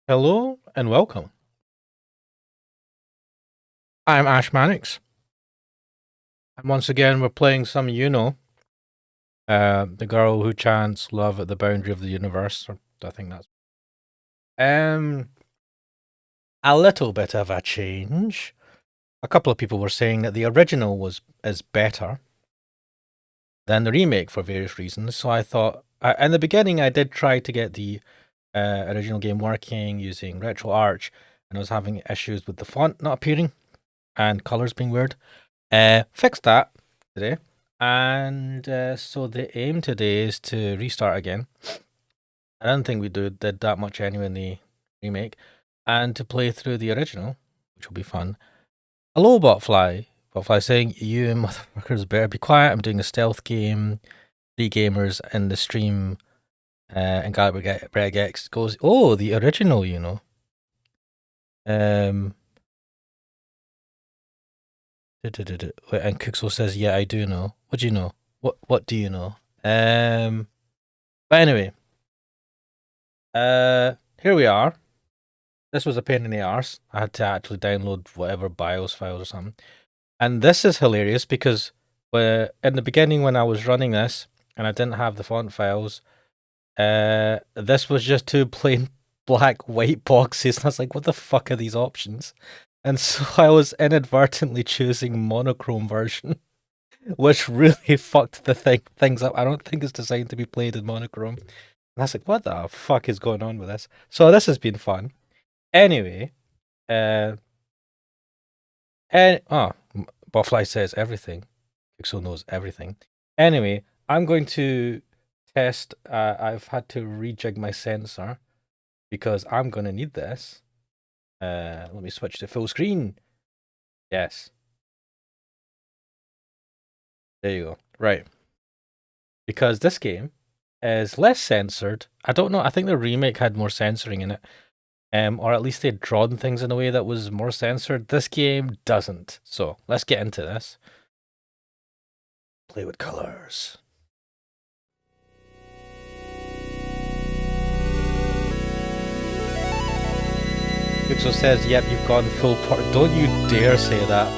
Hello and welcome. I'm Ash Mannix. And once again, we're playing some Yuno, the girl who chants love at the boundary of the universe. I think that's a little bit of a change. A couple of people were saying that the original is better than the remake for various reasons. So I thought, in the beginning, I did try to get the original game working using RetroArch, and I was having issues with the font not appearing and colors being weird. Fixed that today, and so the aim today is to restart again. I don't think we did that much anyway in the remake, and to play through the original, which will be fun. Hello, Botfly. Botfly saying, "You motherfuckers better be quiet. I'm doing a stealth game. 3 gamers in the stream." And Greg X goes, "Oh, the original, you know." And Kuxo says, "Yeah, I do know. What do you know? What do you know?" But anyway, here we are. This was a pain in the arse. I had to actually download whatever BIOS files or something. And this is hilarious because in the beginning when I was running this and I didn't have the font files, this was just 2 plain black white boxes. And I was like, what the fuck are these options? And so I was inadvertently choosing monochrome version, which really fucked the things up. I don't think it's designed to be played in monochrome. And I was like, what the fuck is going on with this? So this has been fun. Anyway, Botfly says everything. Pixel knows everything. Anyway, I'm going to test. I've had to rejig my sensor because I'm going to need this. Let me switch to full screen. Yes. There you go. Right. Because this game is less censored. I don't know. I think the remake had more censoring in it. Or at least they'd drawn things in a way that was more censored. This game doesn't. So let's get into this. Play with colors. Pixel says, "Yep, you've gone full port." Don't you dare say that.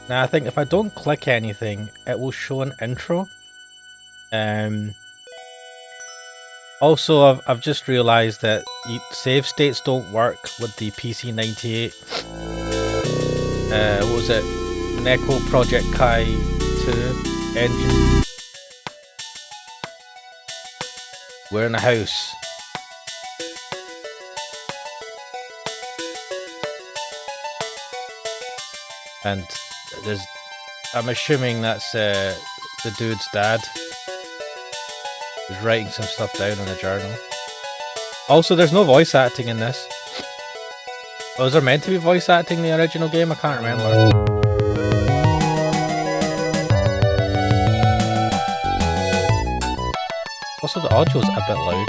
Now I think if I don't click anything, it will show an intro. Also, I've just realised that save states don't work with the PC-98. What was it? Neko Project Kai 2 engine. We're in a house. And I'm assuming that's the dude's dad. He's writing some stuff down in a journal. Also, there's no voice acting in this. Was there meant to be voice acting in the original game? I can't remember. Also, the audio's a bit loud.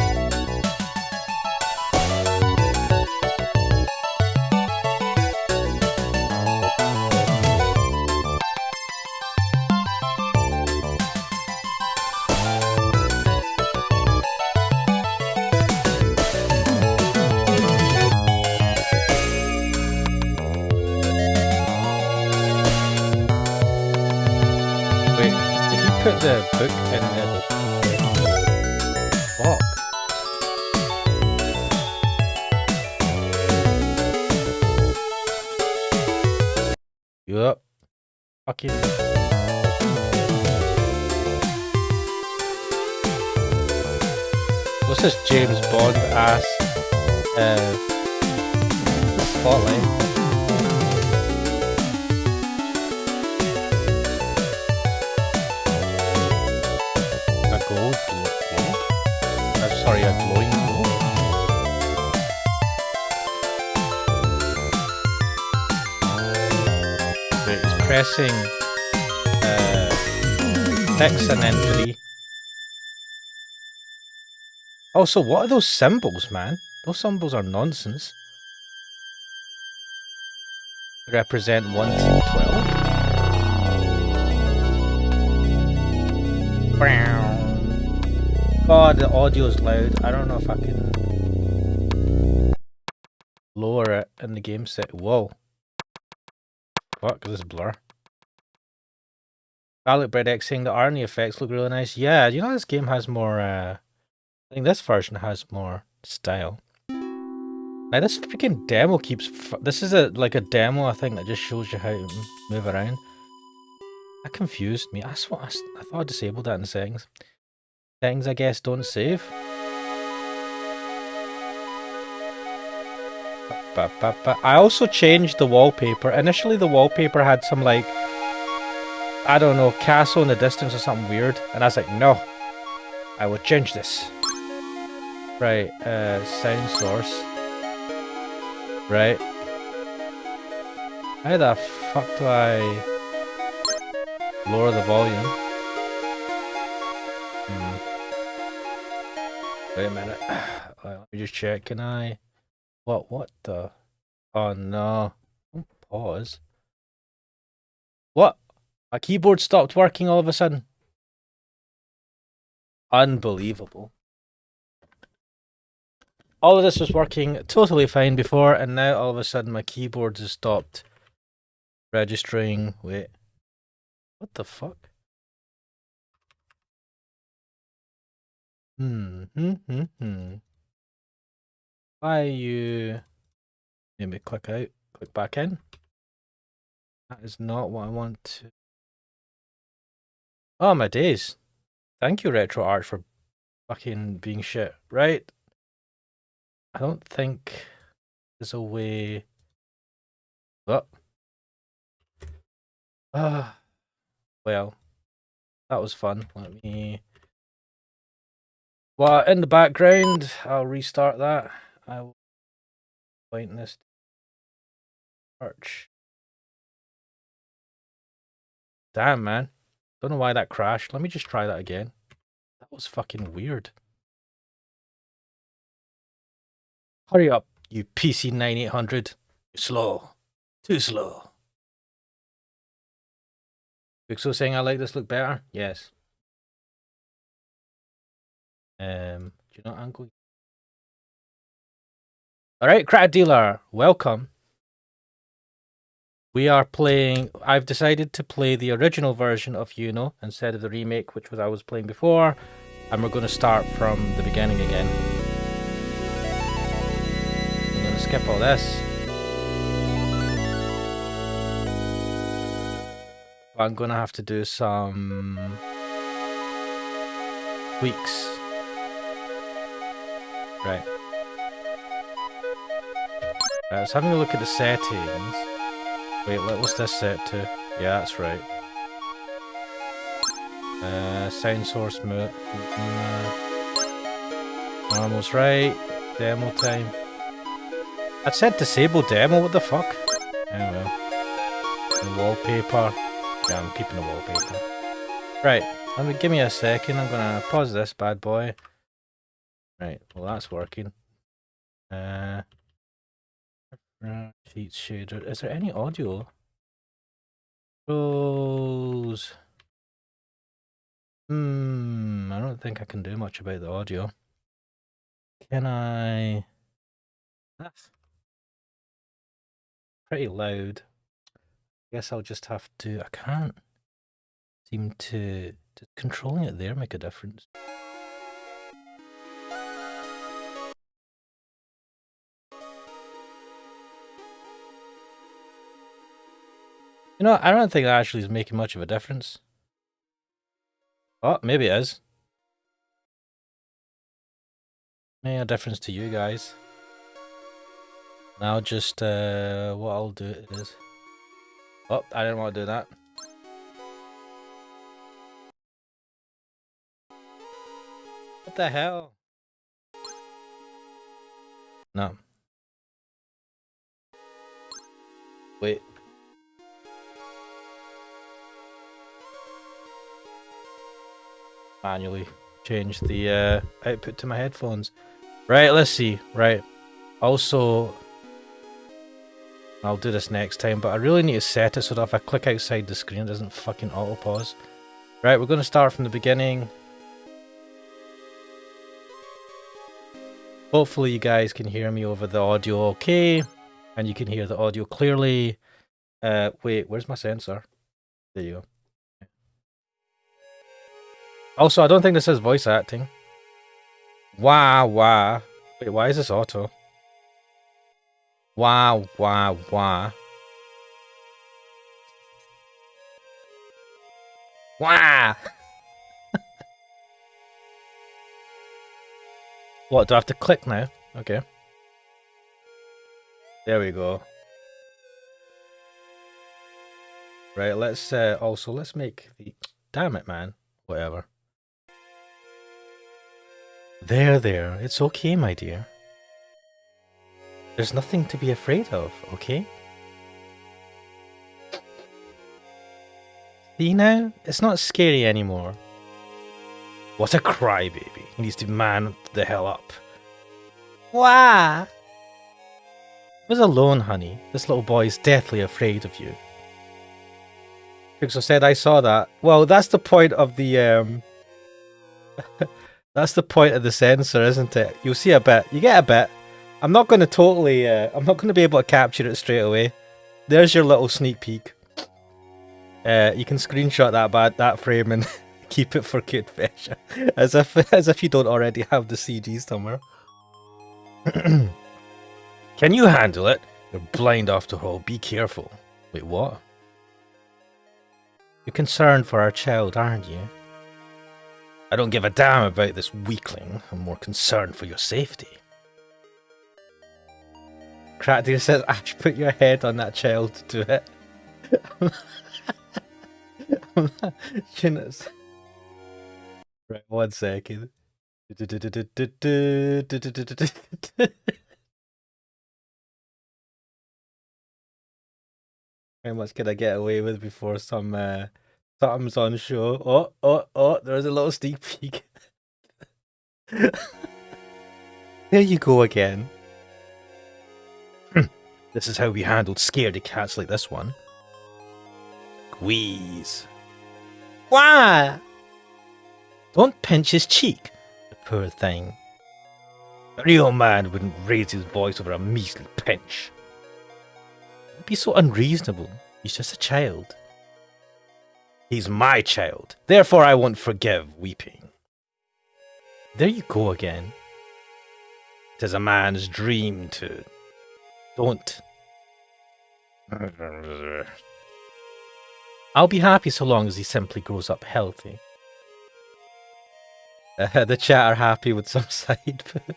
Put the book in the box. Yup. Fucking. What's this James Bond ass spotlight? Gold glow? I'm sorry, a glowing glow? Wait, he's pressing 6 and then 3. Also, what are those symbols, man? Those symbols are nonsense. Represent 1 to 12. Oh, the audio's loud. I don't know if I can lower it in the game set. Whoa. Fuck, this blur. Garlic Bread X saying the RNA effects look really nice. Yeah, you know this game has more, I think this version has more style. Now this freaking demo keeps, this is like a demo I think that just shows you how to move around. That confused me. I thought I disabled that in settings. Settings I guess don't save. I also changed the wallpaper. Initially the wallpaper had some like, I don't know, castle in the distance or something weird. And I was like, no, I will change this. Right, sound source. Right. How the fuck do I lower the volume? Wait a minute. Let me just check. Can I? What the? Oh no. Don't pause. What? My keyboard stopped working all of a sudden. Unbelievable. All of this was working totally fine before, and now all of a sudden my keyboard has stopped registering. Wait. What the fuck? Why you... Maybe click out, click back in. That is not what I want to... Oh my days. Thank you, RetroArch, for fucking being shit. Right. I don't think there's a way... Oh. Well, that was fun. Let me... Well, in the background, I'll restart that. I will point this to Arch. Damn, man. Don't know why that crashed. Let me just try that again. That was fucking weird. Hurry up, you PC-9800. You're slow. Too slow. Pixel saying I like this look better? Yes. Do you know angle? Alright, Crack Dealer, welcome. We are playing, I've decided to play the original version of Yuno instead of the remake, which was I was playing before, and we're going to start from the beginning again. I'm going to skip all this. I'm going to have to do some tweaks. Right. I was having a look at the settings. Wait, what's this set to? Yeah, that's right. Sound source mode. Normal's right. Demo time. I said disable demo, what the fuck? Anyway. The wallpaper. Yeah, I'm keeping the wallpaper. Right, give me a second. I'm gonna pause this bad boy. Right, well that's working. Sheet shader. Is there any audio? Rose. I don't think I can do much about the audio. Can I? That's pretty loud. Guess I'll just have to. I can't seem to. Does controlling it there make a difference? You know, I don't think that actually is making much of a difference. Oh, maybe it is. Maybe a difference to you guys. Now just, what I'll do is... Oh, I didn't want to do that. What the hell? No. Wait. Manually change the output to my headphones. Right, let's see. Right. Also, I'll do this next time, but I really need to set it so that if I click outside the screen, it doesn't fucking auto-pause. Right, we're going to start from the beginning. Hopefully you guys can hear me over the audio okay, and you can hear the audio clearly. Wait, where's my sensor? There you go. Also, I don't think this is voice acting. Wah, wah. Wait, why is this auto? Wah, wah, wah. Wah! What, do I have to click now? Okay. There we go. Right, let's also let's make the damn it, man. Whatever. There. It's okay, my dear. There's nothing to be afraid of, okay? See now? It's not scary anymore. What a crybaby. He needs to man the hell up. Wah! He was alone, honey. This little boy is deathly afraid of you. Pixel said, I saw that. Well, that's the point of the, that's the point of the sensor, isn't it? You'll see a bit. You get a bit. I'm not going to totally, I'm not going to be able to capture it straight away. There's your little sneak peek. You can screenshot that frame and keep it for confession, as if you don't already have the CD somewhere. Can you handle it? You're blind after all. Be careful. Wait, what? You're concerned for our child, aren't you? I don't give a damn about this weakling. I'm more concerned for your safety. Crackdeer says, Ash, put your head on that child to do it. Chinners. Right, 1 second. How much can I get away with before something's on show? Oh, there's a little sneak peek. There you go again. This is how we handled scaredy cats like this one. Squeeze. Why? Don't pinch his cheek, the poor thing. A real man wouldn't raise his voice over a measly pinch. Don't be so unreasonable. He's just a child. He's my child. Therefore I won't forgive weeping. There you go again. It is a man's dream to... Don't. I'll be happy so long as he simply grows up healthy. The chat are happy with some side poop.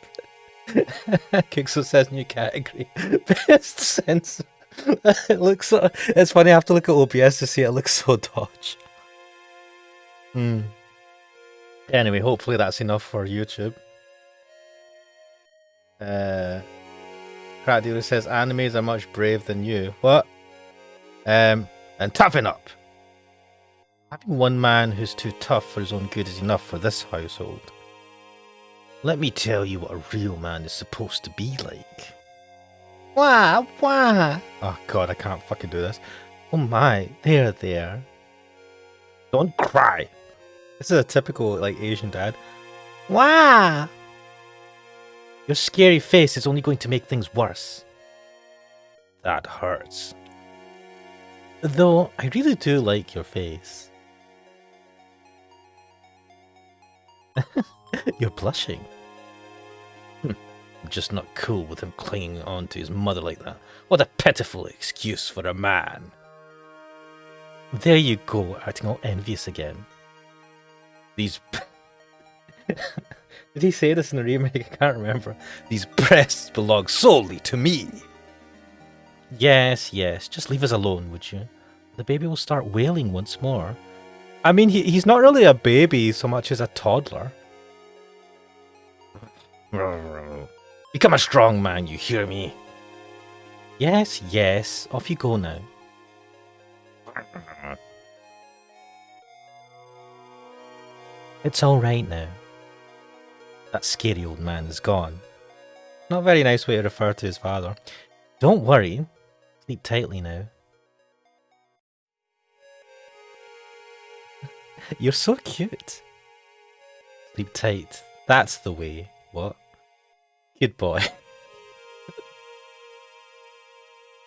Kixo says new category. Best sense. It looks so... It's funny, I have to look at OBS to see it looks so dodge. Anyway, hopefully that's enough for YouTube. Crack Dealer says animes are much brave than you. What? And toughen up. Having one man who's too tough for his own good is enough for this household. Let me tell you what a real man is supposed to be like. Wah. Oh god, I can't fucking do this. Oh my, there. Don't cry. This is a typical, like, Asian dad. Wah! Your scary face is only going to make things worse. That hurts. Though, I really do like your face. You're blushing. I'm just not cool with him clinging on to his mother like that. What a pitiful excuse for a man. There you go, acting all envious again. These... Did he say this in the remake? I can't remember. These breasts belong solely to me. Yes, just leave us alone, would you? The baby will start wailing once more. I mean, he's not really a baby so much as a toddler. Become a strong man, you hear me? Yes, off you go now. It's alright now. That scary old man is gone. Not a very nice way to refer to his father. Don't worry. Sleep tightly now. You're so cute. Sleep tight. That's the way. What? Good boy.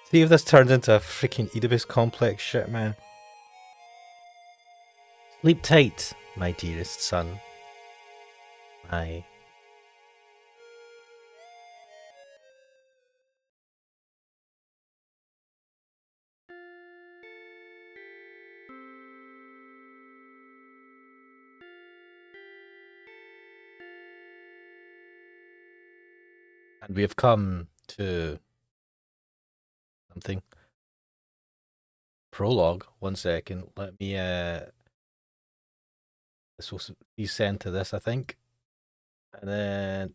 See if this turns into a freaking Oedipus complex shit, man. Sleep tight, my dearest son. Aye. And we have come to something. Prologue. 1 second. Let me this will be sent to this, I think. And then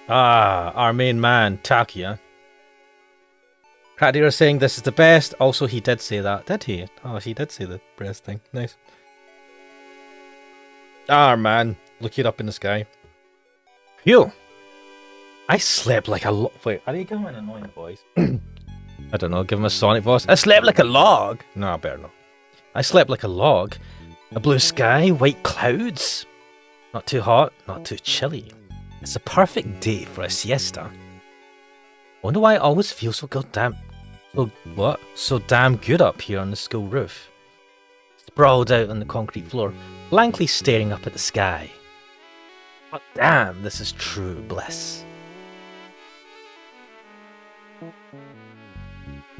our main man, Takia. Cracker saying this is the best. Also, he did say that. Did he? Oh, he did say the best thing. Nice. Our man. Look it up in the sky. Phew. I slept like a wait, I need to give him an annoying voice. I don't know, give him a Sonic voice. I slept like a log. No, I better not. I slept like a log. A blue sky, white clouds. Not too hot, not too chilly. It's a perfect day for a siesta. Wonder why I always feel so goddamn... So damn good up here on the school roof. Sprawled out on the concrete floor, blankly staring up at the sky. But damn, this is true bliss.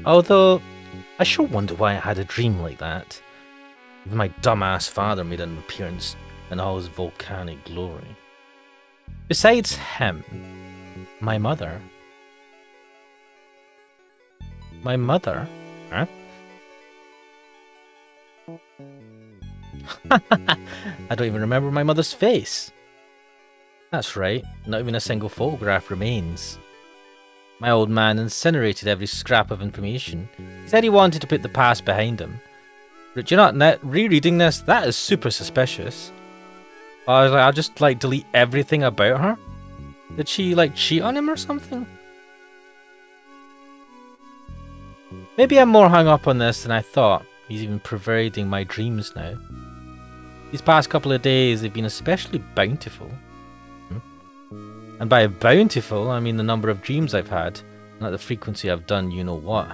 Although, I sure wonder why I had a dream like that. Even my dumbass father made an appearance in all his volcanic glory. Besides him, my mother... My mother? Huh? I don't even remember my mother's face. That's right, not even a single photograph remains. My old man incinerated every scrap of information. He said he wanted to put the past behind him. But you're not rereading this? That is super suspicious. I was like, I'll just like delete everything about her? Did she like cheat on him or something? Maybe I'm more hung up on this than I thought. He's even pervading my dreams now. These past couple of days have been especially bountiful. And by bountiful, I mean the number of dreams I've had, not the frequency I've done you know what.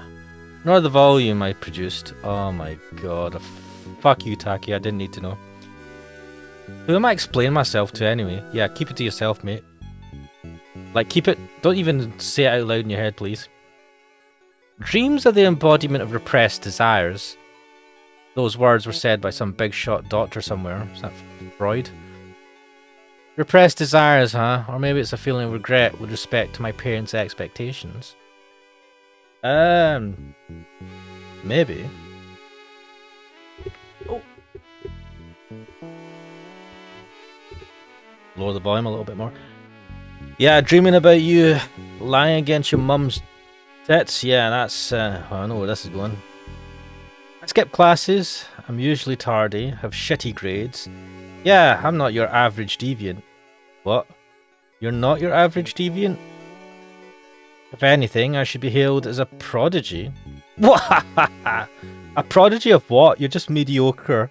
Nor the volume I produced. Oh my god. Fuck you, Taki, I didn't need to know. Who am I explaining myself to anyway? Yeah, keep it to yourself, mate. Like, keep it... Don't even say it out loud in your head, please. Dreams are the embodiment of repressed desires. Those words were said by some big shot doctor somewhere. Is that Freud? Repressed desires, huh? Or maybe it's a feeling of regret with respect to my parents' expectations. Maybe. Oh. Lower the volume a little bit more. Yeah, dreaming about you lying against your mum's tits. Yeah, that's... I know where this is going. I skip classes. I'm usually tardy. Have shitty grades. Yeah, I'm not your average deviant. What? You're not your average deviant? If anything, I should be hailed as a prodigy. What? A prodigy of what? You're just mediocre.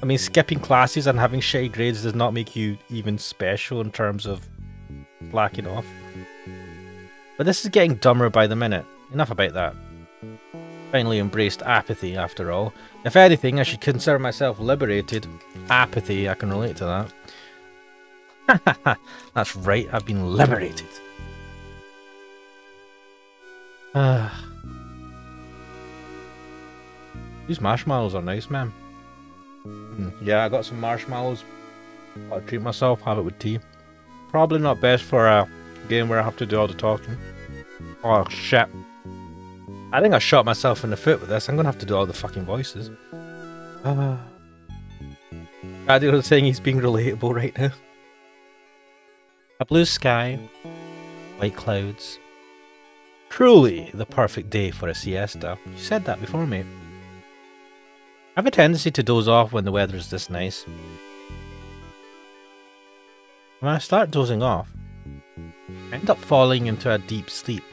I mean, skipping classes and having shitty grades does not make you even special in terms of slacking off. But this is getting dumber by the minute. Enough about that. Finally embraced apathy, after all. If anything, I should consider myself liberated. Apathy, I can relate to that. That's right, I've been liberated. These marshmallows are nice, man. Yeah, I got some marshmallows. I'll treat myself, have it with tea. Probably not best for a game where I have to do all the talking. Oh, shit. I think I shot myself in the foot with this. I'm gonna have to do all the fucking voices. Daddy was saying he's being relatable right now. A blue sky, white clouds. Truly the perfect day for a siesta. You said that before, mate. I have a tendency to doze off when the weather is this nice. When I start dozing off, I end up falling into a deep sleep.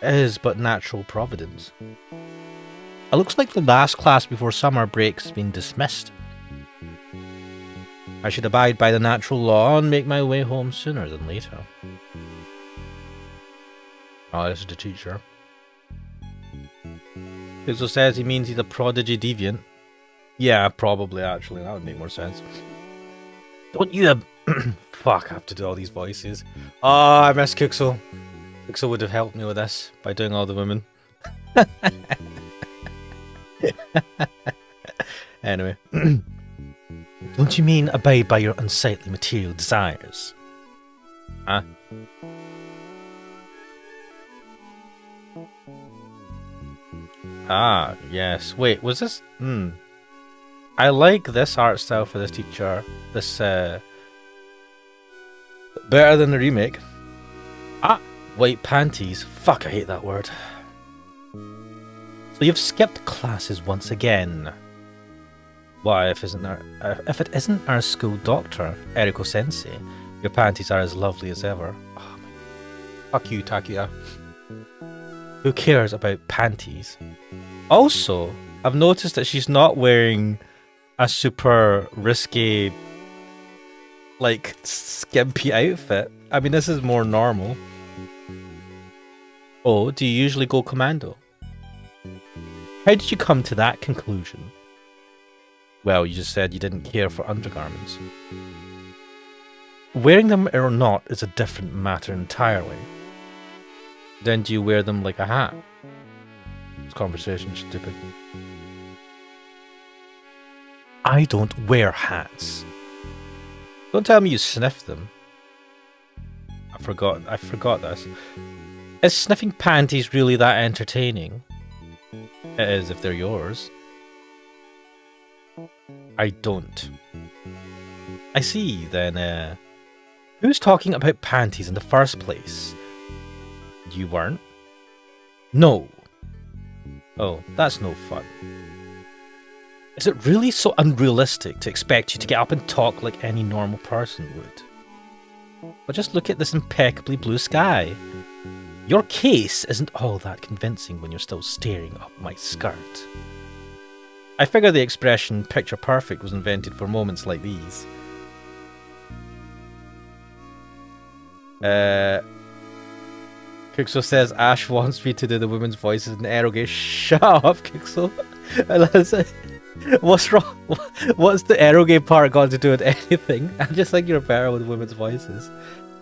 It is but natural providence. It looks like the last class before summer break's been dismissed. I should abide by the natural law and make my way home sooner than later. Oh, this is the teacher. Pixel says he means he's a prodigy deviant. Yeah, probably, actually. That would make more sense. Don't you... Fuck, I have to do all these voices. Oh, I miss Pixel. Pixel would have helped me with this by doing all the women. Anyway. Don't you mean abide by your unsightly material desires? Huh? Ah, yes. Wait, was this... I like this art style for this teacher. This, better than the remake. Ah! White panties. Fuck, I hate that word. So you've skipped classes once again. Why, if it isn't our school doctor, Eriko Sensei, your panties are as lovely as ever. Oh my... Fuck you, Takuya. Who cares about panties? Also, I've noticed that she's not wearing a super risque, like, skimpy outfit. I mean, this is more normal. Oh, do you usually go commando? How did you come to that conclusion? Well, you just said you didn't care for undergarments. Wearing them or not is a different matter entirely. Then do you wear them like a hat? This conversation is stupid. I don't wear hats. Don't tell me you sniff them. I forgot this. Is sniffing panties really that entertaining? It is if they're yours. I don't. I see, then, who's talking about panties in the first place? You weren't? No. Oh, that's no fun. Is it really so unrealistic to expect you to get up and talk like any normal person would? But just look at this impeccably blue sky. Your case isn't all that convincing when you're still staring up my skirt. I figure the expression picture perfect was invented for moments like these. Kixel says Ash wants me to do the women's voices in eroge. Shut up, Kixel. What's wrong? What's the eroge part got to do with anything? I just think you're better with women's voices.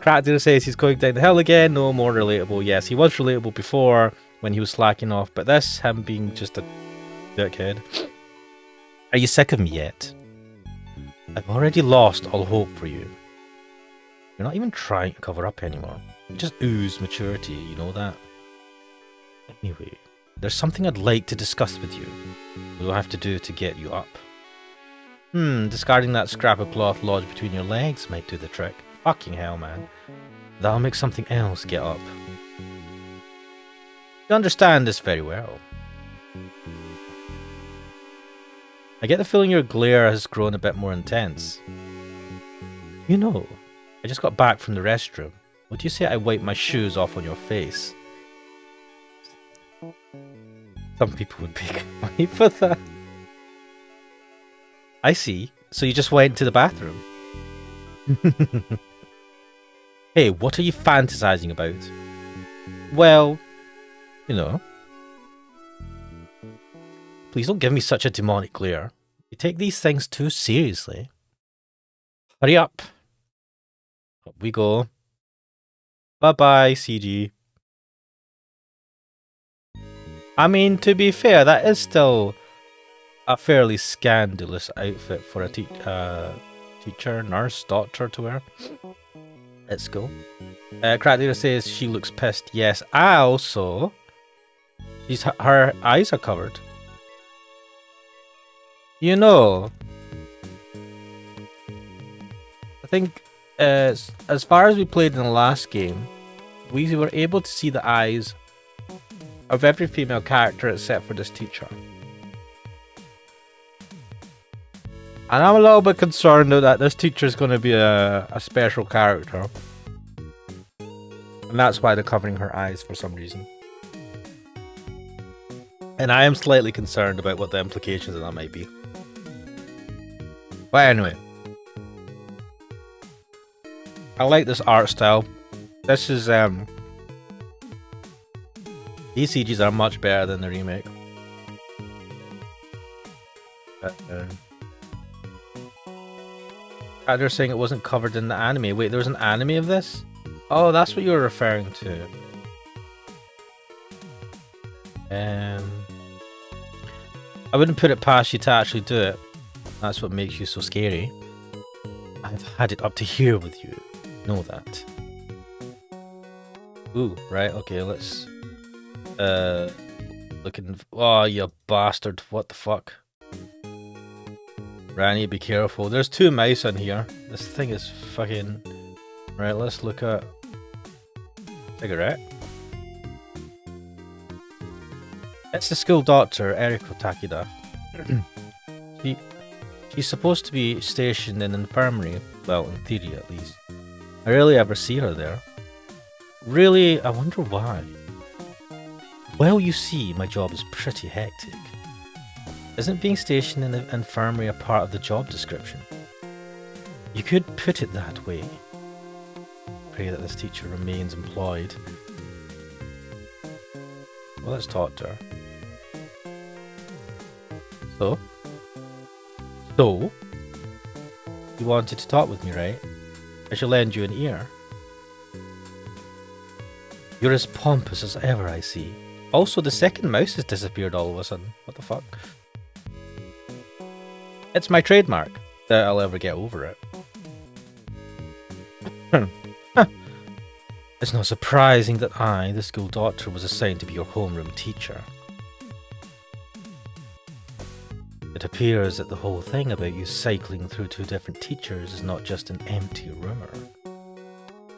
Crackdeer says he's going down to hell again. No, more relatable. Yes, he was relatable before when he was slacking off, but this, him being just a dickhead. Are you sick of me yet? I've already lost all hope for you. You're not even trying to cover up anymore. You just ooze maturity, you know that? Anyway, there's something I'd like to discuss with you. What do I have to do to get you up? Discarding that scrap of cloth lodged between your legs might do the trick. Fucking hell, man. That'll make something else get up. You understand this very well. I get the feeling your glare has grown a bit more intense. You know, I just got back from the restroom. Would you say I wipe my shoes off on your face? Some people would pick money for that. I see. So you just went to the bathroom. Hey, what are you fantasizing about? Well, you know. Please don't give me such a demonic glare. You take these things too seriously. Hurry up. Up we go. Bye-bye, CG. I mean, to be fair, that is still a fairly scandalous outfit for a teacher, nurse, doctor to wear at school. Crackdeer says she looks pissed. Yes, I also... her eyes are covered. You know, I think as far as we played in the last game, we were able to see the eyes of every female character except for this teacher. And I'm a little bit concerned that this teacher is going to be a special character. And that's why they're covering her eyes for some reason. And I am slightly concerned about what the implications of that might be. But anyway, I like this art style. This is these CGs are much better than the remake. They're saying it wasn't covered in the anime. Wait, there was an anime of this? Oh, that's what you were referring to. I wouldn't put it past you to actually do it. That's what makes you so scary. I've had it up to here with you. Know that. Ooh, right, okay, let's looking. Oh, you bastard. What the fuck? Ranny, be careful. There's 2 mice on here. This thing is fucking... Right, let's look at... Cigarette. It's the school doctor, Eriko Takeda. She's supposed to be stationed in an infirmary. Well, in theory at least. I rarely ever see her there. Really, I wonder why. Well, you see, my job is pretty hectic. Isn't being stationed in the infirmary a part of the job description? You could put it that way. Pray that this teacher remains employed. Well, let's talk to her. So? You wanted to talk with me, right? I shall lend you an ear. You're as pompous as ever, I see. Also, the second mouse has disappeared all of a sudden. What the fuck? It's my trademark. That I'll ever get over it. It's not surprising that I, the school doctor, was assigned to be your homeroom teacher. It appears that the whole thing about you cycling through 2 different teachers is not just an empty rumour.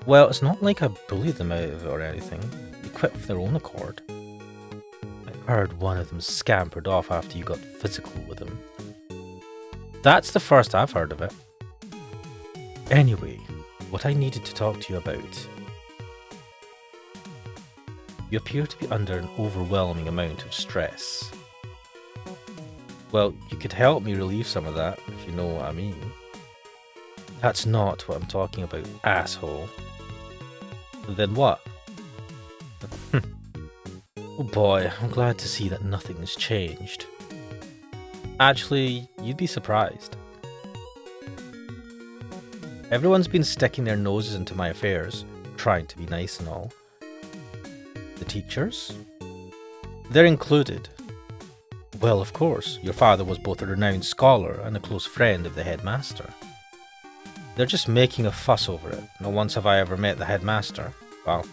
Well, it's not like I bullied them out of it or anything. They quit of their own accord. I heard one of them scampered off after you got physical with him. That's the first I've heard of it. Anyway, what I needed to talk to you about. You appear to be under an overwhelming amount of stress. Well, you could help me relieve some of that, if you know what I mean. That's not what I'm talking about, asshole. Then what? Oh boy, I'm glad to see that nothing has changed. Actually, you'd be surprised. Everyone's been sticking their noses into my affairs, trying to be nice and all. The teachers? They're included. Well, of course, your father was both a renowned scholar and a close friend of the headmaster. They're just making a fuss over it. Not once have I ever met the headmaster. Well,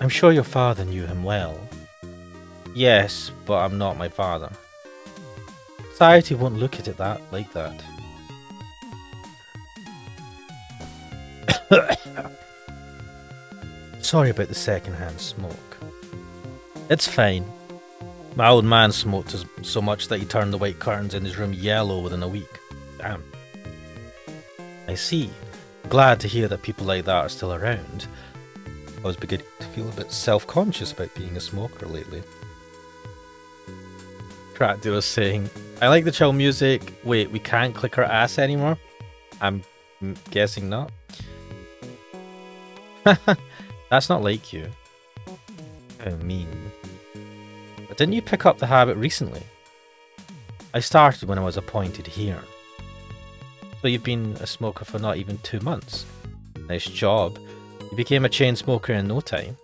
I'm sure your father knew him well. Yes, but I'm not my father. Society won't look at it like that. Sorry about the second-hand smoke. It's fine. My old man smoked so much that he turned the white curtains in his room yellow within a week. Damn. I see. Glad to hear that people like that are still around. I was beginning to feel a bit self-conscious about being a smoker lately. Crackdo was saying, I like the chill music. Wait, we can't click our ass anymore? I'm guessing not. That's not like you. How mean. But didn't you pick up the habit recently? I started when I was appointed here. So you've been a smoker for not even 2 months. Nice job. You became a chain smoker in no time.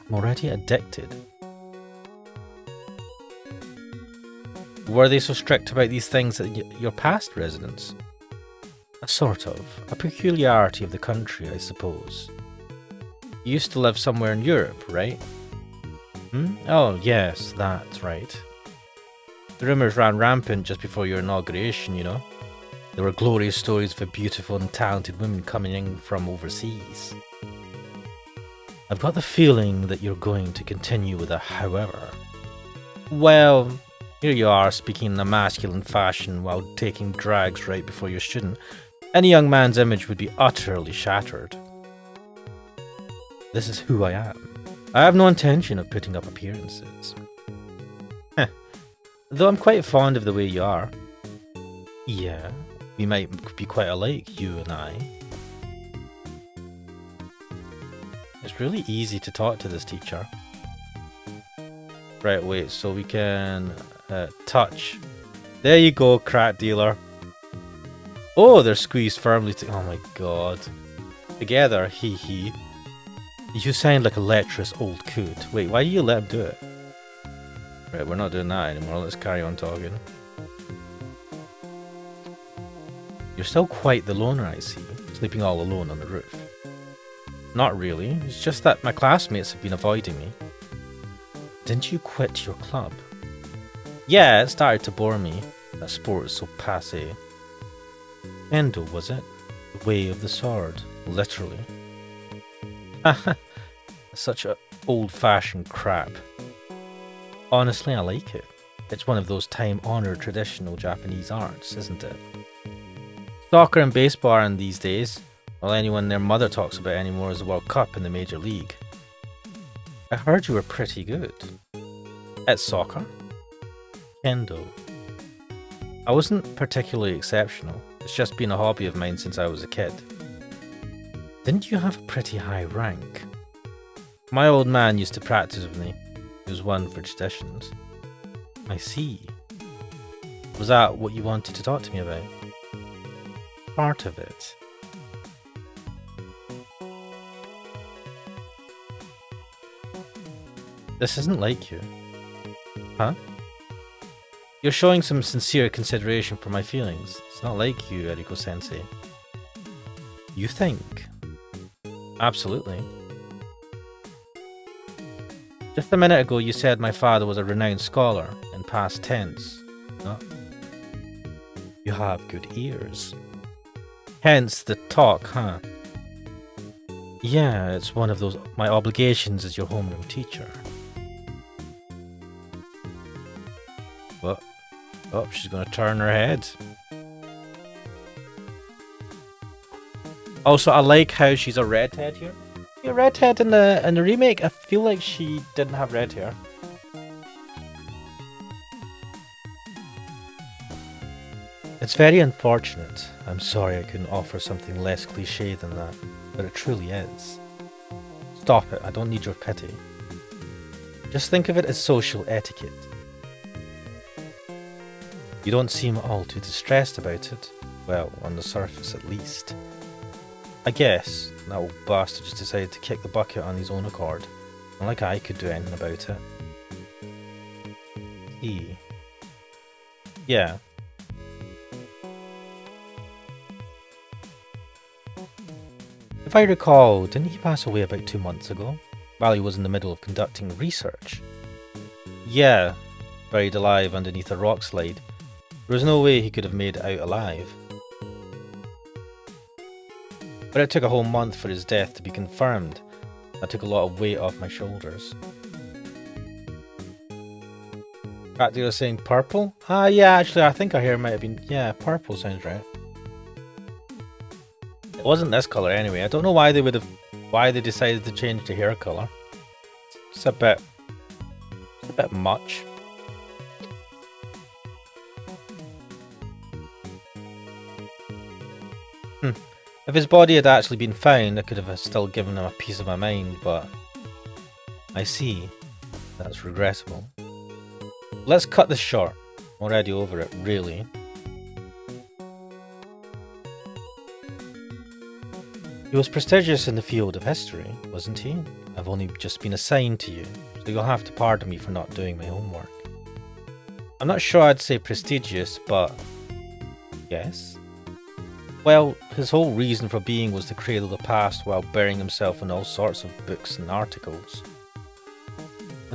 I'm already addicted. Were they so strict about these things at your past residence? A sort of. A peculiarity of the country, I suppose. You used to live somewhere in Europe, right? Oh, yes, that's right. The rumours ran rampant just before your inauguration, you know. There were glorious stories of beautiful and talented women coming in from overseas. I've got the feeling that you're going to continue with a however. Well, here you are speaking in a masculine fashion while taking drags right before your student. Any young man's image would be utterly shattered. This is who I am. I have no intention of putting up appearances. Though I'm quite fond of the way you are. Yeah, we might be quite alike, you and I. It's really easy to talk to this teacher. Right, wait, so we can touch. There you go, crack dealer. Oh, they're squeezed firmly to— oh my god. Together, hee hee. You sound like a lecherous old coot. Wait, why do you let him do it? Right, we're not doing that anymore. Let's carry on talking. You're still quite the loner, I see. Sleeping all alone on the roof. Not really. It's just that my classmates have been avoiding me. Didn't you quit your club? Yeah, it started to bore me. That sport is so passé. Kendo, was it? The way of the sword. Literally. Haha. Such a old-fashioned crap. Honestly, I like it. It's one of those time-honored traditional Japanese arts, isn't it? Soccer and baseball aren't these days. All anyone their mother talks about anymore is the World Cup in the Major League. I heard you were pretty good. At soccer? Kendo. I wasn't particularly exceptional. It's just been a hobby of mine since I was a kid. Didn't you have a pretty high rank? My old man used to practice with me. He was one for traditions. I see. Was that what you wanted to talk to me about? Part of it. This isn't like you. Huh? You're showing some sincere consideration for my feelings. It's not like you, Eriko-sensei. You think? Absolutely. Just a minute ago you said my father was a renowned scholar, in past tense. No? You have good ears. Hence the talk, huh? Yeah, it's one of those my obligations as your homeroom teacher. What? Oh, she's gonna turn her head. Also, I like how she's a redhead here. Yeah, redhead in the remake. I feel like she didn't have red hair. It's very unfortunate. I'm sorry I couldn't offer something less cliche than that, but it truly is. Stop it. I don't need your pity. Just think of it as social etiquette. You don't seem all too distressed about it. Well, on the surface at least. I guess that old bastard just decided to kick the bucket on his own accord. Not like I could do anything about it. See. Yeah. If I recall, didn't he pass away about 2 months ago? While he was in the middle of conducting research? Yeah. Buried alive underneath a rock slide. There was no way he could have made it out alive. But it took a whole month for his death to be confirmed. That took a lot of weight off my shoulders. Back to saying purple? Yeah, actually I think I hear it might have been— yeah, purple sounds right. It wasn't this colour anyway. I don't know why they decided to change the hair colour. It's a bit much. If his body had actually been found, I could have still given him a piece of my mind, but I see. That's regrettable. Let's cut this short. I'm already over it, really. He was prestigious in the field of history, wasn't he? I've only just been assigned to you, so you'll have to pardon me for not doing my homework. I'm not sure I'd say prestigious, but yes. Well, his whole reason for being was to cradle the past while burying himself in all sorts of books and articles.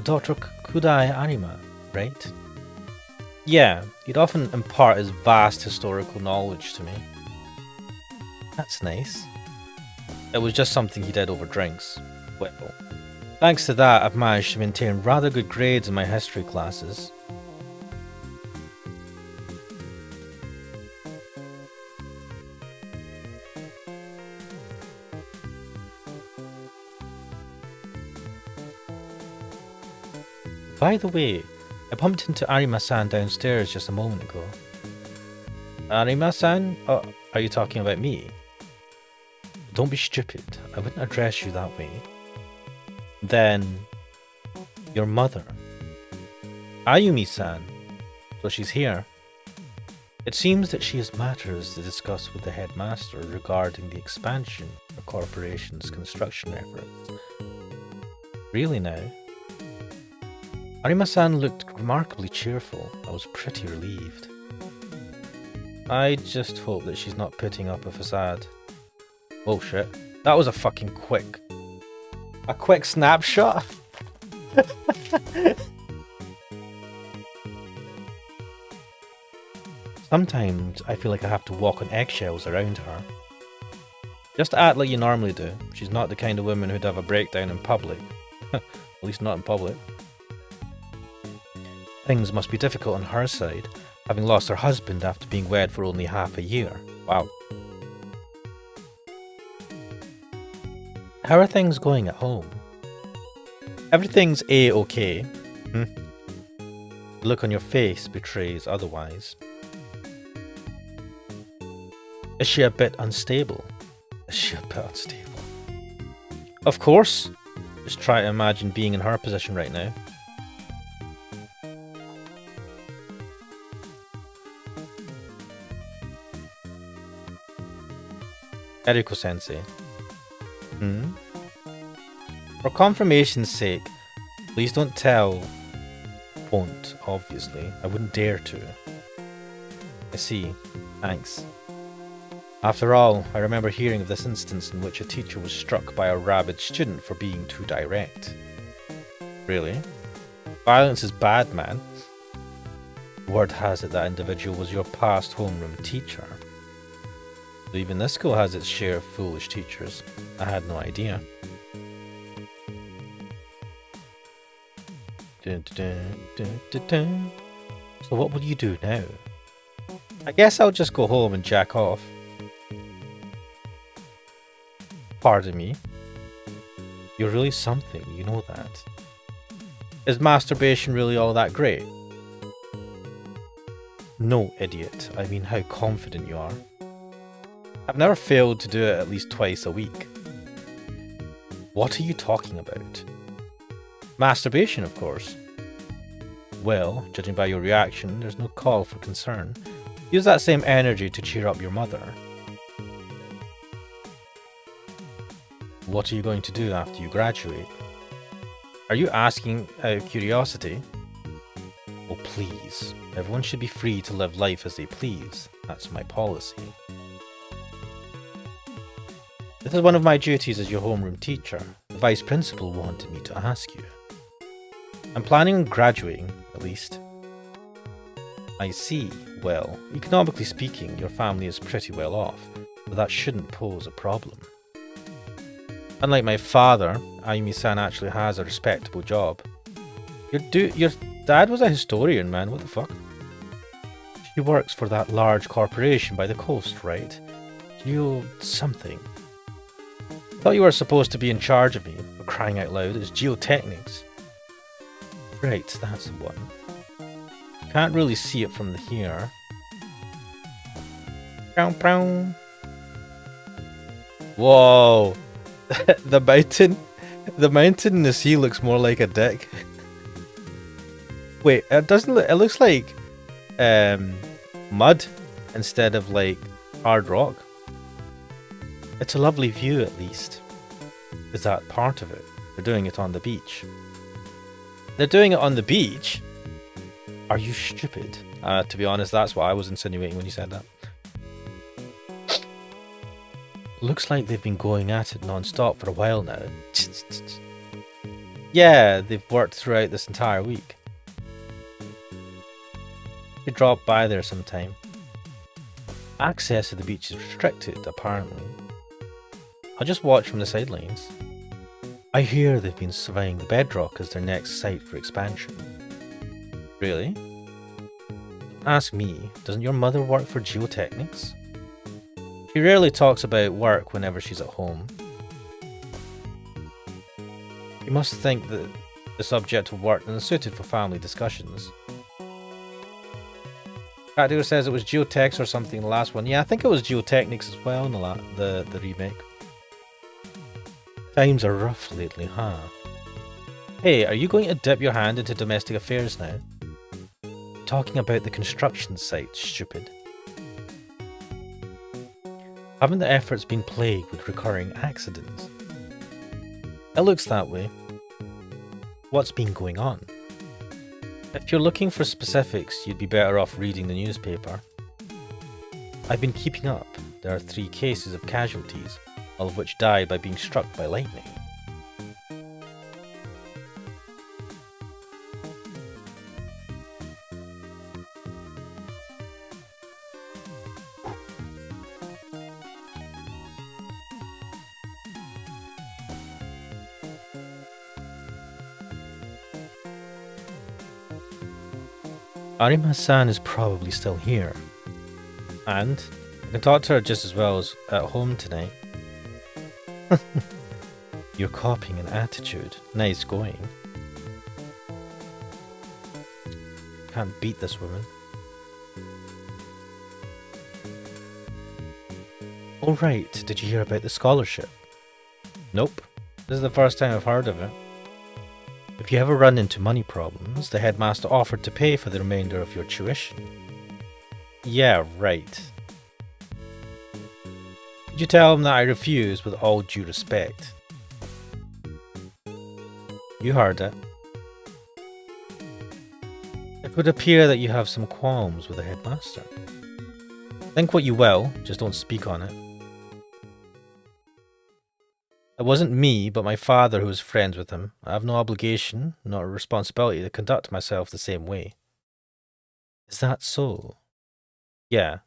Dr. Kudai Arima, right? Yeah, he'd often impart his vast historical knowledge to me. That's nice. It was just something he did over drinks. Well, thanks to that, I've managed to maintain rather good grades in my history classes. By the way, I bumped into Arima-san downstairs just a moment ago. Arima-san? Oh, are you talking about me? Don't be stupid. I wouldn't address you that way. Then, your mother. Ayumi-san. So she's here. It seems that she has matters to discuss with the headmaster regarding the expansion of the corporation's construction efforts. Really now? Arima-san looked remarkably cheerful. I was pretty relieved. I just hope that she's not putting up a facade. Oh shit. That was a fucking quick snapshot. Sometimes I feel like I have to walk on eggshells around her. Just act like you normally do. She's not the kind of woman who'd have a breakdown in public. At least not in public. Things must be difficult on her side, having lost her husband after being wed for only half a year. Wow. How are things going at home? Everything's A-okay. The look on your face betrays otherwise. Is she a bit unstable? Of course. Just try to imagine being in her position right now. Eriko-sensei. For confirmation's sake, please don't tell. Won't, obviously. I wouldn't dare to. I see. Thanks. After all, I remember hearing of this instance in which a teacher was struck by a rabid student for being too direct. Really? Violence is bad, man. Word has it that individual was your past homeroom teacher. So even this school has its share of foolish teachers. I had no idea. So what will you do now? I guess I'll just go home and jack off. Pardon me? You're really something, you know that. Is masturbation really all that great? No, idiot. I mean how confident you are. I've never failed to do it at least twice a week. What are you talking about? Masturbation, of course. Well, judging by your reaction, there's no call for concern. Use that same energy to cheer up your mother. What are you going to do after you graduate? Are you asking out of curiosity? Oh, please. Everyone should be free to live life as they please. That's my policy. This is one of my duties as your homeroom teacher. The vice principal wanted me to ask you. I'm planning on graduating, at least. I see. Well, economically speaking, your family is pretty well off, but that shouldn't pose a problem. Unlike my father, Ayumi-san actually has a respectable job. Your dad was a historian, man. What the fuck? She works for that large corporation by the coast, right? Geo something. Thought you were supposed to be in charge of me, but crying out loud, it's geotechnics. Right, that's the one. Can't really see it from here. Whoa! the mountain in the sea looks more like a dick. Wait, it doesn't look, it looks like mud instead of like hard rock. It's a lovely view, at least. Is that part of it? They're doing it on the beach. They're doing it on the beach? Are you stupid? To be honest, that's what I was insinuating when you said that. Looks like they've been going at it non-stop for a while now. Yeah, they've worked throughout this entire week. You drop by there sometime. Access to the beach is restricted, apparently. I'll just watch from the sidelines. I hear they've been surveying the bedrock as their next site for expansion. Really? Ask me, doesn't your mother work for geotechnics? She rarely talks about work whenever she's at home. You must think that the subject of work isn't suited for family discussions. Catduer says it was geotechs or something in the last one. Yeah, I think it was geotechnics as well in the remake. Times are rough lately, huh? Hey, are you going to dip your hand into domestic affairs now? Talking about the construction site, stupid. Haven't the efforts been plagued with recurring accidents? It looks that way. What's been going on? If you're looking for specifics, you'd be better off reading the newspaper. I've been keeping up. There are 3 cases of casualties, all of which died by being struck by lightning. Arima-san is probably still here. And I can talk to her just as well as at home tonight. You're copying an attitude. Nice going. Can't beat this woman. Oh right, did you hear about the scholarship? Nope. This is the first time I've heard of it. If you ever run into money problems, the headmaster offered to pay for the remainder of your tuition. Yeah, right. Could you tell him that I refuse with all due respect? You heard it. It would appear that you have some qualms with the headmaster. Think what you will, just don't speak on it. It wasn't me, but my father who was friends with him. I have no obligation, nor responsibility to conduct myself the same way. Is that so? Yeah.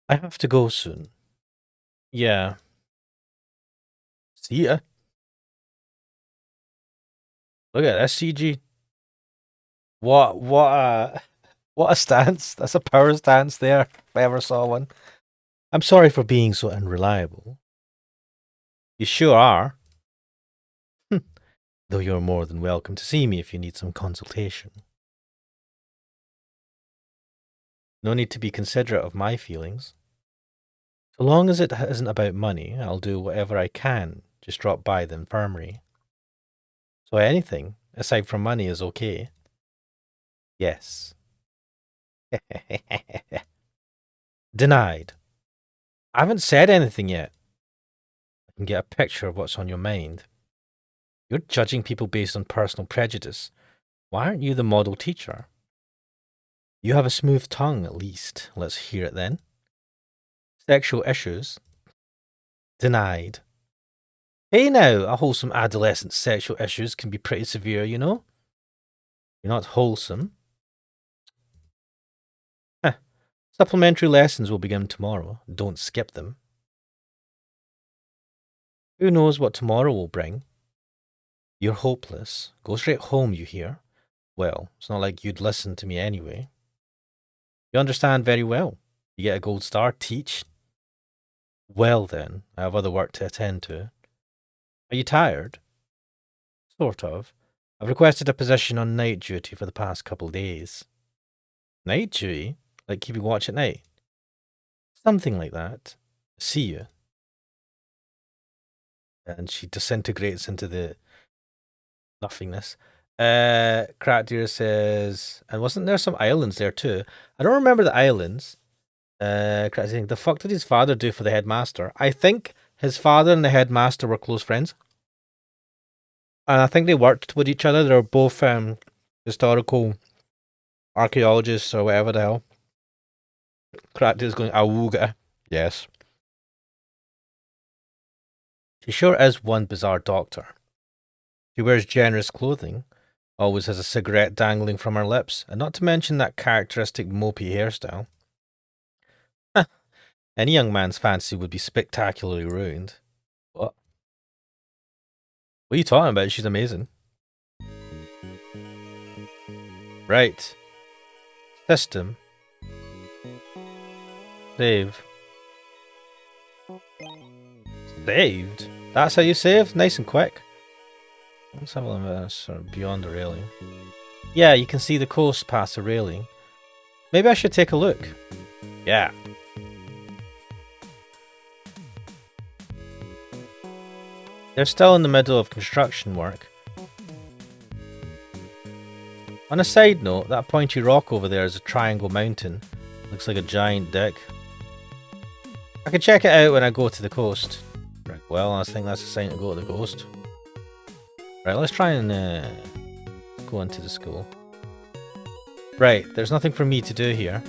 I have to go soon. Yeah. See ya. Look at SCG. What a stance. That's a power stance there, if I ever saw one. I'm sorry for being so unreliable. You sure are. Though you're more than welcome to see me if you need some consultation. No need to be considerate of my feelings. So long as it isn't about money, I'll do whatever I can. Just drop by the infirmary. So anything, aside from money, is okay. Yes. Denied. I haven't said anything yet. I can get a picture of what's on your mind. You're judging people based on personal prejudice. Why aren't you the model teacher? You have a smooth tongue, at least. Let's hear it then. Sexual issues. Denied. Hey now, a wholesome adolescent's sexual issues can be pretty severe, you know? You're not wholesome. Huh. Supplementary lessons will begin tomorrow. Don't skip them. Who knows what tomorrow will bring? You're hopeless. Go straight home, you hear? Well, it's not like you'd listen to me anyway. You understand very well. You get a gold star, teach. Well then, I have other work to attend to. Are you tired? Sort of. I've requested a position on night duty for the past couple days. Night duty? Like keeping watch at night? Something like that. See you. And she disintegrates into the nothingness. Crackdeer says, and wasn't there some islands there too? I don't remember the islands. Saying, the fuck did his father do for the headmaster? I think his father and the headmaster were close friends. And I think they worked with each other. They were both historical archaeologists or whatever the hell. Crackdeer's going, awooga. Yes. She sure is one bizarre doctor. She wears generous clothing, always has a cigarette dangling from her lips, and not to mention that characteristic mopey hairstyle. Any young man's fancy would be spectacularly ruined. What? What are you talking about? She's amazing. Right. System. Save. Saved? That's how you save? Nice and quick. Let's have a look at this, sort of beyond the railing. Yeah, you can see the coast past the railing. Maybe I should take a look. Yeah. They're still in the middle of construction work. On a side note, that pointy rock over there is a triangle mountain. Looks like a giant dick. I can check it out when I go to the coast. Right, well, I think that's a sign to go to the coast. Right, let's try and go into the school. Right, there's nothing for me to do here.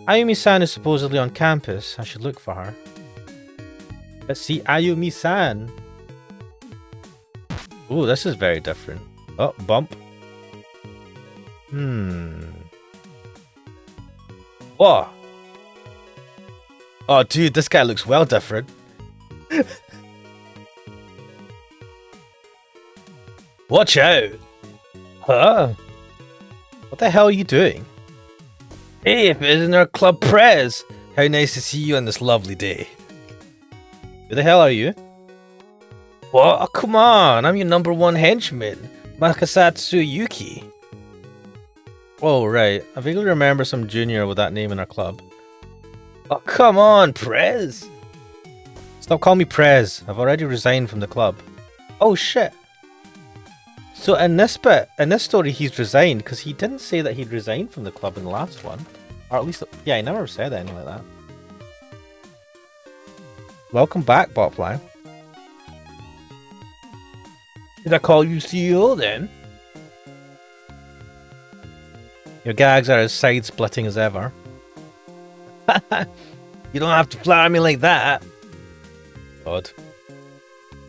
Ayumi-san is supposedly on campus. I should look for her. Let's see Ayumi-san. Ooh, this is very different. Oh, bump. Whoa. Oh, dude, this guy looks well different. Watch out. Huh? What the hell are you doing? Hey, if it isn't our club prez. How nice to see you on this lovely day. Who the hell are you? What? Oh, come on. I'm your #1 henchman, Makasatsu Yuki. Oh, right. I vaguely remember some junior with that name in our club. Oh, come on, Prez. Stop calling me Prez. I've already resigned from the club. Oh, shit. So in this bit, in this story, he's resigned because he didn't say that he'd resigned from the club in the last one. Or at least, yeah, he never said anything like that. Welcome back, Botfly. Did I call you CEO then? Your gags are as side-splitting as ever. You don't have to flatter me like that. God.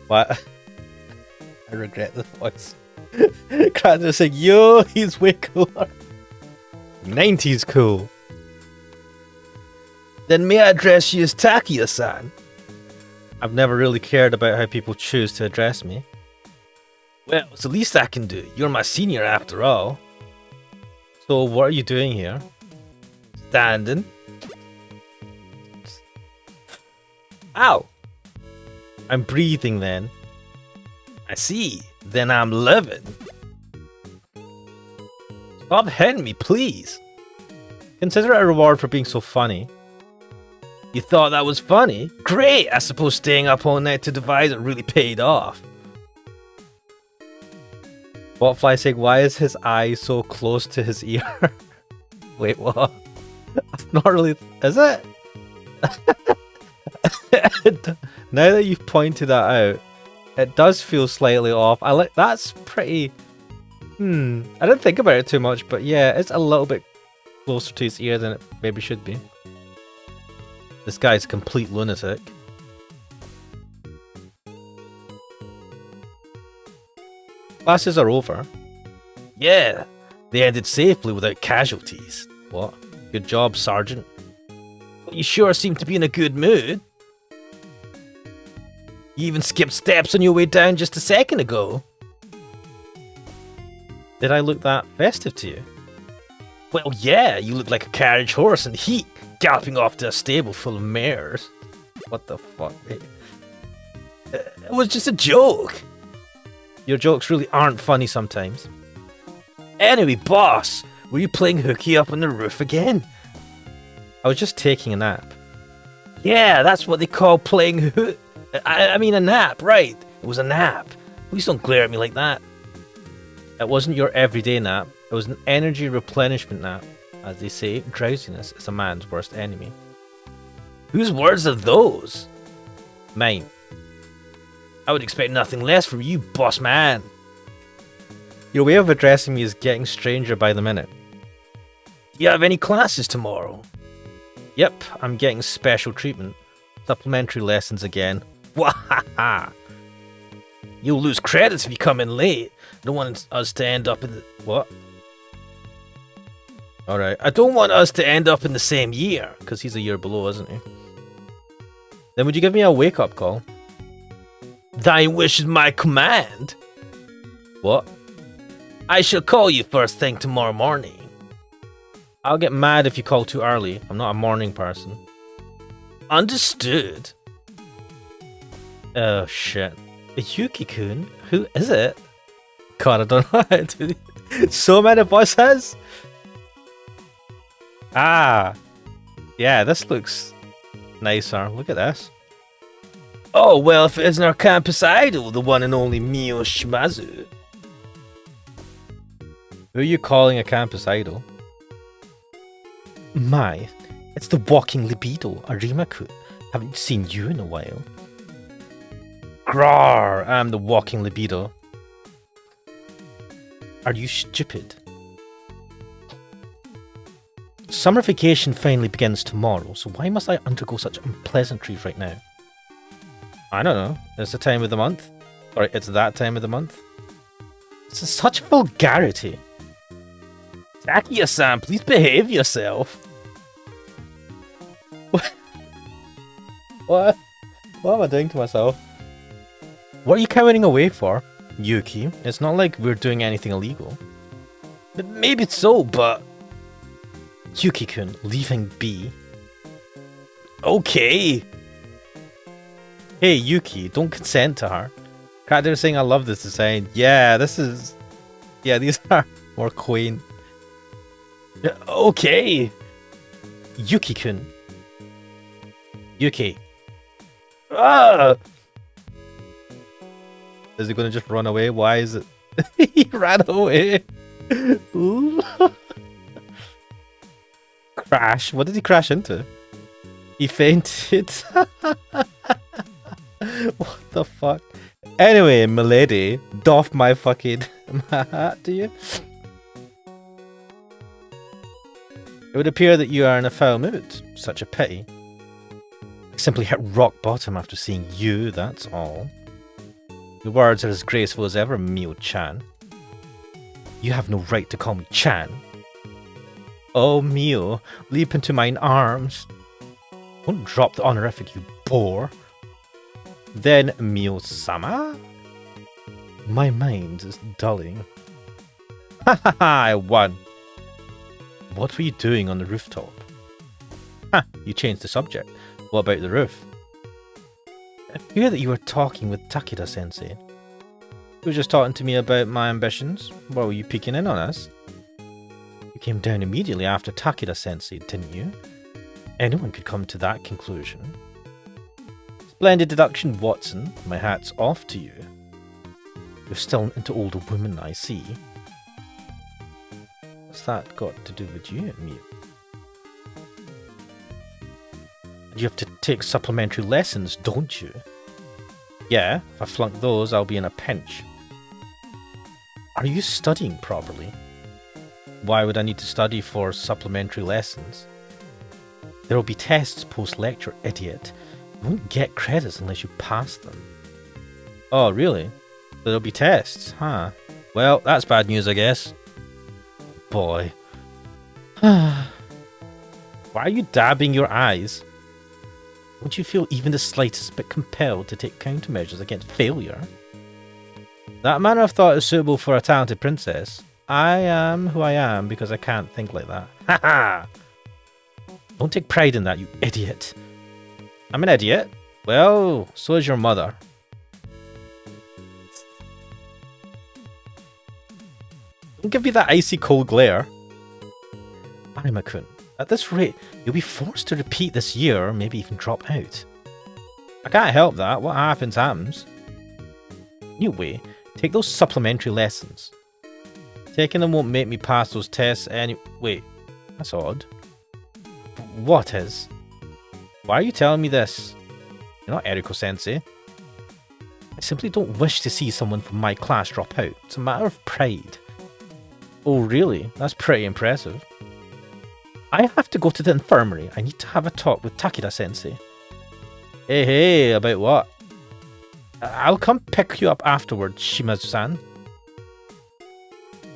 What? I regret the voice. Kratzer saying, yo, he's way cooler. 90s cool. Then may I address you as Takia-san? I've never really cared about how people choose to address me. Well, it's the least I can do. You're my senior after all. So what are you doing here? Standing. Ow! I'm breathing then. I see. Then I'm living. Stop hitting me, please. Consider it a reward for being so funny. You thought that was funny? Great! I suppose staying up all night to devise it really paid off. Botfly saying, why is his eye so close to his ear? Wait, what? That's not really... Is it? Now that you've pointed that out, it does feel slightly off. I like... That's pretty... I didn't think about it too much, but yeah, it's a little bit closer to his ear than it maybe should be. This guy's a complete lunatic. Classes are over. Yeah, they ended safely without casualties. What? Good job, Sergeant. Well, you sure seem to be in a good mood. You even skipped steps on your way down just a second ago. Did I look that festive to you? Well, yeah, you look like a carriage horse in heat, galloping off to a stable full of mares. What the fuck, mate? It was just a joke. Your jokes really aren't funny sometimes. Anyway, boss, were you playing hooky up on the roof again? I was just taking a nap. Yeah, that's what they call playing I mean a nap, right. It was a nap. Please don't glare at me like that. It wasn't your everyday nap. It was an energy replenishment nap. As they say, drowsiness is a man's worst enemy. Whose words are those? Mine. I would expect nothing less from you, boss man. Your way of addressing me is getting stranger by the minute. Do you have any classes tomorrow? Yep, I'm getting special treatment. Supplementary lessons again. Wahaha! You'll lose credits if you come in late. Don't want us to end up in the... What? Alright, I don't want us to end up in the same year. Because he's a year below, isn't he? Then would you give me a wake-up call? Thy wish is my command. What? I shall call you first thing tomorrow morning. I'll get mad if you call too early. I'm not a morning person. Understood. Oh, shit. Yuki-kun? Who is it? God, I don't know how to do so many voices. Ah, yeah, this looks nicer. Look at this. Oh, well, if it isn't our campus idol, the one and only Mio Shimazu. Who are you calling a campus idol? My, it's the walking libido, Arima-kun. Haven't seen you in a while. Grar, I'm the walking libido. Are you stupid? Summer vacation finally begins tomorrow, so why must I undergo such unpleasantries right now? I don't know. It's the time of the month. Or it's that time of the month. It's such vulgarity. Takia-san, please behave yourself. What? What am I doing to myself? What are you cowering away for, Yuki? It's not like we're doing anything illegal. Maybe it's so, but... Yuki-kun, leaving B. Okay. Hey, Yuki, don't consent to her. They're saying I love this design. Yeah, this is... Yeah, these are more quaint. Okay. Yuki-kun. Yuki. Ah! Is he going to just run away? Why is it? He ran away. Crash. What did he crash into? He fainted. What the fuck? Anyway, milady, doff my fucking hat, do you? It would appear that you are in a foul mood. Such a pity. I simply hit rock bottom after seeing you, that's all. Your words are as graceful as ever, Mio-chan. You have no right to call me Chan. Oh, Mio, leap into mine arms. Don't drop the honorific, you bore. Then, Mio-sama? My mind is dulling. Ha ha ha, I won. What were you doing on the rooftop? Ha, you changed the subject. What about the roof? I hear that you were talking with Takeda-sensei. You were just talking to me about my ambitions. What, were you peeking in on us? You came down immediately after Takeda-sensei, didn't you? Anyone could come to that conclusion. Splendid deduction, Watson. My hat's off to you. You're still into older women, I see. What's that got to do with you, Mio? You have to take supplementary lessons, don't you? Yeah, if I flunk those, I'll be in a pinch. Are you studying properly? Why would I need to study for supplementary lessons? There will be tests post-lecture, idiot. You won't get credits unless you pass them. Oh, really? There'll be tests, huh? Well, that's bad news, I guess. Boy. Why are you dabbing your eyes? Don't you feel even the slightest bit compelled to take countermeasures against failure? That manner of thought is suitable for a talented princess. I am who I am because I can't think like that. Ha ha! Don't take pride in that, you idiot. I'm an idiot? Well, so is your mother. Don't give me that icy cold glare. Arima-kun, at this rate, you'll be forced to repeat this year or maybe even drop out. I can't help that. What happens, happens. Anyway, take those supplementary lessons. Taking them won't make me pass those tests any... Wait, that's odd. What is? Why are you telling me this? You're not Eriko-sensei. I simply don't wish to see someone from my class drop out. It's a matter of pride. Oh, really? That's pretty impressive. I have to go to the infirmary. I need to have a talk with Takeda-sensei. Hey, about what? I'll come pick you up afterwards, Shimazu-san.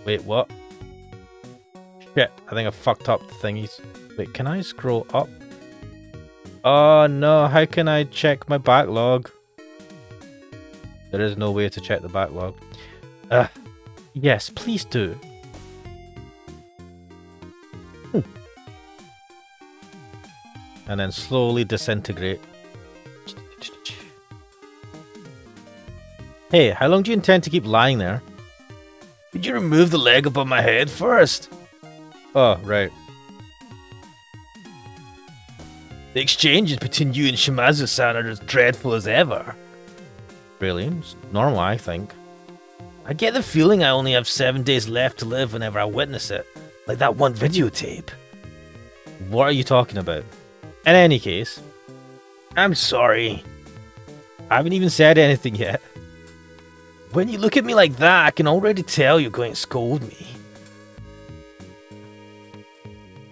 Wait, what? Shit, I think I fucked up the thingies. Wait, can I scroll up? Oh no, how can I check my backlog? There is no way to check the backlog. Yes, please do. And then slowly disintegrate. Hey, how long do you intend to keep lying there? Could you remove the leg above my head first? Oh, right. The exchanges between you and Shimazu-san are as dreadful as ever. Really? It's normal, I think. I get the feeling I only have 7 days left to live whenever I witness it. Like that one videotape. What are you talking about? In any case, I'm sorry. I haven't even said anything yet. When you look at me like that, I can already tell you're going to scold me.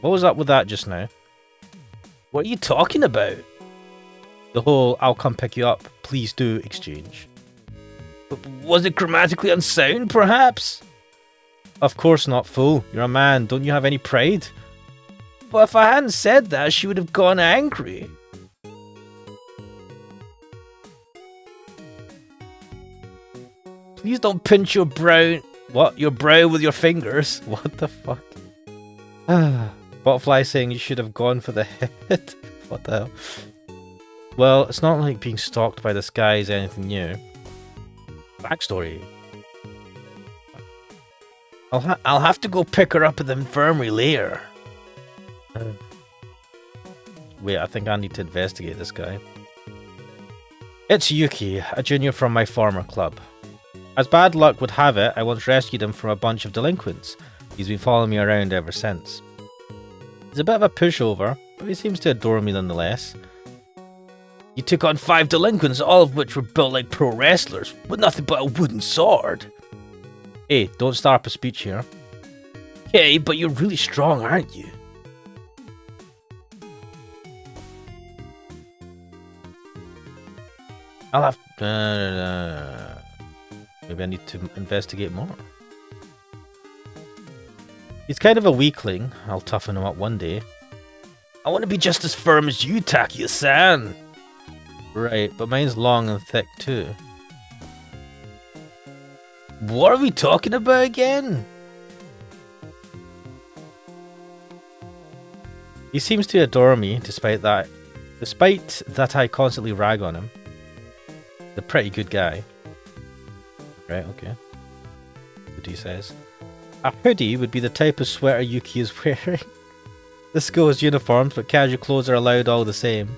What was up with that just now? What are you talking about? The whole "I'll come pick you up, please do" exchange. Was it grammatically unsound, perhaps? Of course not, fool. You're a man. Don't you have any pride? But if I hadn't said that, she would have gone angry. Please don't pinch your brow... What? Your brow with your fingers? What the fuck? Butterfly saying you should have gone for the head. What the hell? Well, it's not like being stalked by this guy is anything new. Backstory. I'll have to go pick her up at the infirmary later. Wait, I think I need to investigate this guy. It's Yuki, a junior from my former club. As bad luck would have it, I once rescued him from a bunch of delinquents. He's been following me around ever since. He's a bit of a pushover, but he seems to adore me nonetheless. You took on 5 delinquents, all of which were built like pro wrestlers, with nothing but a wooden sword. Hey, don't start up a speech here. Okay, but you're really strong, aren't you? I'll have to... maybe I need to investigate more. He's kind of a weakling. I'll toughen him up one day. I want to be just as firm as you, Takia-san. Right, but mine's long and thick too. What are we talking about again? He seems to adore me, despite that I constantly rag on him. He's a pretty good guy. Right, okay. Hoodie says. A hoodie would be the type of sweater Yuki is wearing. The school has uniforms, but casual clothes are allowed all the same.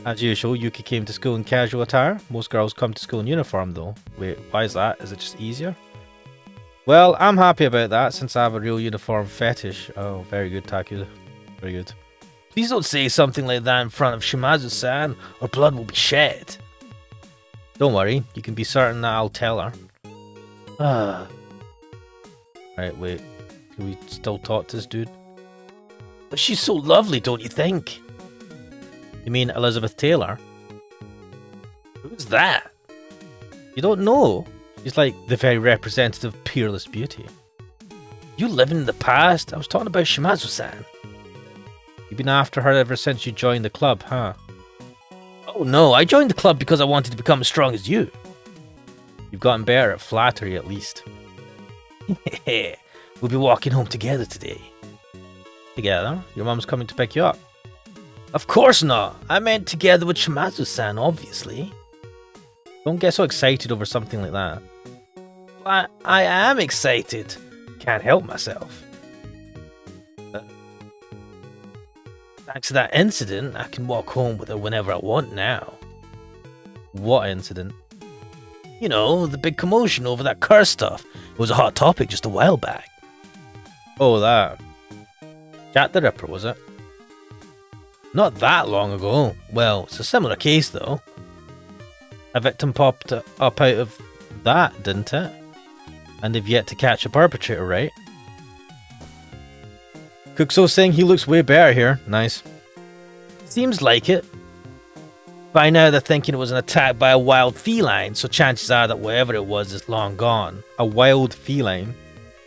As usual, Yuki came to school in casual attire. Most girls come to school in uniform though. Wait, why is that? Is it just easier? Well, I'm happy about that since I have a real uniform fetish. Oh, very good, Taku. Very good. Please don't say something like that in front of Shimazu-san, or blood will be shed. Don't worry, you can be certain that I'll tell her. Right, wait. Can we still talk to this dude? But she's so lovely, don't you think? You mean Elizabeth Taylor? Who's that? You don't know? She's like the very representative of peerless beauty. You living in the past? I was talking about Shimazu-san. You've been after her ever since you joined the club, huh? Oh no, I joined the club because I wanted to become as strong as you. You've gotten better at flattery at least. We'll be walking home together today. Together? Your mum's coming to pick you up. Of course not. I meant together with Shimazu-san, obviously. Don't get so excited over something like that. I am excited. Can't help myself. Thanks to that incident, I can walk home with her whenever I want now. What incident? You know, the big commotion over that curse stuff. It was a hot topic just a while back. Oh, that. Jack the Ripper, was it? Not that long ago. Well, it's a similar case, though. A victim popped up out of that, didn't it? And they've yet to catch a perpetrator, right? Kuxo saying he looks way better here. Nice. Seems like it. By now they're thinking it was an attack by a wild feline, so chances are that whatever it was is long gone. A wild feline.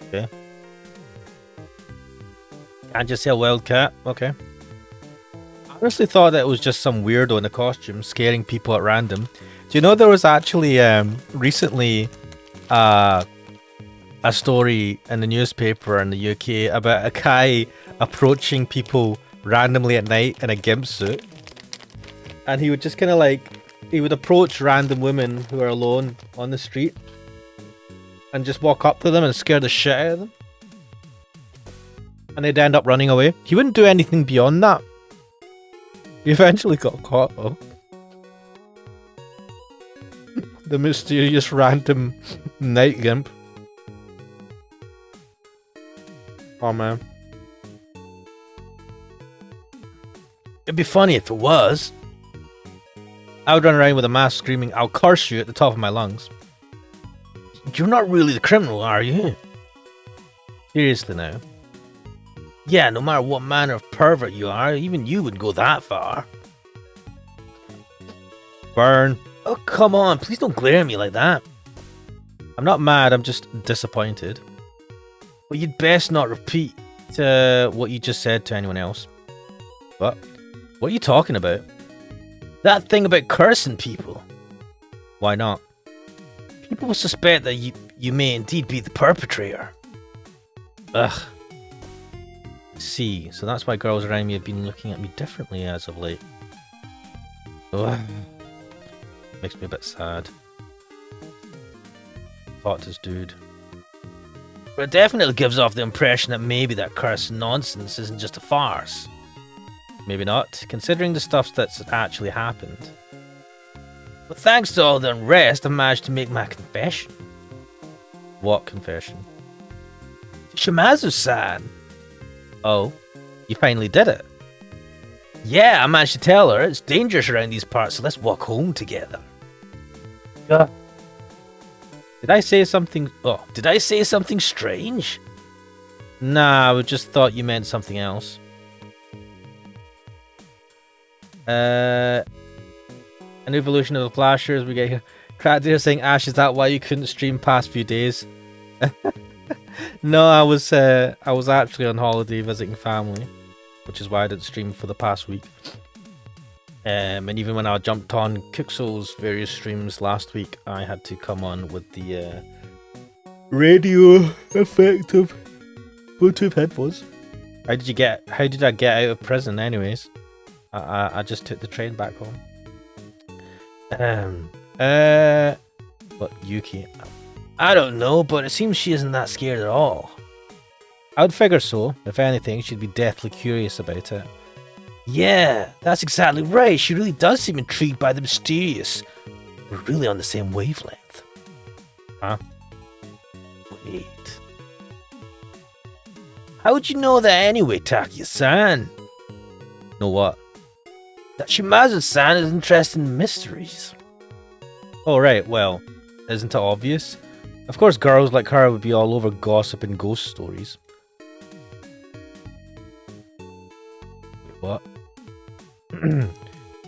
Okay. Can't just say a wild cat. Okay. I honestly thought that it was just some weirdo in a costume scaring people at random. Do you know there was actually recently a story in the newspaper in the UK about a guy approaching people randomly at night in a gimp suit, and he would just kind of like he would approach random women who are alone on the street and just walk up to them and scare the shit out of them. And they'd end up running away. He wouldn't do anything beyond that. He eventually got caught though. The mysterious random night gimp. Oh man. It'd be funny if it was. I would run around with a mask screaming, "I'll curse you" at the top of my lungs. You're not really the criminal, are you? Seriously now. Yeah, no matter what manner of pervert you are, even you wouldn't go that far. Burn. Oh, come on, please don't glare at me like that. I'm not mad, I'm just disappointed. But you'd best not repeat what you just said to anyone else. What? What are you talking about? That thing about cursing people. Why not? People will suspect that you may indeed be the perpetrator. Ugh. See, so that's why girls around me have been looking at me differently as of late. Ugh. Makes me a bit sad. Thought this dude. But it definitely gives off the impression that maybe that cursed nonsense isn't just a farce. Maybe not, considering the stuff that's actually happened. But thanks to all the unrest, I managed to make my confession. What confession? Shimazu-san. Oh, you finally did it. Yeah, I managed to tell her it's dangerous around these parts, so let's walk home together. Did I say something? Oh, did I say something strange? Nah, I just thought you meant something else. An evolution of the flashers. We get here. Cracked here saying, "Ash, is that why you couldn't stream past few days?" No, I was actually on holiday visiting family, which is why I didn't stream for the past week. And even when I jumped on Kixel's various streams last week, I had to come on with the radio effect of Bluetooth headphones. How did I get out of prison anyways? I just took the train back home. What, Yuki? I don't know, but it seems she isn't that scared at all. I would figure so. If anything, she'd be deathly curious about it. Yeah, that's exactly right. She really does seem intrigued by the mysterious. We're really on the same wavelength. Huh? Wait. How'd you know that anyway, Takia-san? Know what? That Shimazu-san is interested in mysteries. Oh, right, well, isn't it obvious? Of course, girls like her would be all over gossip and ghost stories. Wait, what?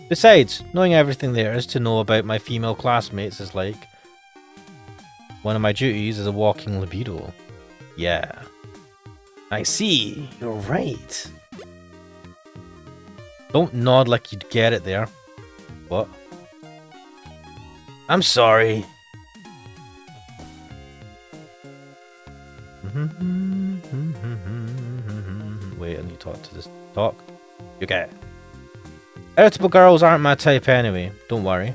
Besides, knowing everything there is to know about my female classmates is like one of my duties as a walking libido. Yeah. I see, you're right. Don't nod like you'd get it there. What? I'm sorry. Wait, I need to talk to this. Talk? You get it. Irritable girls aren't my type anyway, don't worry.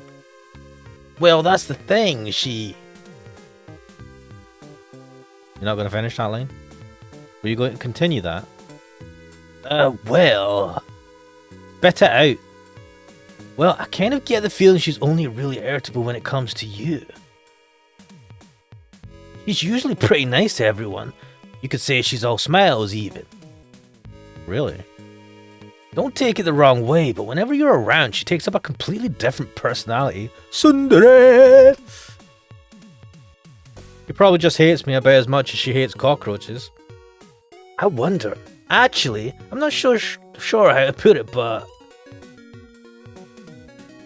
Well, that's the thing, You're not going to finish that line? Were you going to continue that? Well... Spit it out. Well, I kind of get the feeling she's only really irritable when it comes to you. She's usually pretty nice to everyone. You could say she's all smiles even. Really? Don't take it the wrong way, but whenever you're around, she takes up a completely different personality. Tsundere! She probably just hates me about as much as she hates cockroaches. I wonder. Actually, I'm not sure how to put it, but...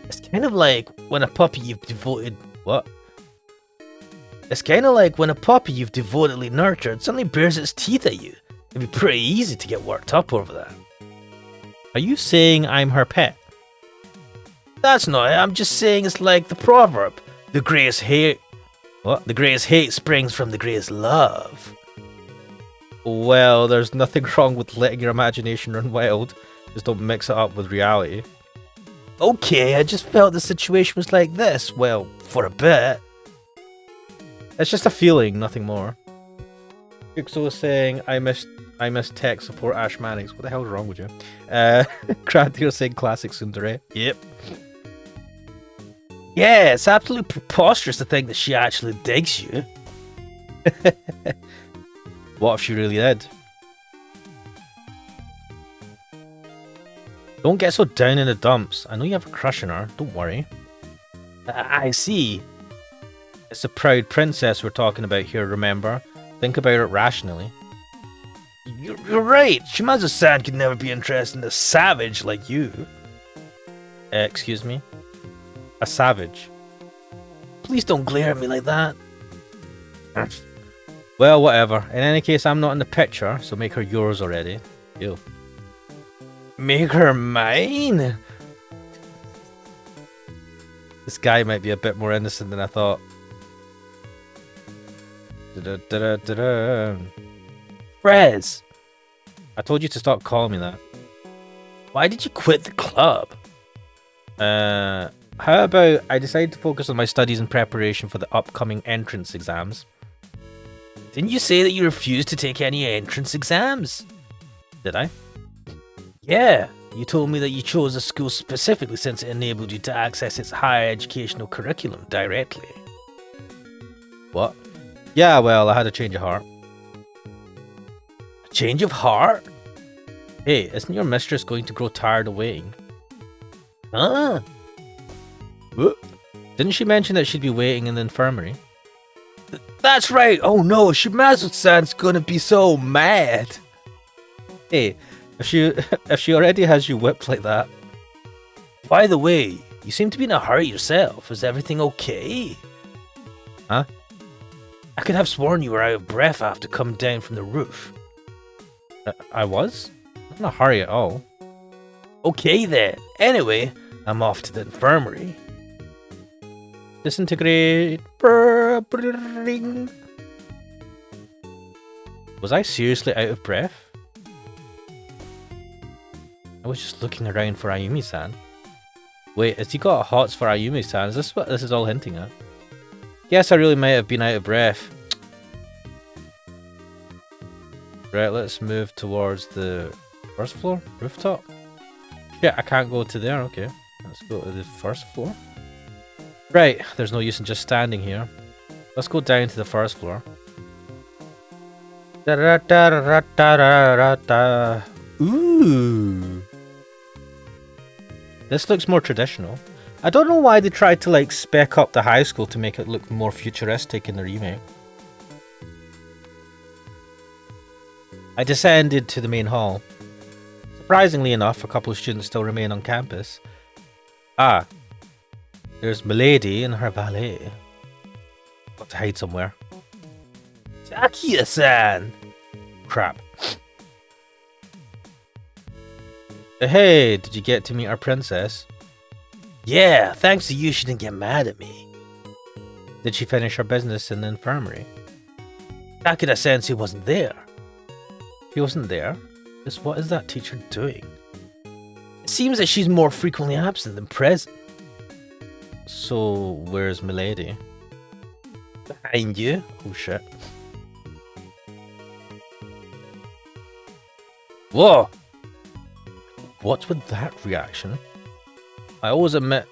It's kind of like when a puppy you've devoted... What? It's kind of like when a puppy you've devotedly nurtured suddenly bares its teeth at you. It'd be pretty easy to get worked up over that. Are you saying I'm her pet? That's not it. I'm just saying it's like the proverb. The greatest hate... What? The greatest hate springs from the greatest love. Well, there's nothing wrong with letting your imagination run wild. Just don't mix it up with reality. Okay, I just felt the situation was like this. Well, for a bit. It's just a feeling, nothing more. Pixel was saying, I miss tech support Ash Mannix. What the hell's wrong with you? Crantier saying classic tsundere. Yep. Yeah, it's absolutely preposterous to think that she actually digs you. What if she really did? Don't get so down in the dumps. I know you have a crush on her. Don't worry. I see. It's the proud princess we're talking about here, remember? Think about it rationally. You're right. Shimazu-san could never be interested in a savage like you. Excuse me? A savage. Please don't glare at me like that. Well, whatever. In any case, I'm not in the picture, so make her yours already. Ew. Make her mine? This guy might be a bit more innocent than I thought. Frez! I told you to stop calling me that. Why did you quit the club? How about I decided to focus on my studies in preparation for the upcoming entrance exams? Didn't you say that you refused to take any entrance exams? Did I? Yeah, you told me that you chose the school specifically since it enabled you to access its higher educational curriculum directly. What? Yeah, well, I had a change of heart. A change of heart? Hey, isn't your mistress going to grow tired of waiting? Huh? What? Didn't she mention that she'd be waiting in the infirmary? That's right! Oh no, Shimazu-san's gonna be so mad! Hey, if she already has you whipped like that. By the way, you seem to be in a hurry yourself. Is everything okay? Huh? I could have sworn you were out of breath after coming down from the roof. I was? Not in a hurry at all. Okay then. Anyway, I'm off to the infirmary. Disintegrate. Was I seriously out of breath? I was just looking around for Ayumi-san. Wait, has he got hots for Ayumi-san? Is this what this is all hinting at? Guess I really might have been out of breath. Right, let's move towards the first floor? Rooftop? Yeah, I can't go to there, okay. Let's go to the first floor. Right, there's no use in just standing here. Let's go down to the first floor. Ooh. This looks more traditional. I don't know why they tried to like spec up the high school to make it look more futuristic in the remake. I descended to the main hall. Surprisingly enough, a couple of students still remain on campus. Ah, there's Milady and her valet. Got to hide somewhere. Takia-san! Crap. Hey, did you get to meet our princess? Yeah, thanks to you she didn't get mad at me. Did she finish her business in the infirmary? Takeda-sensei wasn't there. He wasn't there? Just what is that teacher doing? It seems that she's more frequently absent than present. So, where's Milady? Behind you? Oh shit. Whoa! What's with that reaction? I always emit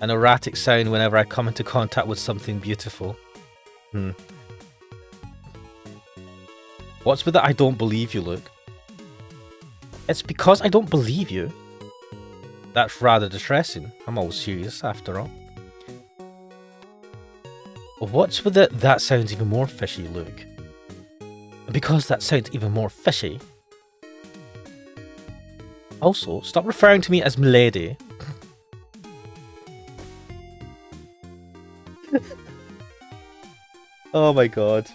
an erratic sound whenever I come into contact with something beautiful. What's with that I don't believe you look? It's because I don't believe you. That's rather distressing. I'm all serious after all. What's with it that sounds even more fishy, Luke? Because that sounds even more fishy. Also, stop referring to me as Milady. Oh my god.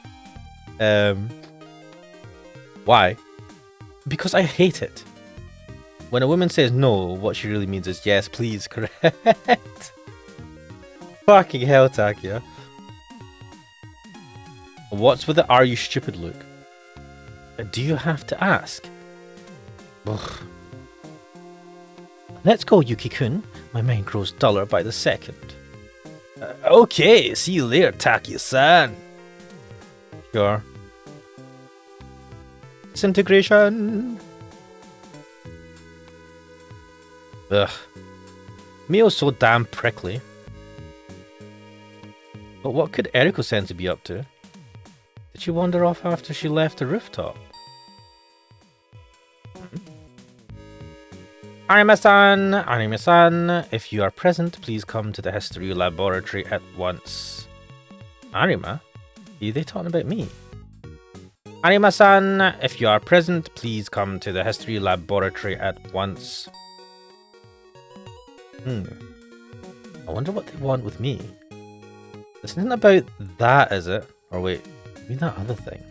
Why? Because I hate it. When a woman says no, what she really means is yes, please, correct? Fucking hell, Takia. What's with the are you stupid look? Do you have to ask? Ugh. Let's go, Yuki-kun. My mind grows duller by the second. Okay, see you later, Taki-san. Sure. Disintegration. Ugh. Mio's so damn prickly. But what could Eriko-sensei be up to? Did she wander off after she left the rooftop? Arima-san, if you are present, please come to the history laboratory at once. Arima? Are they talking about me? Arima-san, if you are present, please come to the history laboratory at once. I wonder what they want with me. This isn't about that, is it? Or wait, maybe that other thing.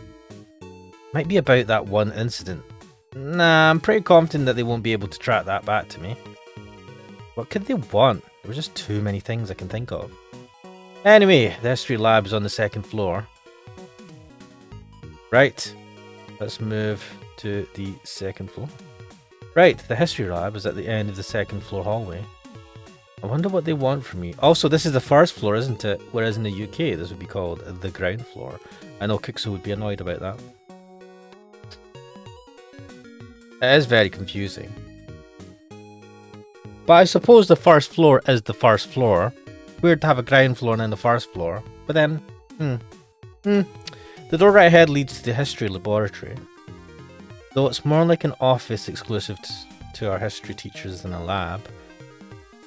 Might be about that one incident. Nah, I'm pretty confident that they won't be able to track that back to me. What could they want? There were just too many things I can think of. Anyway, the history lab is on the second floor. Right, let's move to the second floor. Right, the history lab is at the end of the second floor hallway. I wonder what they want from me. Also, this is the first floor, isn't it? Whereas in the UK, this would be called the ground floor. I know Kixu would be annoyed about that. It is very confusing. But I suppose the first floor is the first floor. Weird to have a ground floor and then the first floor. But then, The door right ahead leads to the history laboratory. Though it's more like an office exclusive to our history teachers than a lab.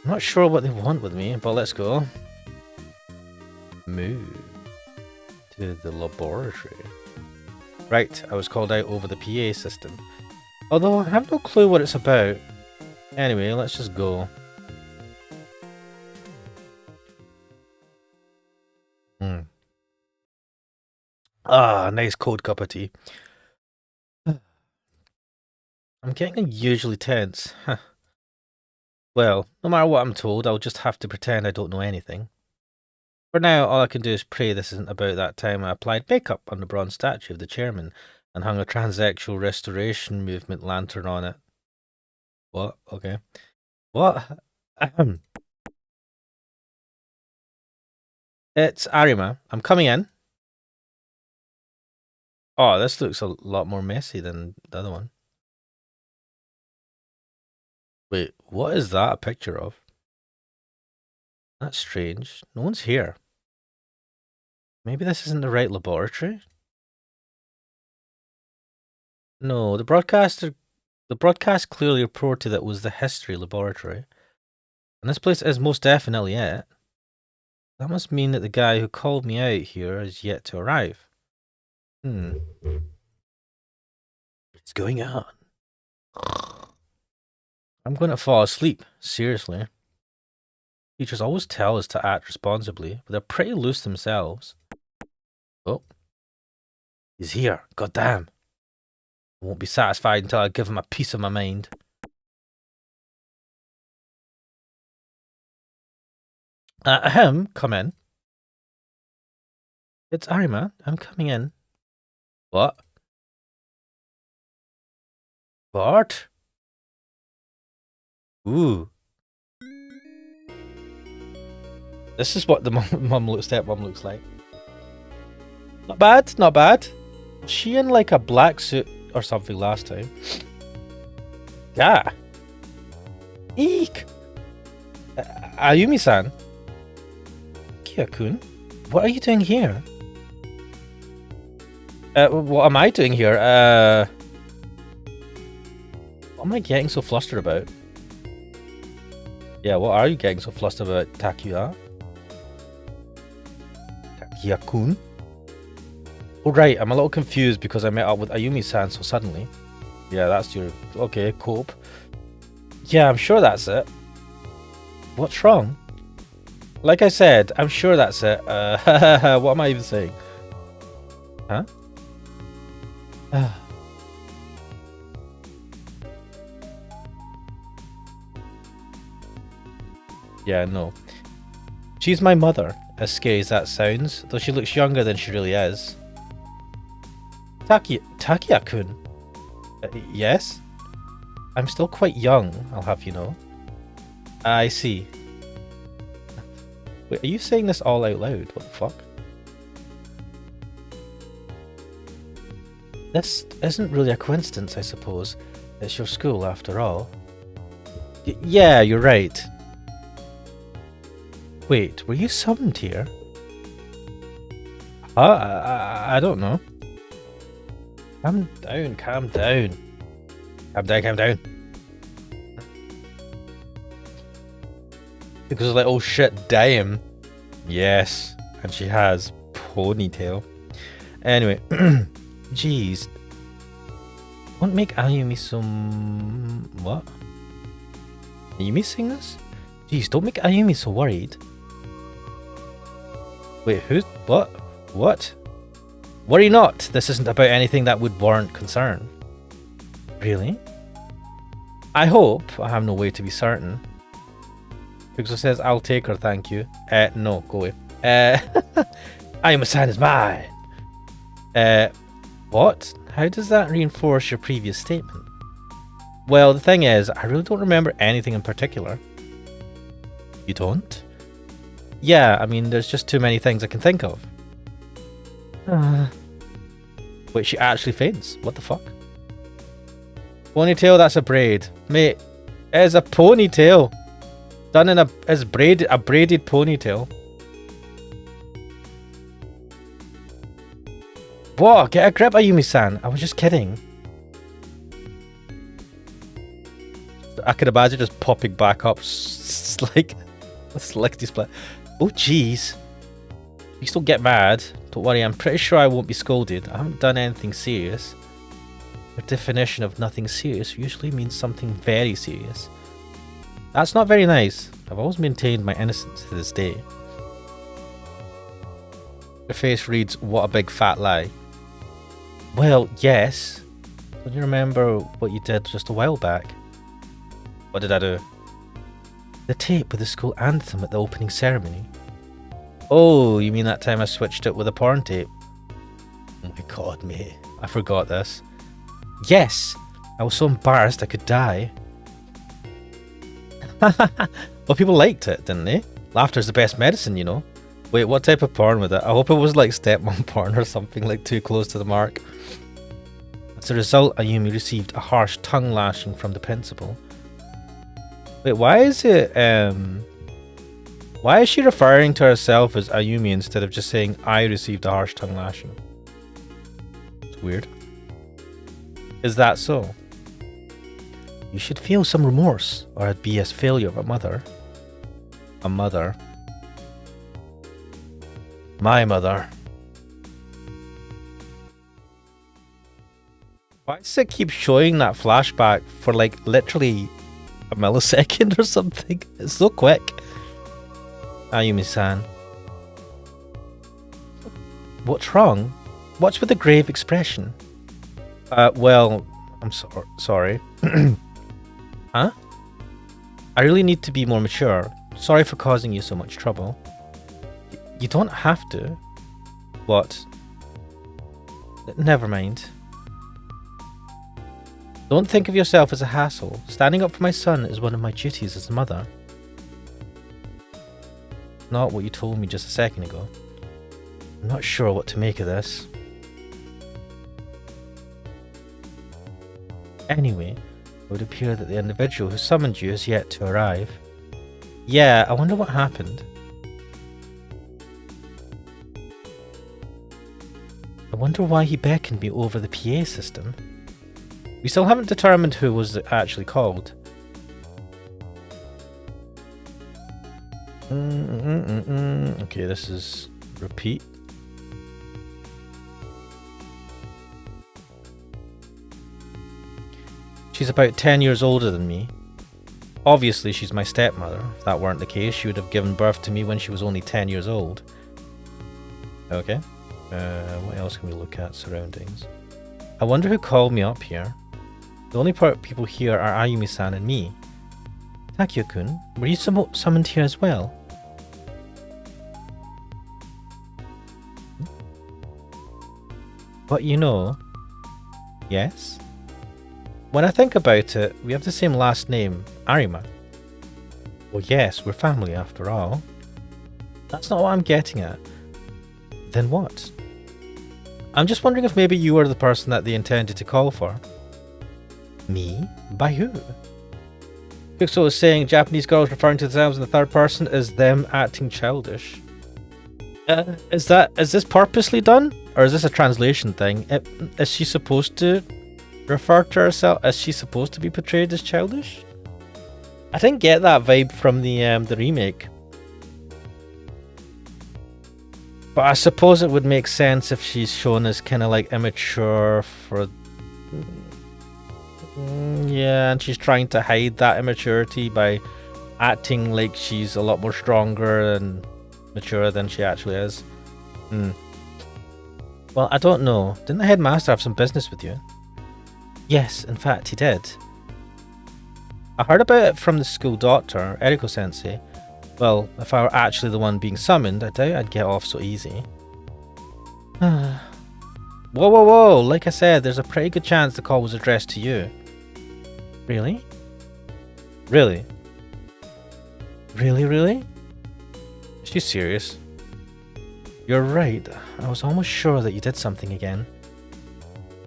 I'm not sure what they want with me, but let's go. Move to the laboratory. Right, I was called out over the PA system. Although I have no clue what it's about. Anyway, let's just go. Ah, nice cold cup of tea. I'm getting unusually tense. Well, no matter what I'm told, I'll just have to pretend I don't know anything. For now, all I can do is pray this isn't about that time I applied makeup on the bronze statue of the chairman and hung a transsexual restoration movement lantern on it. What? Okay. What? It's Arima. I'm coming in. Oh, this looks a lot more messy than the other one. Wait, what is that a picture of? That's strange. No one's here. Maybe this isn't the right laboratory? No, the broadcast clearly reported that it was the history laboratory. And this place is most definitely it. That must mean that the guy who called me out here is yet to arrive. What's going on? I'm going to fall asleep, seriously. Teachers always tell us to act responsibly, but they're pretty loose themselves. Oh. He's here, goddamn. I won't be satisfied until I give him a piece of my mind. Come in. It's Arima, I'm coming in. What? What? Ooh. This is what the stepmom looks like. Not bad, not bad. Was she in like a black suit or something last time? Yeah. Eek! Ayumi-san. Kia-kun, what are you doing here? What am I doing here? What am I getting so flustered about? Yeah, what are you getting so flustered about, Takuya? Takuya-kun? Oh right, I'm a little confused because I met up with Ayumi-san so suddenly. Yeah, that's your... Okay, cope. Yeah, I'm sure that's it. What's wrong? Like I said, I'm sure that's it. What am I even saying? Huh? Yeah, no. She's my mother, as scary as that sounds, though she looks younger than she really is. Takuya-kun? Yes? I'm still quite young, I'll have you know. I see. Wait, are you saying this all out loud? What the fuck? This isn't really a coincidence, I suppose. It's your school, after all. Yeah, you're right. Wait, were you summoned here? I don't know. Calm down, calm down. Calm down, calm down. Because it's like, oh shit, damn. Yes, and she has ponytail. Anyway, jeez. Don't make Ayumi some... What? Are you missing this? Jeez, don't make Ayumi so worried. Wait, who's... What? What? Worry not. This isn't about anything that would warrant concern. Really? I hope. I have no way to be certain. Pixel says, I'll take her, thank you. No, go away. Ayumi-san is mine. What? How does that reinforce your previous statement? Well, the thing is, I really don't remember anything in particular. You don't? Yeah, I mean, there's just too many things I can think of. Wait, she actually faints? What the fuck? Ponytail, that's a braid. Mate, it is a ponytail. Done in a braided ponytail. Whoa, get a grip, Ayumi-san. I was just kidding. I could imagine just popping back up like a slickety split. Oh jeez. Please don't get mad. Don't worry, I'm pretty sure I won't be scolded. I haven't done anything serious. The definition of nothing serious usually means something very serious. That's not very nice. I've always maintained my innocence to this day. Your face reads, what a big fat lie. Well, yes. Don't you remember what you did just a while back? What did I do? The tape with the school anthem at the opening ceremony. Oh, you mean that time I switched it with a porn tape? Oh my god, mate. I forgot this. Yes! I was so embarrassed I could die. Well, people liked it, didn't they? Laughter's the best medicine, you know. Wait, what type of porn was it? I hope it was like stepmom porn or something, like too close to the mark. As a result, Ayumi received a harsh tongue lashing from the principal. Wait, why is it, why is she referring to herself as Ayumi instead of just saying, I received a harsh tongue lashing? It's weird. Is that so? You should feel some remorse, or it'd be a failure of a mother. A mother. My mother. Why does it keep showing that flashback for like literally a millisecond or something? It's so quick. Ayumi-san. What's wrong? What's with the grave expression? Well, I'm sorry. Huh? I really need to be more mature. Sorry for causing you so much trouble. You don't have to. What? Never mind. Don't think of yourself as a hassle. Standing up for my son is one of my duties as a mother. Not what you told me just a second ago. I'm not sure what to make of this. Anyway, it would appear that the individual who summoned you is yet to arrive. Yeah, I wonder what happened. I wonder why he beckoned me over the PA system. We still haven't determined who was actually called. Okay, this is repeat. She's about 10 years older than me. Obviously, she's my stepmother. If that weren't the case, she would have given birth to me when she was only 10 years old. Okay. What else can we look at? Surroundings. I wonder who called me up here. The only people here are Ayumi-san and me. Takio-kun, were you summoned here as well? But you know... Yes? When I think about it, we have the same last name, Arima. Well, yes, we're family after all. That's not what I'm getting at. Then what? I'm just wondering if maybe you were the person that they intended to call for. Me? By who? Pixel is saying Japanese girls referring to themselves in the third person is them acting childish. Is this purposely done? Or is this a translation thing? Is she supposed to refer to herself? Is she supposed to be portrayed as childish? I didn't get that vibe from the remake. But I suppose it would make sense if she's shown as kind of like immature for... Yeah, and she's trying to hide that immaturity by acting like she's a lot more stronger and mature than she actually is. Well, I don't know. Didn't the headmaster have some business with you? Yes, in fact he did. I heard about it from the school doctor, Eriko-sensei. Well, if I were actually the one being summoned, I doubt I'd get off so easy. Whoa. Like I said, there's a pretty good chance the call was addressed to you. Really? Really? Really? Is she serious? You're right. I was almost sure that you did something again.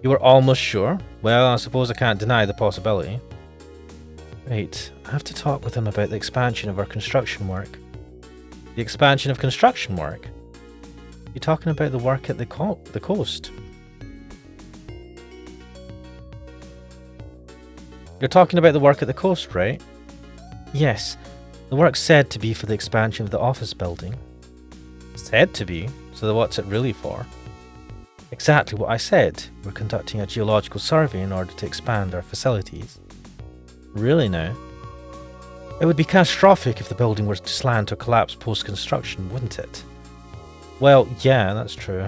You were almost sure? Well, I suppose I can't deny the possibility. Right, I have to talk with him about the expansion of our construction work. The expansion of construction work? You're talking about the work at the coast? You're talking about the work at the coast, right? Yes, the work's said to be for the expansion of the office building. Said to be? So what's it really for? Exactly what I said. We're conducting a geological survey in order to expand our facilities. Really now? It would be catastrophic if the building were to slant or collapse post-construction, wouldn't it? Well, yeah, that's true.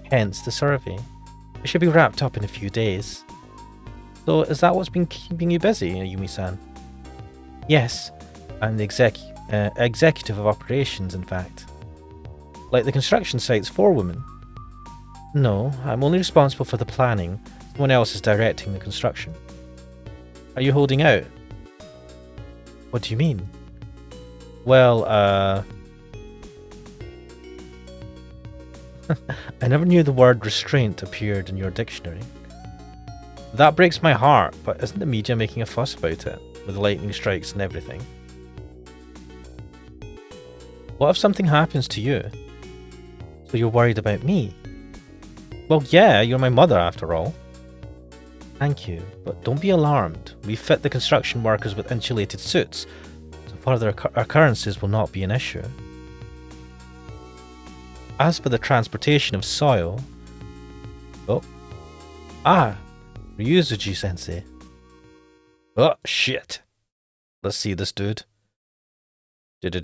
Hence the survey. It should be wrapped up in a few days. So is that what's been keeping you busy, Yumi-san? Yes, I'm the executive of operations, in fact. Like the construction site's forewoman. No, I'm only responsible for the planning. Someone else is directing the construction. Are you holding out? What do you mean? Well, I never knew the word restraint appeared in your dictionary. That breaks my heart, but isn't the media making a fuss about it, with lightning strikes and everything? What if something happens to you? So you're worried about me? Well, yeah, you're my mother after all. Thank you, but don't be alarmed. We fit the construction workers with insulated suits, so further occurrences will not be an issue. As for the transportation of soil... Ryuzuji-sensei. Oh, shit. Let's see this dude. What a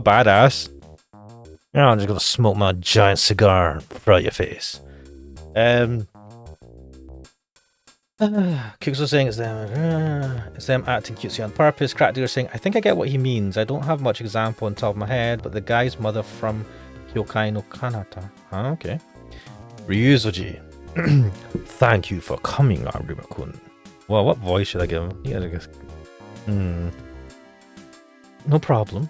badass. Yeah, I'm just gonna smoke my giant cigar in front of your face. Kixo saying it's them acting cutesy on purpose. Crackdealer saying, I think I get what he means. I don't have much example on top of my head, but the guy's mother from Hyokai no Kanata. Huh, okay. Ryuzoji. Thank you for coming, Arima-kun. Well, what voice should I give him? Yeah, I guess. No problem.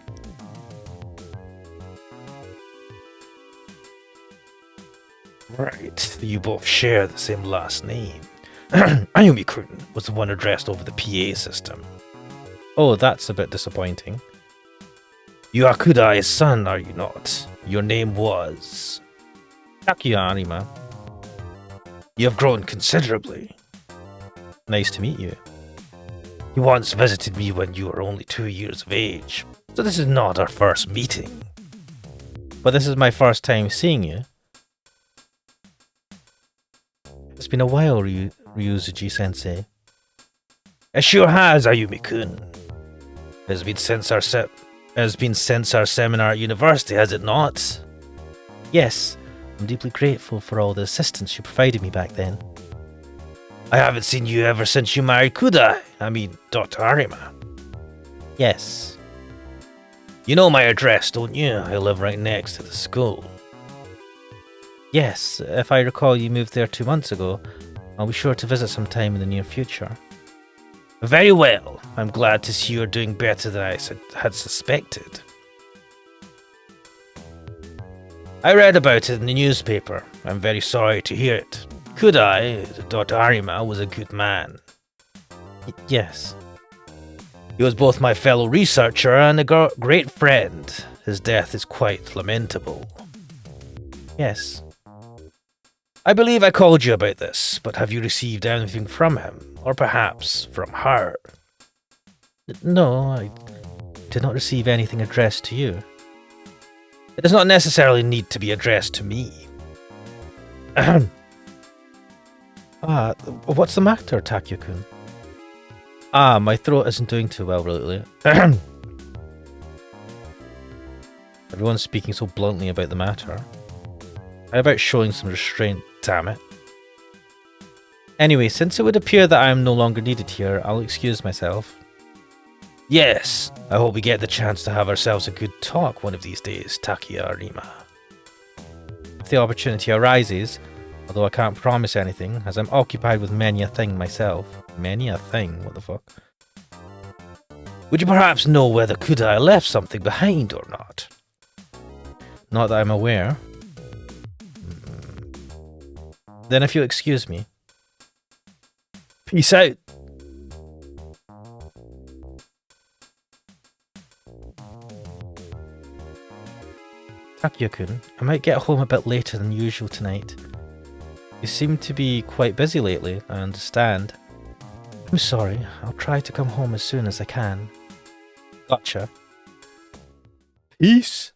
Right, you both share the same last name. Ayumi-kun was the one addressed over the PA system. Oh, that's a bit disappointing. You are Kudai's son, are you not? Your name was... Takuya Arima. You have grown considerably. Nice to meet you. You once visited me when you were only 2 years of age, so this is not our first meeting. But this is my first time seeing you. It's been a while, Ryuzuji-sensei. It sure has, Ayumi-kun. It has been since our seminar at university, has it not? Yes, I'm deeply grateful for all the assistance you provided me back then. I haven't seen you ever since you married Kudai. I mean, Dr. Arima. Yes. You know my address, don't you? I live right next to the school. Yes, if I recall, you moved there 2 months ago. I'll be sure to visit sometime in the near future. Very well. I'm glad to see you're doing better than I had suspected. I read about it in the newspaper. I'm very sorry to hear it. Kudai, Dr. Arima, was a good man. Yes. He was both my fellow researcher and a great friend. His death is quite lamentable. Yes. I believe I called you about this, but have you received anything from him? Or perhaps from her? No, I did not receive anything addressed to you. It does not necessarily need to be addressed to me. What's the matter, Takyo-kun? My throat isn't doing too well lately. Everyone's speaking so bluntly about the matter. How about showing some restraint, damn it? Anyway, since it would appear that I am no longer needed here, I'll excuse myself. Yes, I hope we get the chance to have ourselves a good talk one of these days, Takia Arima. If the opportunity arises, although I can't promise anything, as I'm occupied with many a thing myself. Many a thing? What the fuck? Would you perhaps know whether Kudai left something behind or not? Not that I'm aware. Then if you'll excuse me. Peace out. Takyo-kun, I might get home a bit later than usual tonight. You seem to be quite busy lately, I understand. I'm sorry, I'll try to come home as soon as I can. Gotcha. Peace.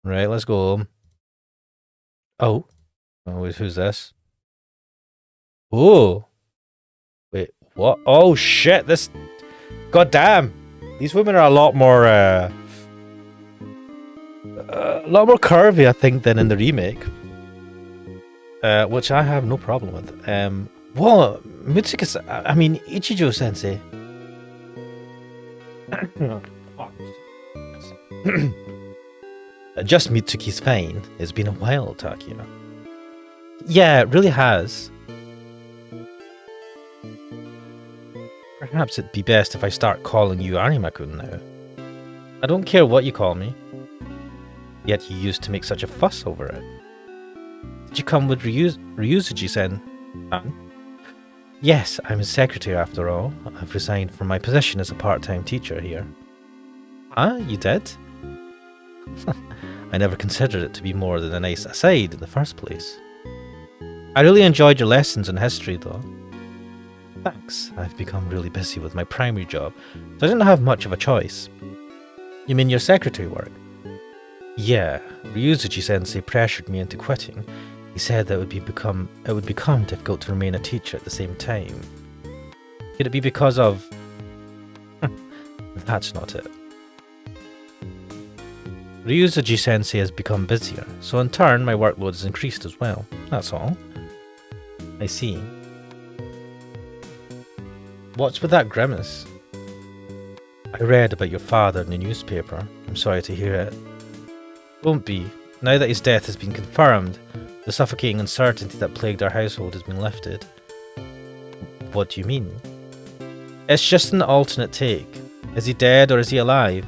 Right, let's go home. Oh, who's this? Oh. Wait, what? Oh shit, this... God damn. These women are a lot more curvy, I think, than in the remake. Which I have no problem with. Well, Mitsuki... I mean, Ichijo-sensei. Just Mitsuki's fine. It's been a while, Takio. Yeah, it really has. Perhaps it'd be best if I start calling you Arima-kun now. I don't care what you call me. Yet you used to make such a fuss over it. Did you come with Ryuzuji-sen? Yes, I'm his secretary after all. I've resigned from my position as a part-time teacher here. Ah, you did? I never considered it to be more than a nice aside in the first place. I really enjoyed your lessons in history, though. Thanks. I've become really busy with my primary job, so I didn't have much of a choice. You mean your secretary work? Yeah, Ryuzuji-sensei pressured me into quitting. He said that it would become difficult to remain a teacher at the same time. Could it be because of... That's not it. Ryuzuji-sensei has become busier, so in turn my workload has increased as well. That's all. I see. What's with that grimace? I read about your father in the newspaper. I'm sorry to hear it. Won't be. Now that his death has been confirmed, the suffocating uncertainty that plagued our household has been lifted. What do you mean? It's just an alternate take. Is he dead or is he alive?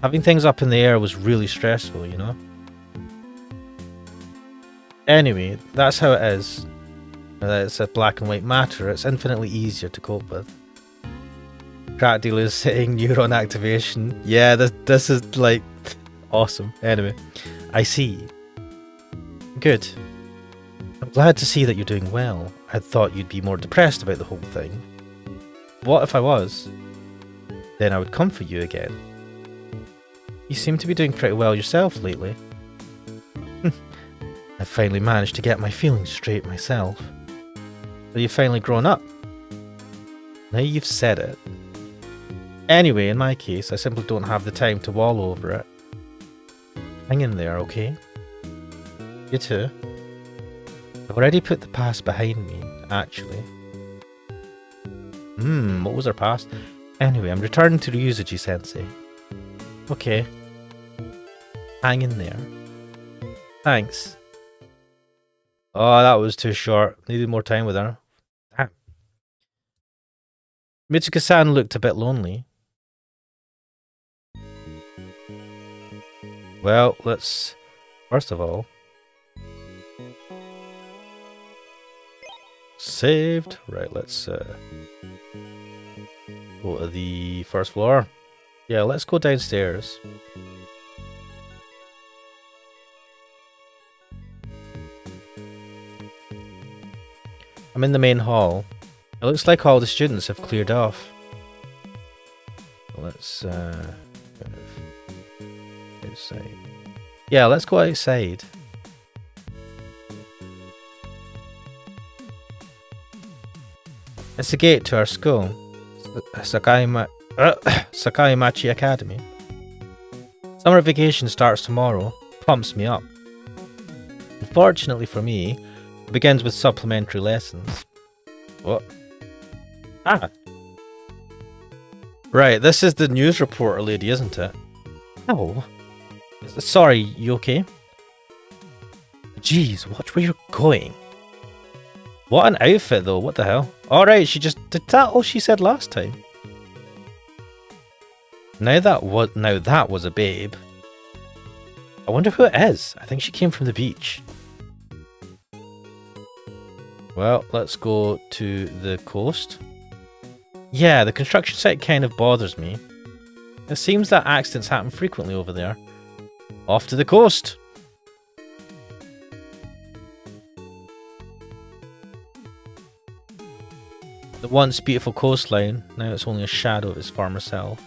Having things up in the air was really stressful, you know? Anyway, that's how it is. Now that it's a black and white matter, it's infinitely easier to cope with. Crack dealer is saying neuron activation. Yeah, this is like awesome. Anyway, I see. Good. I'm glad to see that you're doing well. I thought you'd be more depressed about the whole thing. What if I was? Then I would come for you again. You seem to be doing pretty well yourself lately. I've finally managed to get my feelings straight myself. So you've finally grown up. Now you've said it. Anyway, in my case, I simply don't have the time to wallow over it. Hang in there, okay? You too. I've already put the past behind me, actually. What was our past? Anyway, I'm returning to Ryuzuji-sensei. Okay. Hang in there. Thanks. Oh, that was too short. Needed more time with her. Damn. Mitsuka-san looked a bit lonely. Well, let's... First of all... Saved. Right, let's go to the first floor. Yeah, let's go downstairs. I'm in the main hall. It looks like all the students have cleared off. Let's outside. Yeah, let's go outside. It's the gate to our school, Sakaimachi Academy. Summer vacation starts tomorrow. Pumps me up. Unfortunately for me, it begins with supplementary lessons. What? Ah. Right, this is the news reporter lady, isn't it? Oh. Sorry, you okay? Jeez, watch where you're going. What an outfit though, what the hell? Alright, she just... Did that all she said last time? Now that was a babe. I wonder who it is. I think she came from the beach. Well, let's go to the coast. Yeah, the construction site kind of bothers me. It seems that accidents happen frequently over there. Off to the coast! The once beautiful coastline, now it's only a shadow of its former self.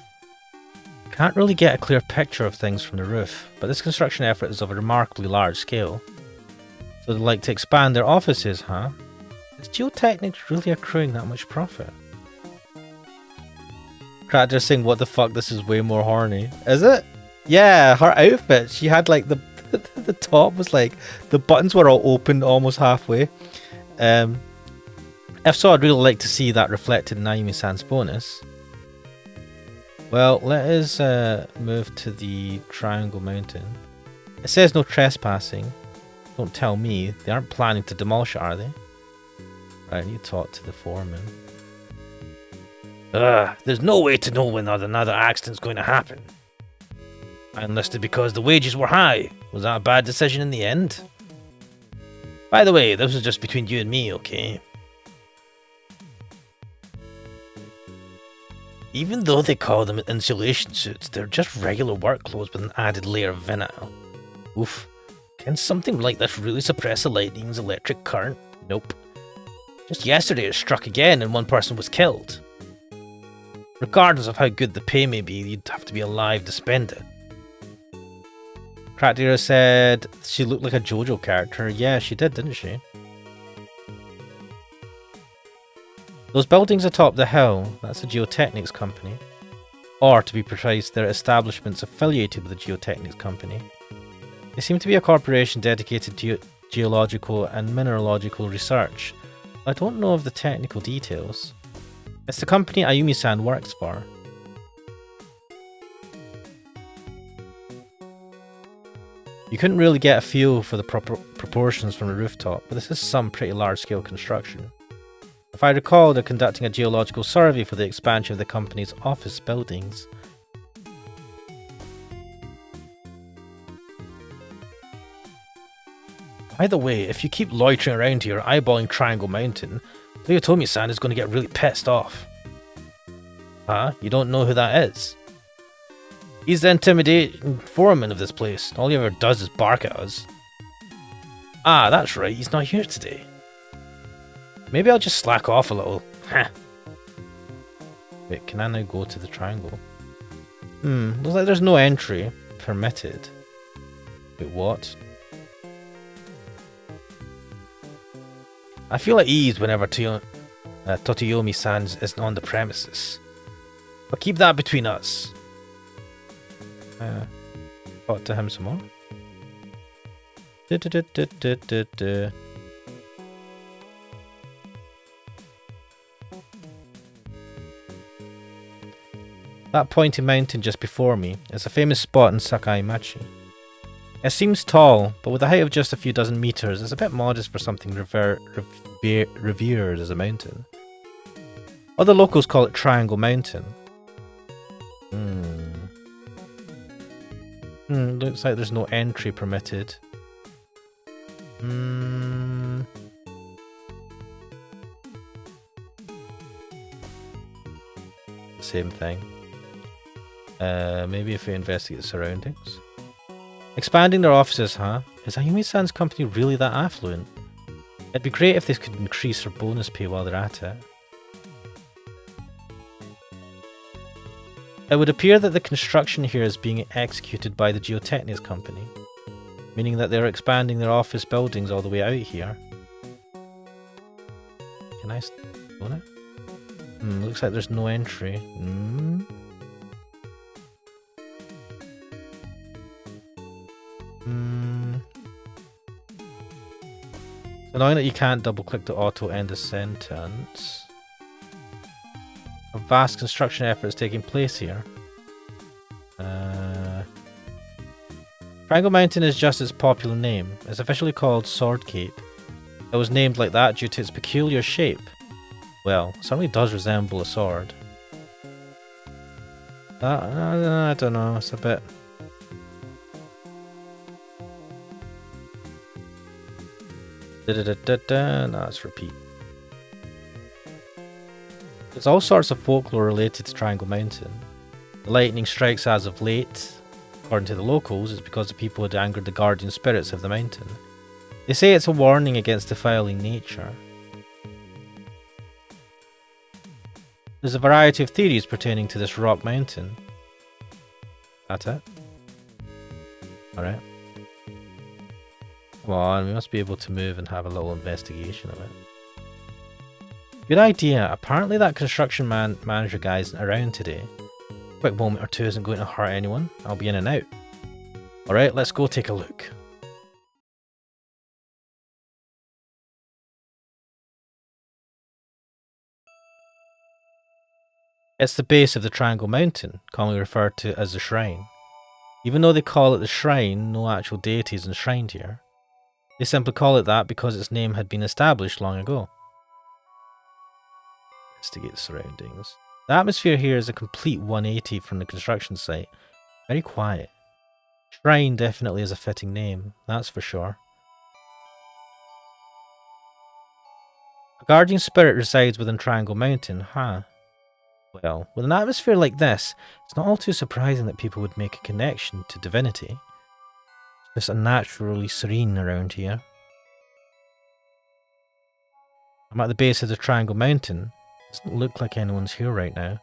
Can't really get a clear picture of things from the roof, but this construction effort is of a remarkably large scale. So they'd like to expand their offices, huh? Is Geotechnics really accruing that much profit? Cracker saying, what the fuck, this is way more horny. Is it? Yeah, her outfit, she had like the top was like, the buttons were all open almost halfway. If so, I'd really like to see that reflected in Ayumi-san's bonus. Well, let us move to the Triangle Mountain. It says no trespassing. Don't tell me. They aren't planning to demolish it, are they? Right, I need to talk to the foreman. There's no way to know when another accident's going to happen. I enlisted because the wages were high. Was that a bad decision in the end? By the way, this was just between you and me, okay? Even though they call them insulation suits, they're just regular work clothes with an added layer of vinyl. Oof. Can something like this really suppress the lightning's electric current? Nope. Just yesterday it struck again and one person was killed. Regardless of how good the pay may be, you'd have to be alive to spend it. Crackdira said she looked like a JoJo character. Yeah, she did, didn't she? Those buildings atop the hill, that's a Geotechnics company. Or, to be precise, they're establishments affiliated with the Geotechnics company. They seem to be a corporation dedicated to geological and mineralogical research. I don't know of the technical details. It's the company Ayumi-san works for. You couldn't really get a feel for the proper proportions from the rooftop, but this is some pretty large-scale construction. If I recall, they're conducting a geological survey for the expansion of the company's office buildings. By the way, if you keep loitering around here eyeballing Triangle Mountain, Toyotomi-san is going to get really pissed off. Huh? You don't know who that is? He's the intimidating foreman of this place. All he ever does is bark at us. Ah, that's right, he's not here today. Maybe I'll just slack off a little. Heh. Wait, can I now go to the triangle? Looks like there's no entry permitted. Wait, what? I feel at ease whenever Totoyomi-san isn't on the premises. But keep that between us. Talk to him some more. That pointy mountain just before me is a famous spot in Sakaimachi. It seems tall, but with a height of just a few dozen meters, it's a bit modest for something revered as a mountain. Other locals call it Triangle Mountain. Looks like there's no entry permitted. Same thing. Maybe if we investigate the surroundings. Expanding their offices, huh? Is Ayumi-san's company really that affluent? It'd be great if they could increase their bonus pay while they're at it. It would appear that the construction here is being executed by the Geotechnics company, meaning that they're expanding their office buildings all the way out here. Can I go now? Looks like there's no entry. It's annoying that you can't double click to auto end a sentence. A vast construction effort is taking place here. Triangle Mountain is just its popular name. It's officially called Sword Cape. It was named like that due to its peculiar shape. Well, it certainly does resemble a sword. I don't know, it's a bit... No, let's repeat. There's all sorts of folklore related to Triangle Mountain. The lightning strikes as of late. According to the locals, it's because the people had angered the guardian spirits of the mountain. They say it's a warning against defiling nature. There's a variety of theories pertaining to this rock mountain. That's it? Alright. Come on, we must be able to move and have a little investigation of it. Good idea. Apparently that construction manager guy isn't around today. A quick moment or two isn't going to hurt anyone. I'll be in and out. Alright, let's go take a look. It's the base of the Triangle Mountain, commonly referred to as the Shrine. Even though they call it the Shrine, no actual deity is enshrined here. They simply call it that because its name had been established long ago. Investigate the surroundings. The atmosphere here is a complete 180 from the construction site. Very quiet. Shrine definitely is a fitting name, that's for sure. A guardian spirit resides within Triangle Mountain, huh? Well, with an atmosphere like this, it's not all too surprising that people would make a connection to divinity. It's unnaturally serene around here. I'm at the base of the Triangle Mountain. Doesn't look like anyone's here right now.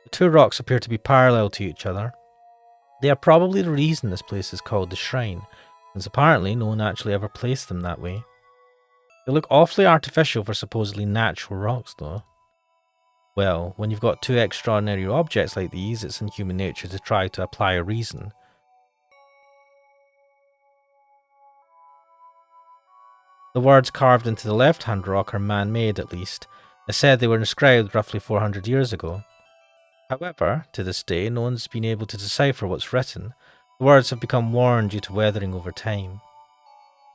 The two rocks appear to be parallel to each other. They are probably the reason this place is called the Shrine, since apparently no one actually ever placed them that way. They look awfully artificial for supposedly natural rocks though. Well, when you've got two extraordinary objects like these, it's in human nature to try to apply a reason. The words carved into the left-hand rock are man-made at least. It's said they were inscribed roughly 400 years ago. However, to this day, no one's been able to decipher what's written. The words have become worn due to weathering over time.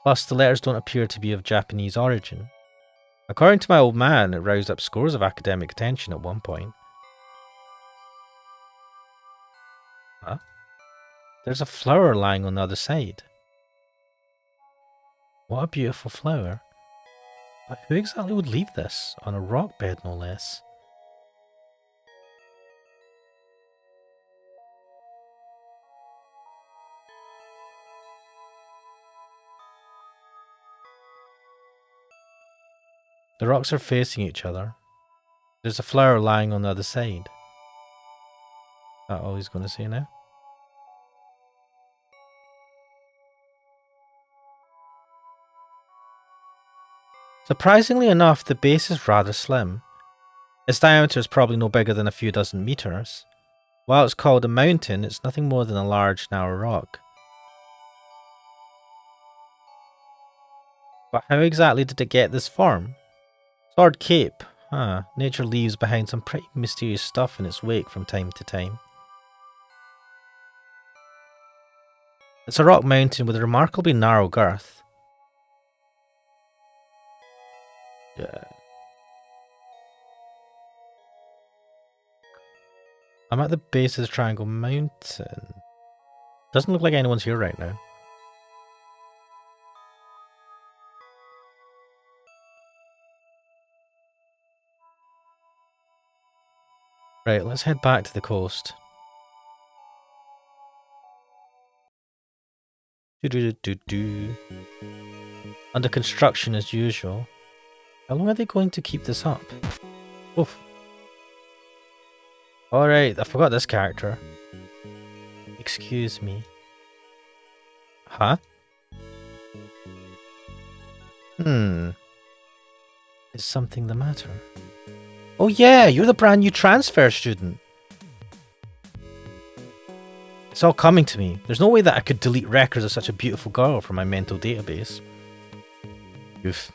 Plus, the letters don't appear to be of Japanese origin. According to my old man, it roused up scores of academic attention at one point. Huh? There's a flower lying on the other side. What a beautiful flower. But who exactly would leave this? On a rock bed, no less. The rocks are facing each other. There's a flower lying on the other side. Is that all he's going to say now? Surprisingly enough, the base is rather slim. Its diameter is probably no bigger than a few dozen meters. While it's called a mountain, it's nothing more than a large, narrow rock. But how exactly did it get this form? Sword Cape. Nature leaves behind some pretty mysterious stuff in its wake from time to time. It's a rock mountain with a remarkably narrow girth. Yeah. I'm at the base of the Triangle Mountain. Doesn't look like anyone's here right now. Right, let's head back to the coast. Under construction as usual. How long are they going to keep this up? Oof. Alright, I forgot this character. Excuse me. Huh? Is something the matter? Oh yeah, you're the brand new transfer student. It's all coming to me. There's no way that I could delete records of such a beautiful girl from my mental database. Oof.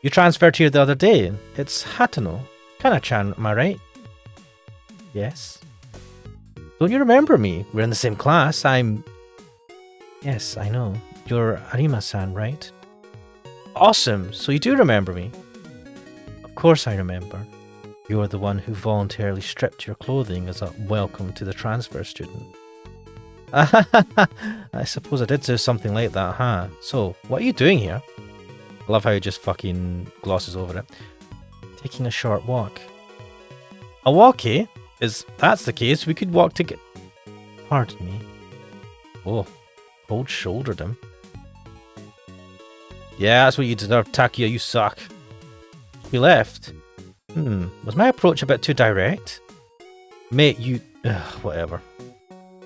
You transferred here the other day. It's Hatano. Kana-chan, am I right? Yes. Don't you remember me? We're in the same class. Yes, I know. You're Arima-san, right? Awesome. So you do remember me? Of course I remember. You're the one who voluntarily stripped your clothing as a welcome to the transfer student. I suppose I did do something like that, huh? So, what are you doing here? I love how he just fucking glosses over it. Taking a short walk. A walk, eh? If that's the case, we could walk together. Pardon me. Oh, cold-shouldered him. Yeah, that's what you deserve, Takia, you suck. We left. Was my approach a bit too direct? Mate, you... whatever.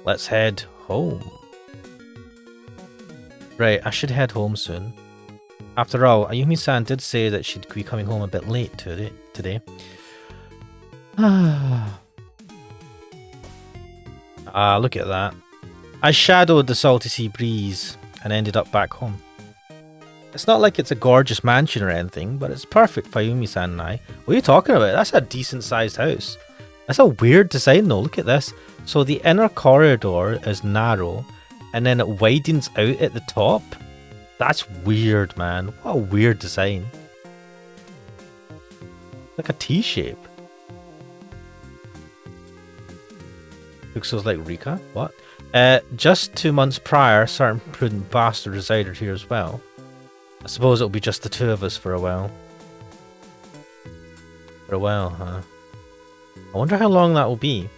Let's head home. Right, I should head home soon. After all, Ayumi-san did say that she'd be coming home a bit late today. Look at that. I shadowed the salty sea breeze and ended up back home. It's not like it's a gorgeous mansion or anything, but it's perfect for Ayumi-san and I. What are you talking about? That's a decent sized house. That's a weird design though, look at this. So the inner corridor is narrow, and then it widens out at the top. That's weird, man. What a weird design. Like a T-shape. Looks like Rika. What? Just 2 months prior, certain prudent bastard resided here as well. I suppose it'll be just the two of us for a while. For a while, huh? I wonder how long that will be.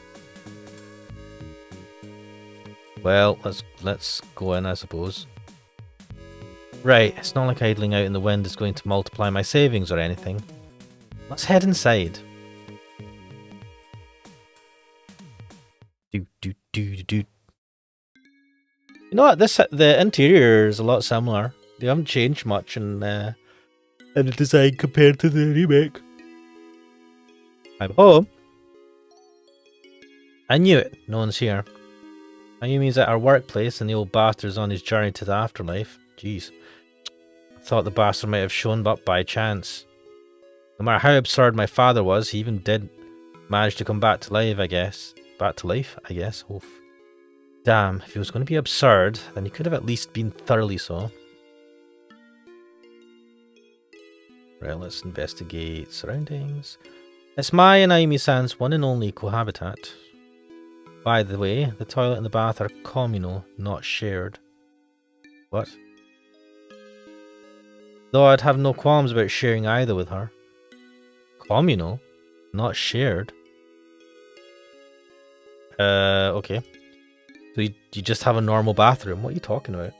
Well, let's go in, I suppose. Right, it's not like idling out in the wind is going to multiply my savings or anything. Let's head inside. You know what? The interior is a lot similar. They haven't changed much in the design compared to the remake. I'm home. I knew it. No one's here. Ayumi's at our workplace and the old bastard's on his journey to the afterlife. Jeez. I thought the bastard might have shown up by chance. No matter how absurd my father was, he even did manage to come back to life, I guess. Back to life, I guess. Oof. Damn, if he was going to be absurd, then he could have at least been thoroughly so. Right, let's investigate surroundings. It's my and Ayumi-san's one and only cohabitat. By the way, the toilet and the bath are communal, not shared. What? Though I'd have no qualms about sharing either with her. Communal? Not shared? Okay. So you just have a normal bathroom? What are you talking about?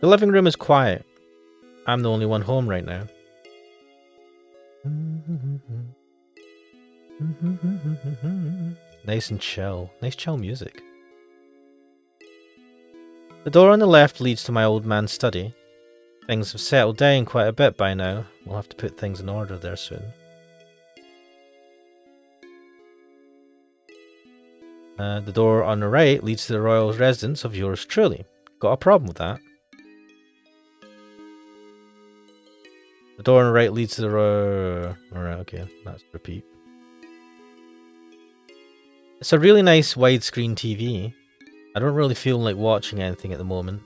The living room is quiet. I'm the only one home right now. Nice and chill. Nice chill music. The door on the left leads to my old man's study. Things have settled down quite a bit by now. We'll have to put things in order there soon. The door on the right leads to the royal residence of yours truly. Got a problem with that? The door on the right leads to the royal... Alright, okay. Let's repeat. It's a really nice widescreen TV. I don't really feel like watching anything at the moment.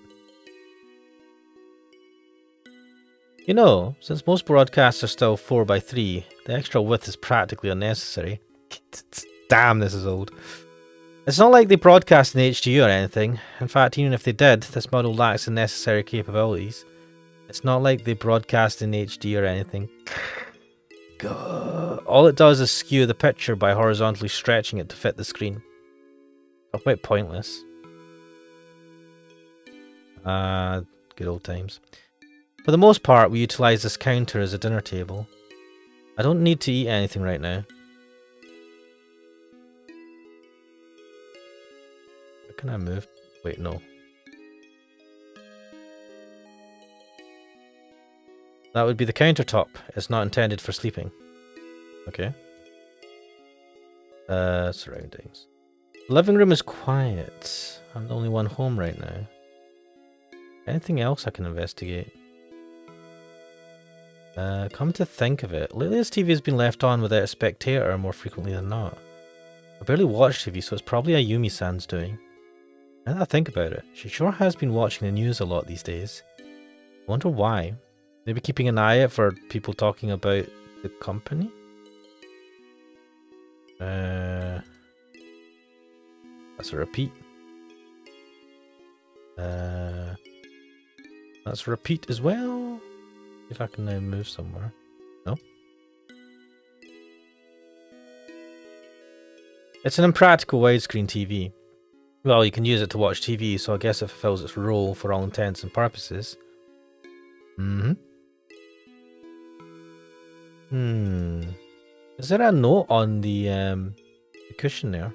You know, since most broadcasts are still 4:3, the extra width is practically unnecessary. Damn, this is old. It's not like they broadcast in HD or anything. In fact, even if they did, this model lacks the necessary capabilities. It's not like they broadcast in HD or anything. God. All it does is skew the picture by horizontally stretching it to fit the screen. Oh, quite pointless. Good old times. For the most part, we utilize this counter as a dinner table. I don't need to eat anything right now. Where can I move? Wait, no. That would be the countertop. It's not intended for sleeping. Okay. Surroundings. The living room is quiet. I'm the only one home right now. Anything else I can investigate? Come to think of it, lately this TV has been left on without a spectator more frequently than not. I barely watch TV, so it's probably a Yumi-san's doing. Now that I think about it, she sure has been watching the news a lot these days. I wonder why. Maybe keeping an eye out for people talking about the company? That's a repeat. That's a repeat as well. If I can now move somewhere. No? It's an impractical widescreen TV. Well, you can use it to watch TV, so I guess it fulfills its role for all intents and purposes. Is there a note on the cushion there?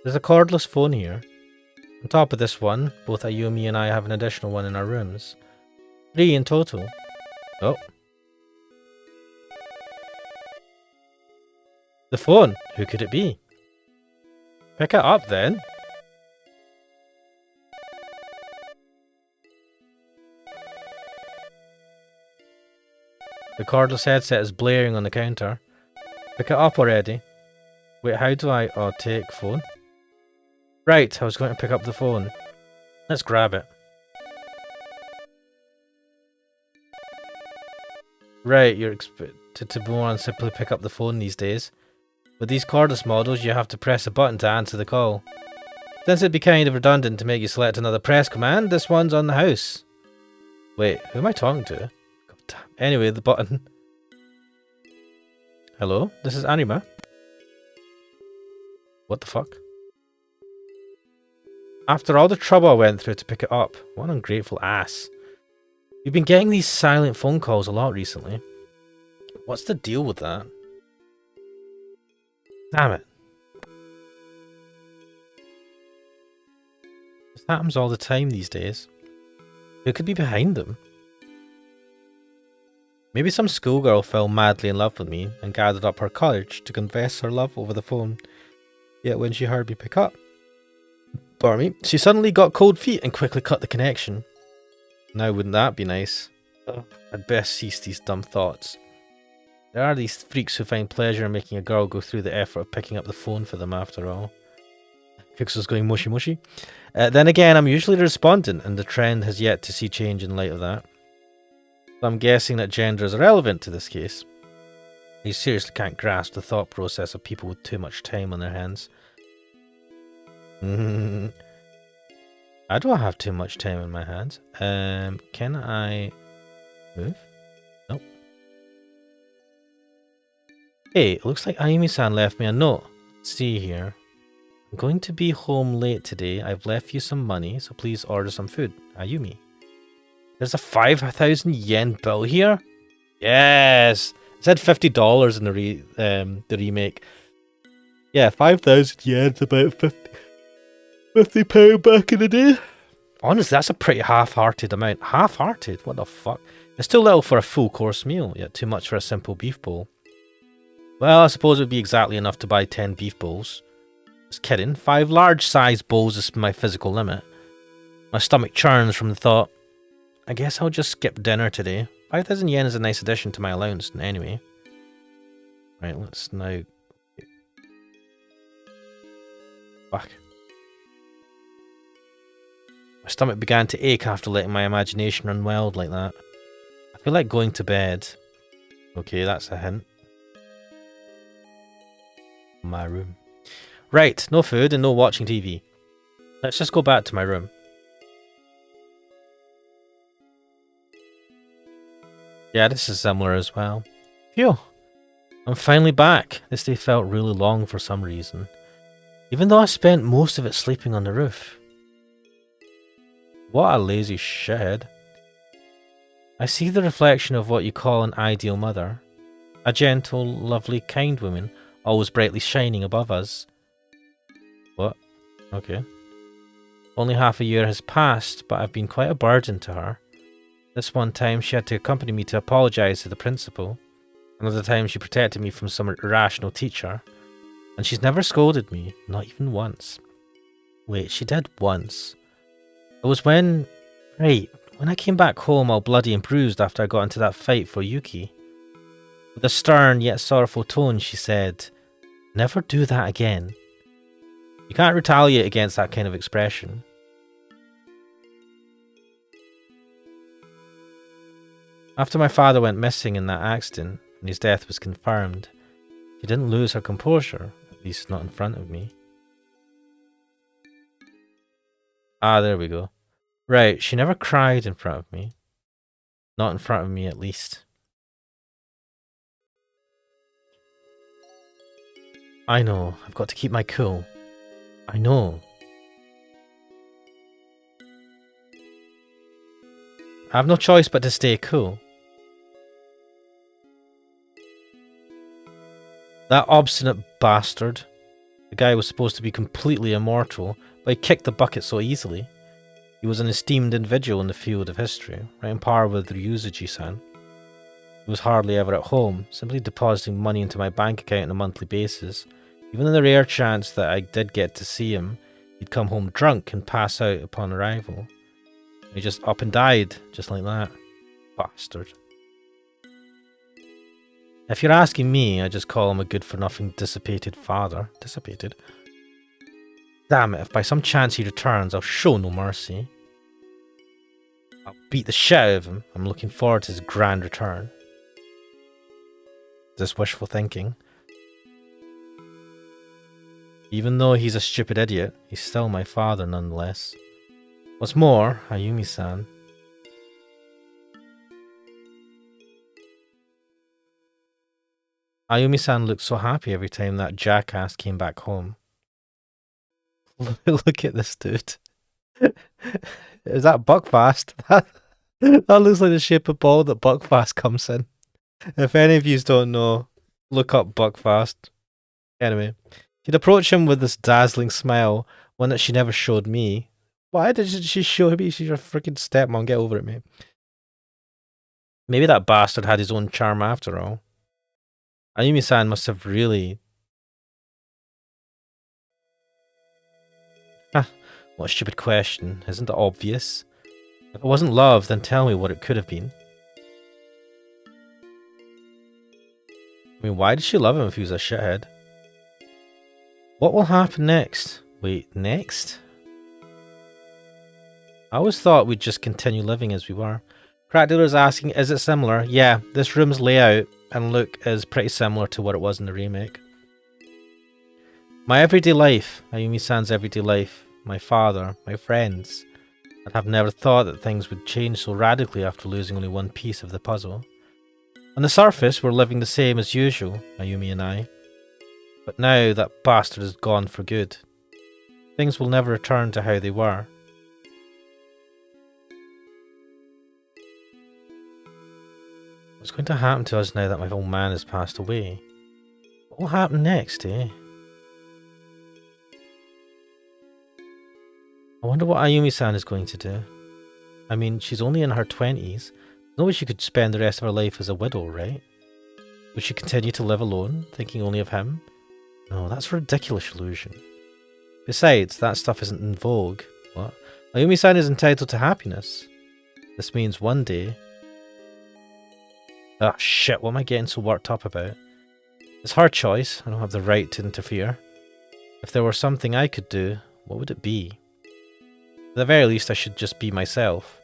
There's a cordless phone here. On top of this one, both Ayumi and I have an additional one in our rooms. 3 in total. Oh. The phone. Who could it be? Pick it up then. The cordless headset is blaring on the counter. Pick it up already. Wait, how do I... Oh, take phone. Right, I was going to pick up the phone. Let's grab it. Right, you're expected to more than simply pick up the phone these days. With these cordless models, you have to press a button to answer the call. Since it'd be kind of redundant to make you select another press command, this one's on the house. Wait, who am I talking to? God damn. Anyway, the button. Hello, this is Anima. What the fuck? After all the trouble I went through to pick it up, what an ungrateful ass. You've been getting these silent phone calls a lot recently. What's the deal with that? Damn it. This happens all the time these days. Who could be behind them? Maybe some schoolgirl fell madly in love with me and gathered up her courage to confess her love over the phone. Yet when she heard me pick up, pardon me, she suddenly got cold feet and quickly cut the connection. Now wouldn't that be nice? I'd best cease these dumb thoughts. There are these freaks who find pleasure in making a girl go through the effort of picking up the phone for them after all. Pixel's going mushy mushy. Then again, I'm usually the respondent, and the trend has yet to see change in light of that. So I'm guessing that gender is irrelevant to this case. You seriously can't grasp the thought process of people with too much time on their hands. I don't have too much time on my hands. Can I move? Nope. Hey, it looks like Ayumi-san left me a note. Let's see here. I'm going to be home late today. I've left you some money, so please order some food. Ayumi. There's a 5,000 yen bill here? Yes! It said $50 in the remake. Yeah, 5,000 yen's about 50 pound back in the day. Honestly, that's a pretty half-hearted amount. Half-hearted? What the fuck? It's too little for a full course meal, yet too much for a simple beef bowl. Well, I suppose it would be exactly enough to buy 10 beef bowls. Just kidding. 5 large-sized bowls is my physical limit. My stomach churns from the thought. I guess I'll just skip dinner today. 5,000 yen is a nice addition to my allowance anyway. Right, let's now... Fuck. My stomach began to ache after letting my imagination run wild like that. I feel like going to bed. Okay, that's a hint. My room. Right, no food and no watching TV. Let's just go back to my room. Yeah, this is similar as well. Phew. I'm finally back. This day felt really long for some reason. Even though I spent most of it sleeping on the roof. What a lazy shithead. I see the reflection of what you call an ideal mother. A gentle, lovely, kind woman, always brightly shining above us. What? Okay. Only half a year has passed, but I've been quite a burden to her. This one time she had to accompany me to apologise to the principal. Another time she protected me from some irrational teacher. And she's never scolded me, not even once. Wait, she did once. It was when I came back home all bloody and bruised after I got into that fight for Yuki. With a stern yet sorrowful tone she said, "Never do that again." You can't retaliate against that kind of expression. After my father went missing in that accident, and his death was confirmed, she didn't lose her composure, at least not in front of me. Ah, there we go. Right, she never cried in front of me. Not in front of me, at least. I know, I've got to keep my cool. I know. I have no choice but to stay cool. That obstinate bastard. The guy was supposed to be completely immortal, but he kicked the bucket so easily. He was an esteemed individual in the field of history, right on par with Ryuzuji-san. He was hardly ever at home, simply depositing money into my bank account on a monthly basis. Even in the rare chance that I did get to see him, he'd come home drunk and pass out upon arrival. He just up and died, just like that. Bastard. If you're asking me, I just call him a good-for-nothing dissipated father. Dissipated? Damn it, if by some chance he returns, I'll show no mercy. I'll beat the shit out of him. I'm looking forward to his grand return. Is this wishful thinking? Even though he's a stupid idiot, he's still my father nonetheless. What's more, Ayumi-san. Ayumi-san looked so happy every time that jackass came back home. Look at this dude. Is that Buckfast? That looks like the shape of ball that Buckfast comes in. If any of you don't know, look up Buckfast. Anyway, she'd approach him with this dazzling smile, one that she never showed me. Why did she show me? She's your freaking stepmom. Get over it, mate. Maybe that bastard had his own charm after all. Ayumi-san must have really... What a stupid question. Isn't it obvious? If it wasn't love, then tell me what it could have been. I mean, why did she love him if he was a shithead? What will happen next? Wait, next? I always thought we'd just continue living as we were. Crack Dealer's asking, is it similar? Yeah, this room's layout and look is pretty similar to what it was in the remake. My everyday life, Ayumi-san's everyday life, my father, my friends. I'd have never thought that things would change so radically after losing only one piece of the puzzle. On the surface, we're living the same as usual, Ayumi and I. But now that bastard is gone for good. Things will never return to how they were. What's going to happen to us now that my old man has passed away? What will happen next, eh? I wonder what Ayumi-san is going to do. I mean, she's only in her 20s. No way she could spend the rest of her life as a widow, right? Would she continue to live alone, thinking only of him? No, that's a ridiculous illusion. Besides, that stuff isn't in vogue. What? Ayumi-san is entitled to happiness. This means one day... Ah, shit, what am I getting so worked up about? It's her choice. I don't have the right to interfere. If there were something I could do, what would it be? At the very least, I should just be myself.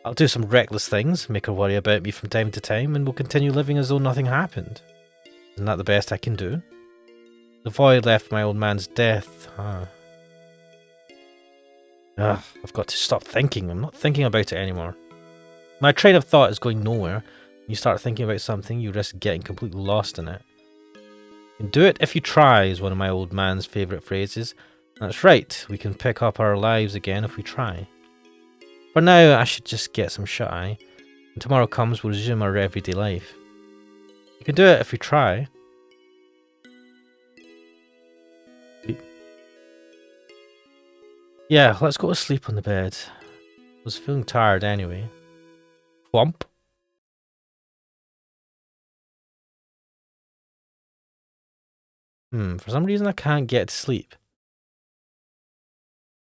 I'll do some reckless things, make her worry about me from time to time, and we'll continue living as though nothing happened. Isn't that the best I can do? The void left my old man's death, huh? Ugh, I've got to stop thinking. I'm not thinking about it anymore. My train of thought is going nowhere. When you start thinking about something, you risk getting completely lost in it. You can do it if you try, is one of my old man's favourite phrases. That's right, we can pick up our lives again if we try. For now, I should just get some shut-eye. When tomorrow comes, we'll resume our everyday life. You can do it if we try. Yeah, let's go to sleep on the bed. I was feeling tired anyway. Thwomp. For some reason I can't get to sleep.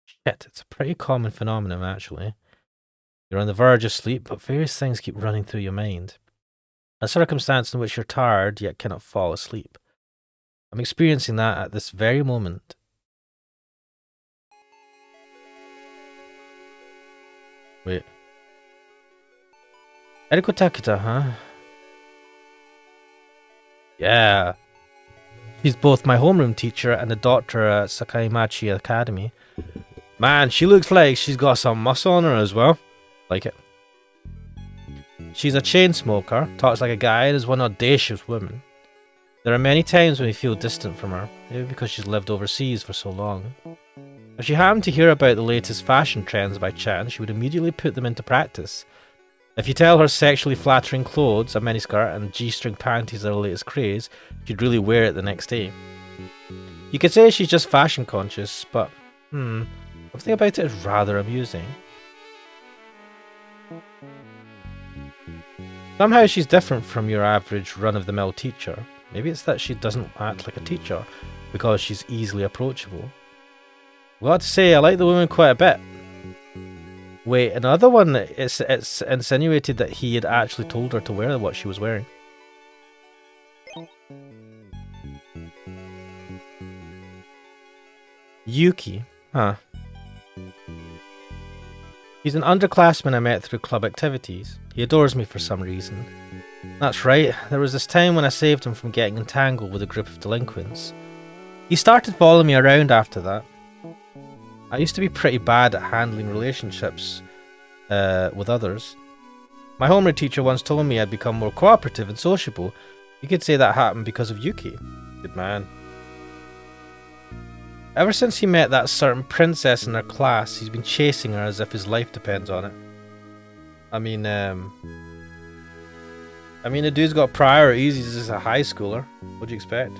Shit, it's a pretty common phenomenon actually. You're on the verge of sleep, but various things keep running through your mind. A circumstance in which you're tired yet cannot fall asleep. I'm experiencing that at this very moment. Wait. Eriko Takeda, huh? Yeah. She's both my homeroom teacher and a doctor at Sakaimachi Academy. Man, she looks like she's got some muscle on her as well. Like it. She's a chain smoker, talks like a guy, and is one audacious woman. There are many times when we feel distant from her, maybe because she's lived overseas for so long. If she happened to hear about the latest fashion trends by chance, she would immediately put them into practice. If you tell her sexually flattering clothes, a miniskirt, and G-string panties are the latest craze, she'd really wear it the next day. You could say she's just fashion conscious, but something about it is rather amusing. Somehow she's different from your average run-of-the-mill teacher. Maybe it's that she doesn't act like a teacher, because she's easily approachable. Well, I have to say, I like the woman quite a bit. Wait, another one, it's insinuated that he had actually told her to wear what she was wearing. Yuki, huh? He's an underclassman I met through club activities. He adores me for some reason. That's right, there was this time when I saved him from getting entangled with a group of delinquents. He started following me around after that. I used to be pretty bad at handling relationships with others. My homeroom teacher once told me I'd become more cooperative and sociable. You could say that happened because of Yuki. Good man. Ever since he met that certain princess in her class, he's been chasing her as if his life depends on it. I mean, the dude's got priorities. He's just a high schooler. What do you expect?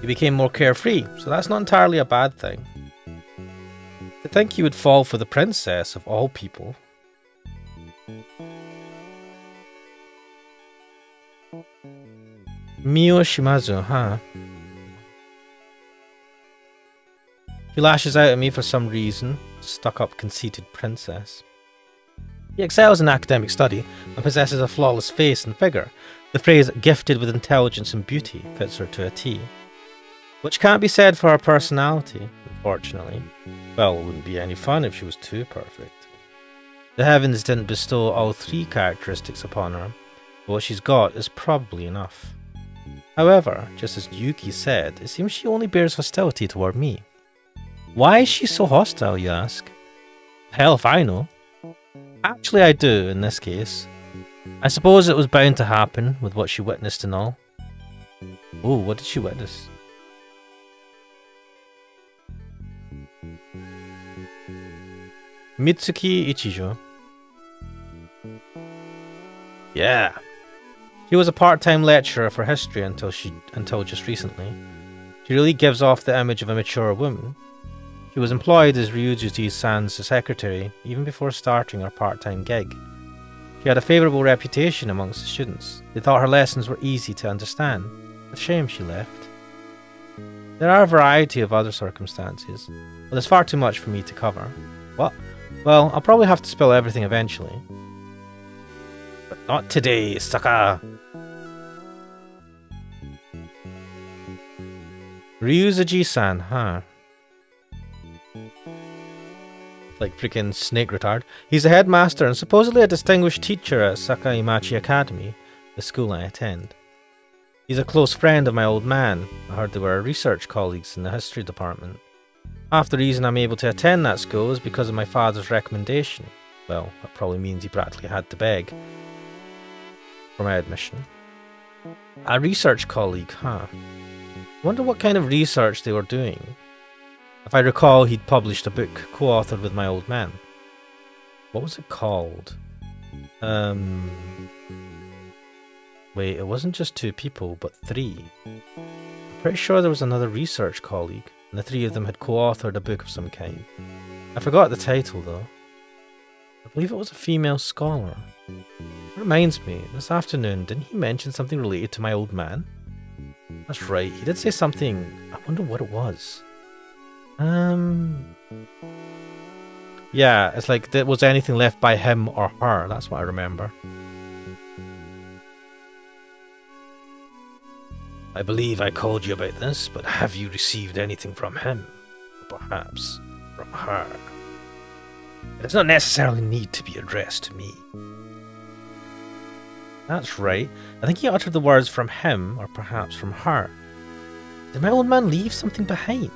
He became more carefree, so that's not entirely a bad thing. To think he would fall for the princess of all people. Mio Shimazu, huh? She lashes out at me for some reason, stuck-up conceited princess. He excels in academic study and possesses a flawless face and figure. The phrase gifted with intelligence and beauty fits her to a T. Which can't be said for her personality, unfortunately. Well, it wouldn't be any fun if she was too perfect. The heavens didn't bestow all three characteristics upon her, but what she's got is probably enough. However, just as Yuki said, it seems she only bears hostility toward me. Why is she so hostile, you ask? Hell if I know. Actually, I do, in this case. I suppose it was bound to happen, with what she witnessed and all. Oh, what did she witness? Mitsuki Ichijo. Yeah. She was a part-time lecturer for history until just recently. She really gives off the image of a mature woman. She was employed as Ryuji-san's secretary even before starting her part-time gig. She had a favourable reputation amongst the students. They thought her lessons were easy to understand. A shame she left. There are a variety of other circumstances, but there's far too much for me to cover. What? Well, I'll probably have to spill everything eventually. But not today, sucker! Ryuzaji-san, huh? Like freaking snake retard. He's a headmaster and supposedly a distinguished teacher at Sakaimachi Academy, the school I attend. He's a close friend of my old man. I heard they were research colleagues in the history department. Half the reason I'm able to attend that school is because of my father's recommendation. Well, that probably means he practically had to beg for my admission. A research colleague, huh? Wonder what kind of research they were doing. If I recall, he'd published a book co-authored with my old man. What was it called? Wait, it wasn't just 2 people, but 3. I'm pretty sure there was another research colleague, and the 3 of them had co-authored a book of some kind. I forgot the title, though. I believe it was a female scholar. It reminds me, this afternoon, didn't he mention something related to my old man? That's right, he did say something. I wonder what it was. Yeah, it's like, was anything left by him or her? That's what I remember. I believe I called you about this, but have you received anything from him? Or perhaps from her? It does not necessarily need to be addressed to me. That's right. I think he uttered the words from him, or perhaps from her. Did my old man leave something behind?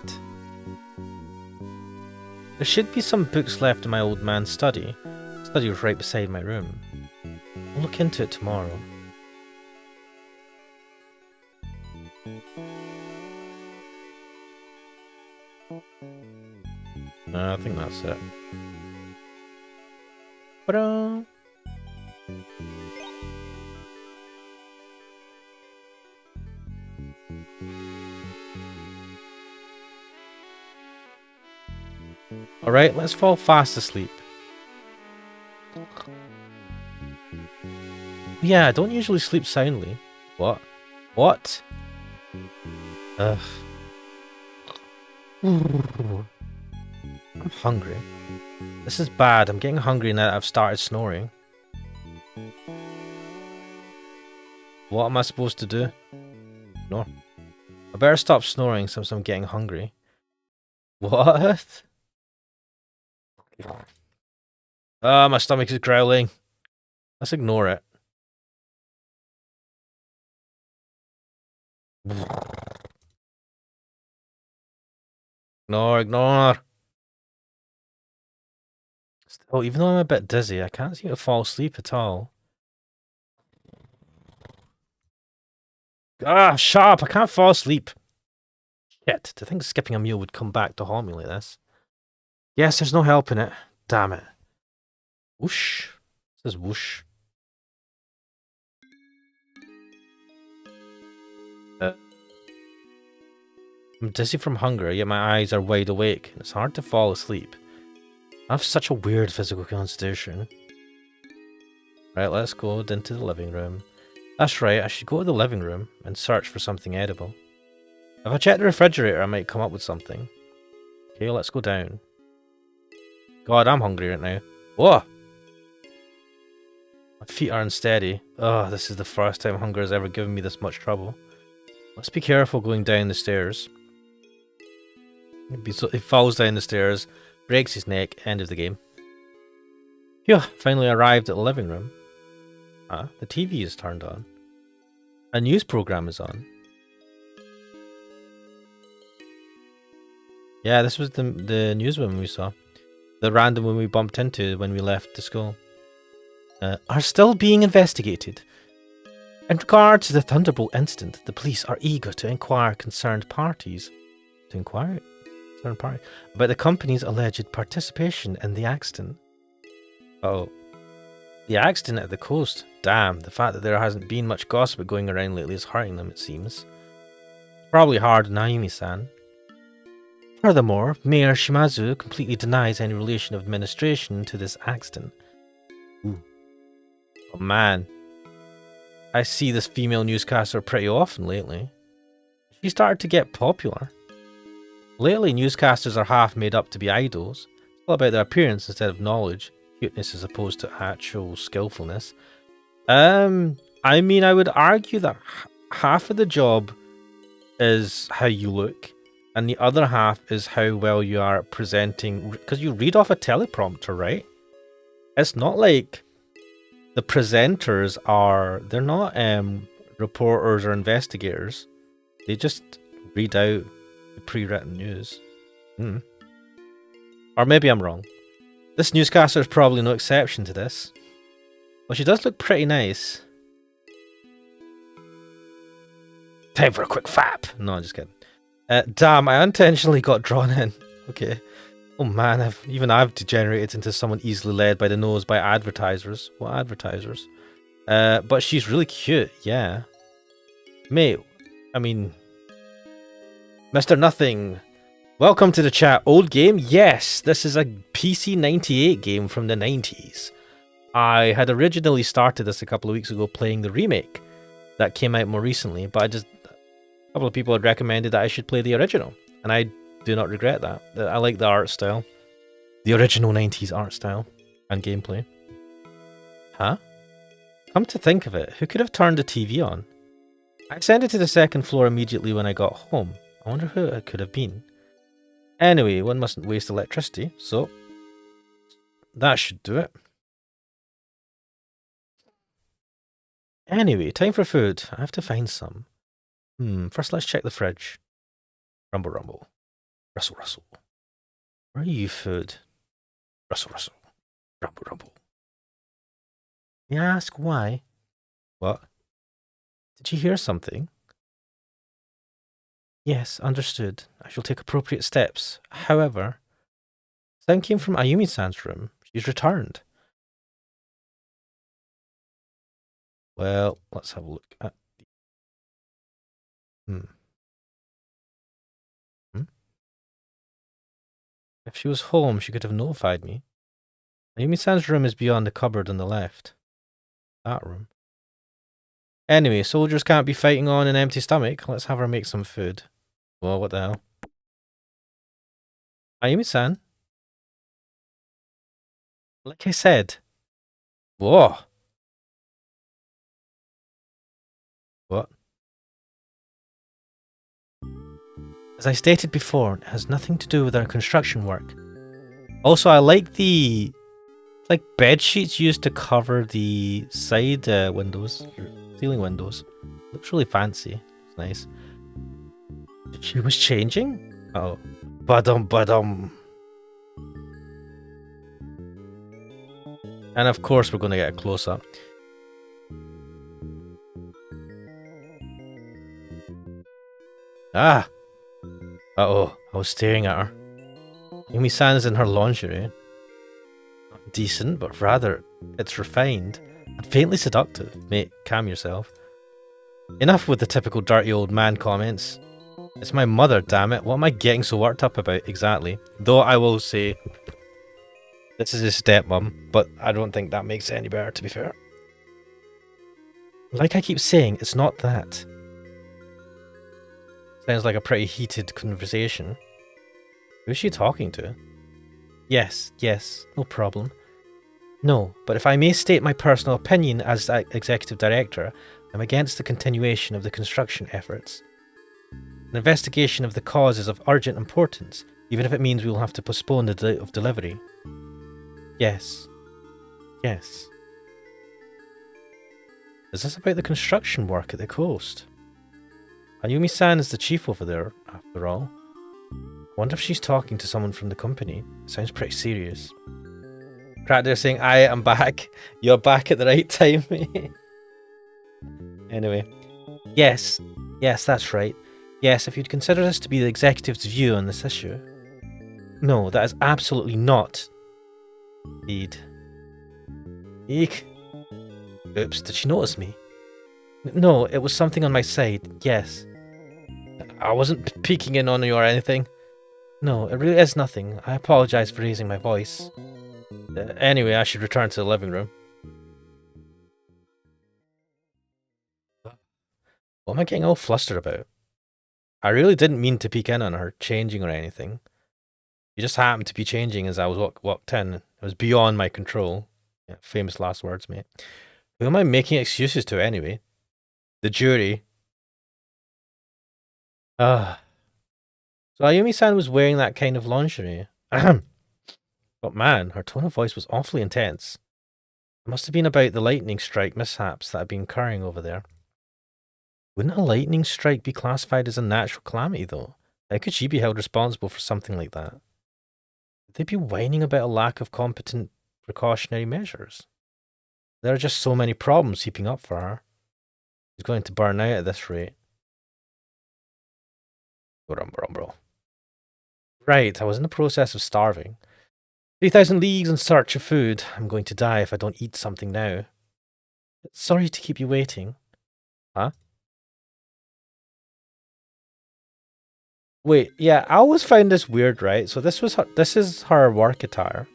There should be some books left in my old man's study. The study was right beside my room. I'll look into it tomorrow. No, I think that's it. Ta-da! Alright, let's fall fast asleep. Yeah, I don't usually sleep soundly. What? What? Ugh. I'm hungry. This is bad. I'm getting hungry now that I've started snoring. What am I supposed to do? No. I better stop snoring since I'm getting hungry. What? Ah, my stomach is growling. Let's ignore it. Ignore. Still, even though I'm a bit dizzy, I can't seem to fall asleep at all. Ah, shut up! I can't fall asleep. Shit, to think skipping a meal would come back to haunt me like this. Yes, there's no helping it. Damn it. Whoosh. It says whoosh. I'm dizzy from hunger, yet my eyes are wide awake, and it's hard to fall asleep. I have such a weird physical constitution. Right, let's go into the living room. That's right, I should go to the living room and search for something edible. If I check the refrigerator, I might come up with something. Okay, let's go down. God, I'm hungry right now. Whoa! My feet are unsteady. Oh, this is the first time hunger has ever given me this much trouble. Let's be careful going down the stairs. He falls down the stairs, breaks his neck, end of the game. Phew, finally arrived at the living room. Ah, the TV is turned on. A news program is on. Yeah, this was the newswoman we saw. The random one we bumped into when we left the school. Are still being investigated. In regard to the Thunderbolt incident, the police are eager to inquire concerned parties. To inquire? Concerned parties? About the company's alleged participation in the accident. Oh. The accident at the coast. Damn, the fact that there hasn't been much gossip going around lately is hurting them, it seems. Probably hard on Ayumi-san. Furthermore, Mayor Shimazu completely denies any relation of administration to this accident. Ooh. Oh man, I see this female newscaster pretty often lately. She started to get popular. Lately, newscasters are half made up to be idols. It's all about their appearance instead of knowledge, cuteness as opposed to actual skillfulness. I mean, I would argue that half of the job is how you look, and the other half is how well you are at presenting, because you read off a teleprompter, right? It's not like the presenters they're not reporters or investigators. They just read out the pre-written news. Or maybe I'm wrong. This newscaster is probably no exception to this. Well, she does look pretty nice. Time for a quick fap. No, I'm just kidding. Damn, I unintentionally got drawn in. Okay. Oh man, I've degenerated into someone easily led by the nose by advertisers. What advertisers? But she's really cute, yeah. Mate, I mean... Mr. Nothing, welcome to the chat. Old game? Yes, this is a PC-98 game from the 90s. I had originally started this a couple of weeks ago playing the remake that came out more recently, but a couple of people had recommended that I should play the original, and I do not regret that. I like the art style. The original 90s art style and gameplay. Huh? Come to think of it, who could have turned the TV on? I sent it to the second floor immediately when I got home. I wonder who it could have been. Anyway, one mustn't waste electricity, so that should do it. Anyway, time for food. I have to find some. First let's check the fridge. Rumble, rumble. Rustle, rustle. Where are you, food? Rustle, rustle. Rumble, rumble. May I ask why? What? Did you hear something? Yes, understood. I shall take appropriate steps. However, sound came from Ayumi-san's room. She's returned. Well, let's have a look at If she was home, she could have notified me. Ayumi-san's room is beyond the cupboard on the left. That room. Anyway, soldiers can't be fighting on an empty stomach. Let's have her make some food. Well, what the hell? Ayumi-san? Like I said. Whoa. What? As I stated before, it has nothing to do with our construction work. Also, I like the bed sheets used to cover the side windows, ceiling windows. Looks really fancy. It's nice. She was changing? Oh. Badum. And of course we're going to get a close-up. Ah! Uh-oh, I was staring at her. Ayumi-san is in her lingerie. Not decent, but rather, it's refined and faintly seductive. Mate, calm yourself. Enough with the typical dirty old man comments. It's my mother, damn it. What am I getting so worked up about exactly? Though I will say, this is his stepmom, but I don't think that makes it any better, to be fair. Like I keep saying, it's not that. Sounds like a pretty heated conversation. Who's she talking to? Yes, no problem. No, but if I may state my personal opinion as executive director, I'm against the continuation of the construction efforts. An investigation of the cause is of urgent importance, even if it means we will have to postpone the date of delivery. Yes. Is this about the construction work at the coast? Ayumi-san is the chief over there, after all. I wonder if she's talking to someone from the company. It sounds pretty serious. Crackdoor saying, I am back. You're back at the right time. Anyway. Yes, that's right. Yes, if you'd consider this to be the executive's view on this issue. No, that is absolutely not. Indeed. Eek. Oops, did she notice me? No, it was something on my side, yes. I wasn't peeking in on you or anything. No, it really is nothing. I apologise for raising my voice. Anyway, I should return to the living room. What am I getting all flustered about? I really didn't mean to peek in on her changing or anything. She just happened to be changing as I was walked in. It was beyond my control. Yeah, famous last words, mate. Who am I making excuses to anyway? The jury. So Ayumi-san was wearing that kind of lingerie. But man, her tone of voice was awfully intense. It must have been about the lightning strike mishaps that had been occurring over there. Wouldn't a lightning strike be classified as a natural calamity, though? How could she be held responsible for something like that? Would they be whining about a lack of competent precautionary measures? There are just so many problems heaping up for her. She's going to burn out at this rate. Right, I was in the process of starving. 3,000 leagues in search of food. I'm going to die if I don't eat something now. Sorry to keep you waiting. Huh? Wait, yeah, I always find this weird, right? So this is her work attire.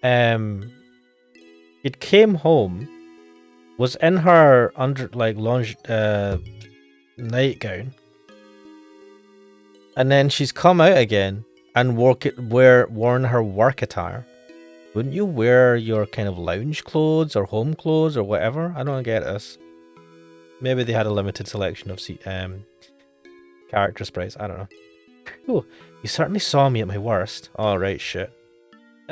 It came home, was in her nightgown, and then she's come out again and worn her work attire. Wouldn't you wear your kind of lounge clothes or home clothes or whatever? I don't get this. Maybe they had a limited selection of character sprites. I don't know. Oh, you certainly saw me at my worst. All right, shit.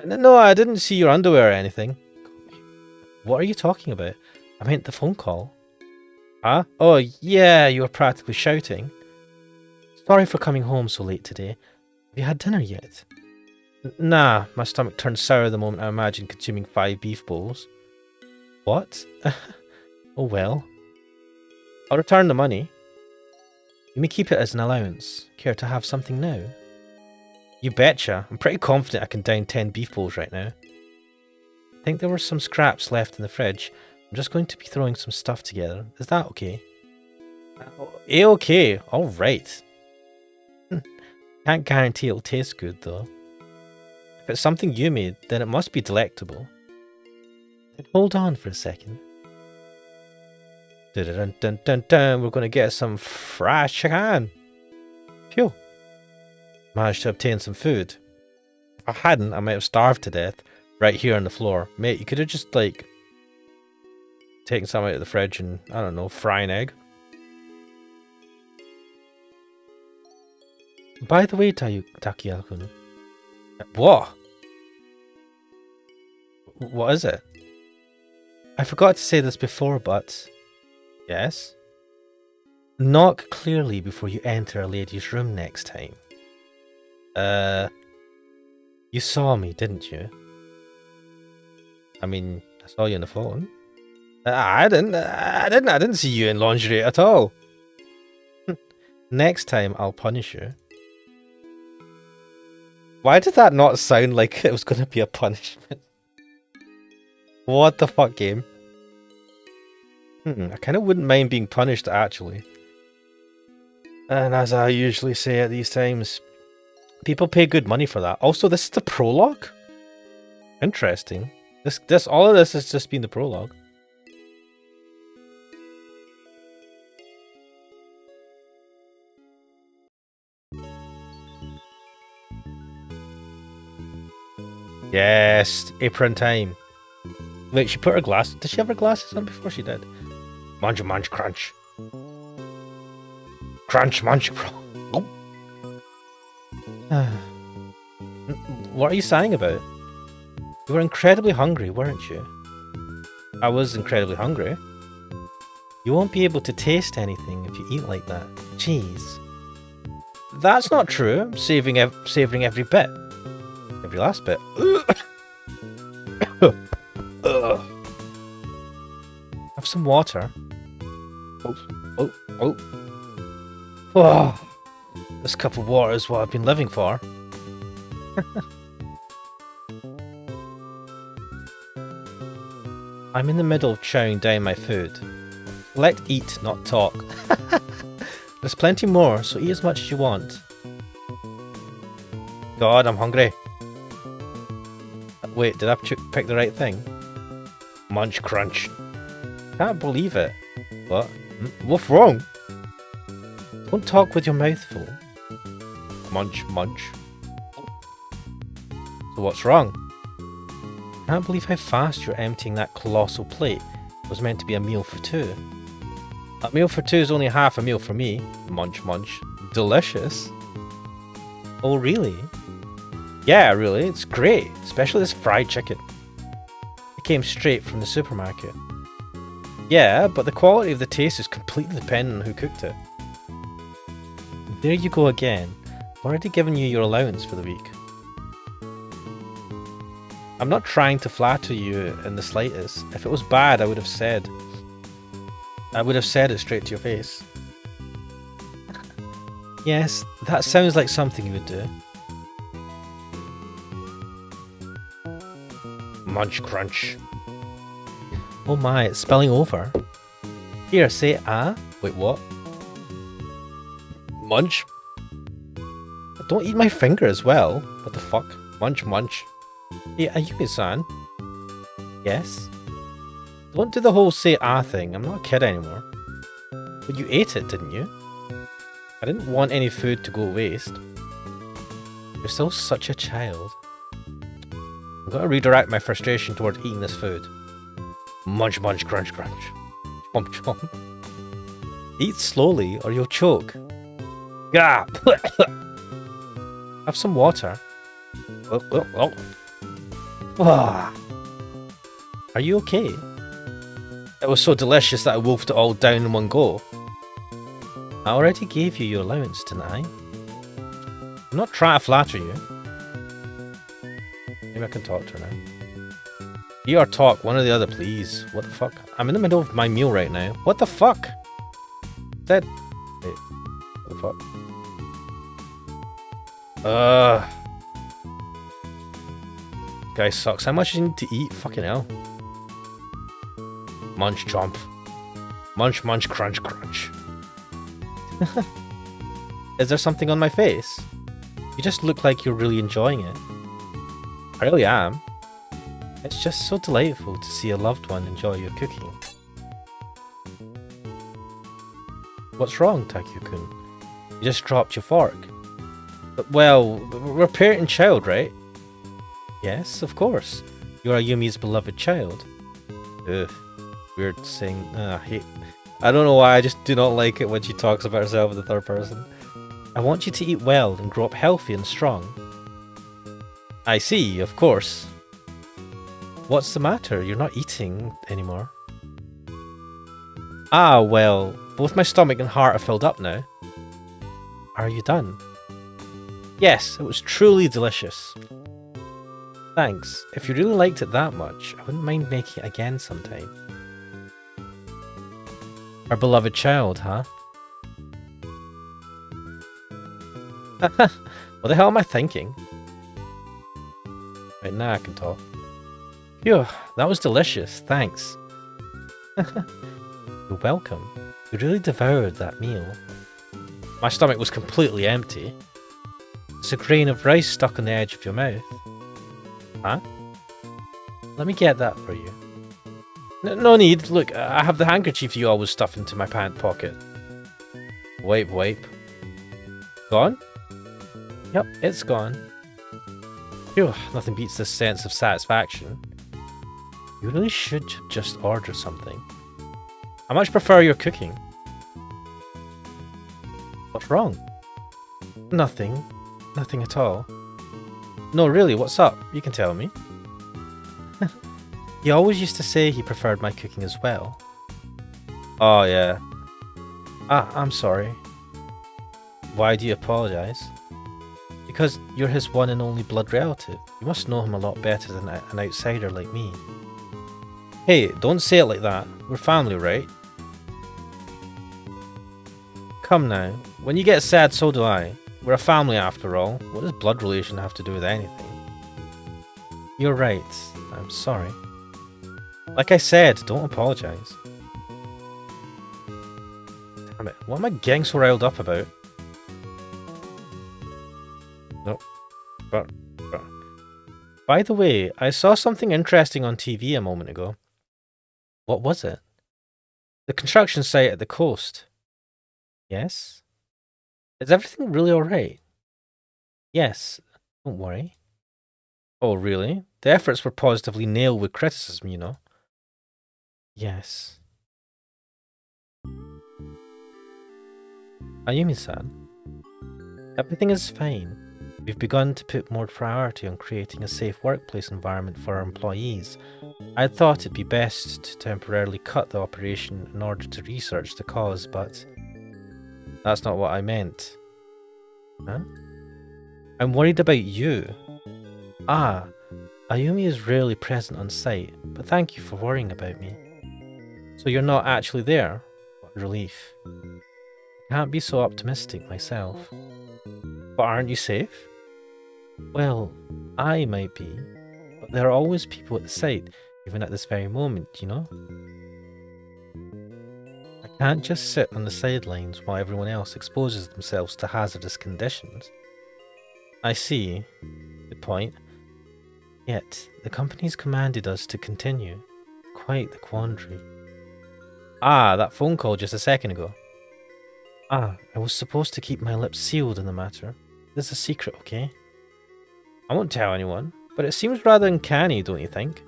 No, I didn't see your underwear or anything. What are you talking about? I meant the phone call. Huh? Oh, yeah, you were practically shouting. Sorry for coming home so late today. Have you had dinner yet? Nah, my stomach turned sour the moment I imagined consuming 5 beef bowls. What? Oh well. I'll return the money. You may keep it as an allowance. Care to have something now? You betcha. I'm pretty confident I can down 10 beef bowls right now. I think there were some scraps left in the fridge. I'm just going to be throwing some stuff together. Is that okay? A-okay. Alright. Can't guarantee it'll taste good though. If it's something you made, then it must be delectable. Then hold on for a second. Dun, dun, dun, dun. We're going to get some fried chicken. Phew. Managed to obtain some food. If I hadn't, I might have starved to death right here on the floor. Mate, you could have just, like, taken some out of the fridge and, I don't know, fry an egg. By the way, Takiya-kun. What? What is it? I forgot to say this before, but... Yes? Knock clearly before you enter a lady's room next time. You saw me, didn't you? I mean, I saw you on the phone. I didn't see you in lingerie at all. Next time, I'll punish you. Why did that not sound like it was going to be a punishment? What the fuck, game? I kind of wouldn't mind being punished, actually. And as I usually say at these times, people pay good money for that. Also, this is the prologue? Interesting. All of this has just been the prologue. Yes, apron time. Wait, she put her glasses... Did she have her glasses on before she did? Munch, munch, crunch. Crunch, munch, crunch. Oh. What are you sighing about? You were incredibly hungry, weren't you? I was incredibly hungry. You won't be able to taste anything if you eat like that. Jeez. That's not true. I'm savouring every bit. Every last bit. Have some water. Oh. This cup of water is what I've been living for. I'm in the middle of chowing down my food. Let eat, not talk. There's plenty more, so eat as much as you want. God, I'm hungry. Wait, did I pick the right thing? Munch crunch. Can't believe it. What? What's wrong? Don't talk with your mouth full. Munch, munch. So what's wrong? I can't believe how fast you're emptying that colossal plate. It was meant to be a meal for two. A meal for two is only half a meal for me. Munch, munch. Delicious. Oh, really? Yeah, really. It's great. Especially this fried chicken. It came straight from the supermarket. Yeah, but the quality of the taste is completely dependent on who cooked it. There you go again. I've already given you your allowance for the week. I'm not trying to flatter you in the slightest. If it was bad, I would have said it straight to your face. Yes, that sounds like something you would do. Munch crunch. Oh my, it's spilling over. Here, say ah. Wait, what? Munch? Don't eat my finger as well. What the fuck? Munch, munch. Hey, Ayumi-san? Yes? Don't do the whole say ah thing. I'm not a kid anymore. But you ate it, didn't you? I didn't want any food to go waste. You're still such a child. I'm gonna redirect my frustration towards eating this food. Munch, munch, crunch, crunch. Chomp, chomp. Eat slowly or you'll choke. Gah! Have some water. Ah. Are you okay? It was so delicious that I wolfed it all down in one go. I already gave you your allowance, didn't I? I'm not trying to flatter you. Maybe I can talk to her now. Eat or talk, one or the other, please. What the fuck? I'm in the middle of my meal right now. What the fuck? Wait. What the fuck? Guy sucks. How much do you need to eat? Fucking hell. Munch chomp. Munch munch crunch crunch. Is there something on my face? You just look like you're really enjoying it. I really am. It's just so delightful to see a loved one enjoy your cooking. What's wrong, Takio-kun? You just dropped your fork. But, well, we're parent and child, right? Yes, of course. You're Ayumi's beloved child. Ugh. Weird saying. I don't know why, I just do not like it when she talks about herself in the third person. I want you to eat well and grow up healthy and strong. I see, of course. What's the matter? You're not eating anymore. Ah, well, both my stomach and heart are filled up now. Are you done? Yes, it was truly delicious. Thanks. If you really liked it that much, I wouldn't mind making it again sometime. Our beloved child, huh? What the hell am I thinking? Right, now I can talk. Phew, that was delicious, thanks. You're welcome. You really devoured that meal. My stomach was completely empty. It's a grain of rice stuck on the edge of your mouth. Huh? Let me get that for you. No need. Look, I have the handkerchief you always stuff into my pant pocket. Wipe, wipe. Gone? Yep, it's gone. Phew, nothing beats this sense of satisfaction. You really should just order something. I much prefer your cooking. What's wrong? Nothing. Nothing at all. No, really, what's up? You can tell me. He always used to say he preferred my cooking as well. Oh, yeah. I'm sorry. Why do you apologize? Because you're his one and only blood relative. You must know him a lot better than an outsider like me. Hey, don't say it like that. We're family, right? Come now. When you get sad, so do I. We're a family after all. What does blood relation have to do with anything? You're right. I'm sorry. Like I said, don't apologize. Damn it. What am I getting so riled up about? Nope. But. By the way, I saw something interesting on TV a moment ago. What was it? The construction site at the coast. Yes? Is everything really alright? Yes. Don't worry. Oh, really? The efforts were positively nailed with criticism, you know. Yes. Ayumi-san, everything is fine. We've begun to put more priority on creating a safe workplace environment for our employees. I thought it'd be best to temporarily cut the operation in order to research the cause, but that's not what I meant. Huh? I'm worried about you. Ah, Ayumi is rarely present on site, but thank you for worrying about me. So you're not actually there? What relief. I can't be so optimistic myself. But aren't you safe? Well, I might be, but there are always people at the site, even at this very moment, you know? I can't just sit on the sidelines while everyone else exposes themselves to hazardous conditions. I see. Good point. Yet, the company's commanded us to continue. Quite the quandary. Ah, that phone call just a second ago. Ah, I was supposed to keep my lips sealed in the matter. This is a secret, okay? I won't tell anyone, but it seems rather uncanny, don't you think?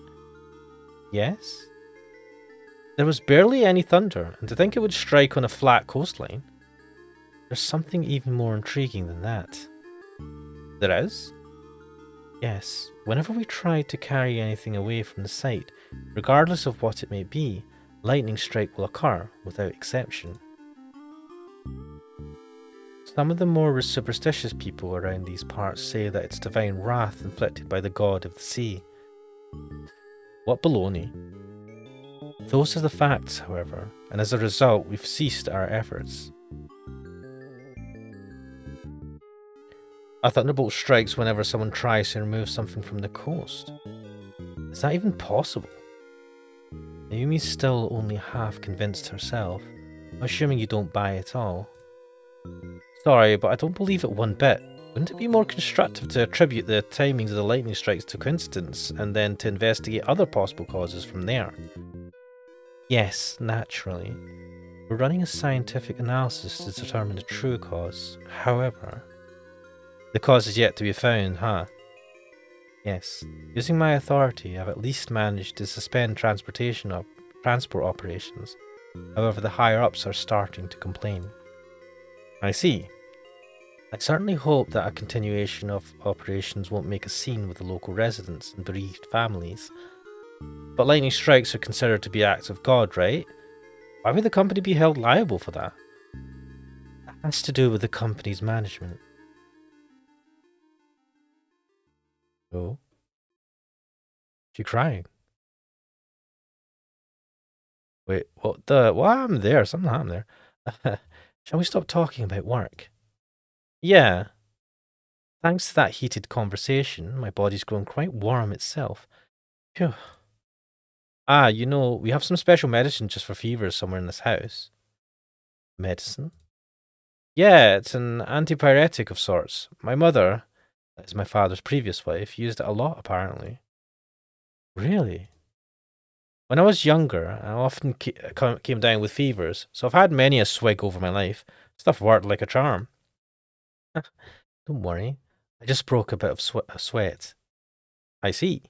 Yes? There was barely any thunder, and to think it would strike on a flat coastline. There's something even more intriguing than that. There is? Yes, whenever we try to carry anything away from the site, regardless of what it may be, lightning strike will occur, without exception. Some of the more superstitious people around these parts say that it's divine wrath inflicted by the god of the sea. What baloney. Those are the facts, however, and as a result, we've ceased our efforts. A thunderbolt strikes whenever someone tries to remove something from the coast. Is that even possible? Ayumi's still only half convinced herself, assuming you don't buy it all. Sorry, but I don't believe it one bit. Wouldn't it be more constructive to attribute the timings of the lightning strikes to coincidence, and then to investigate other possible causes from there? Yes, naturally. We're running a scientific analysis to determine the true cause. However, the cause is yet to be found, huh? Yes. Using my authority, I've at least managed to suspend transport operations. However, the higher-ups are starting to complain. I see. I certainly hope that a continuation of operations won't make a scene with the local residents and bereaved families. But lightning strikes are considered to be acts of God, right? Why would the company be held liable for that? That has to do with the company's management. Oh? She crying? Wait, what happened there? Something happened there. Shall we stop talking about work? Yeah. Thanks to that heated conversation, my body's grown quite warm itself. Phew. Ah, you know, we have some special medicine just for fevers somewhere in this house. Medicine? Yeah, it's an antipyretic of sorts. My mother, that is my father's previous wife, used it a lot, apparently. Really? When I was younger, I often came down with fevers, so I've had many a swig over my life. Stuff worked like a charm. Don't worry, I just broke a bit of sweat. I see.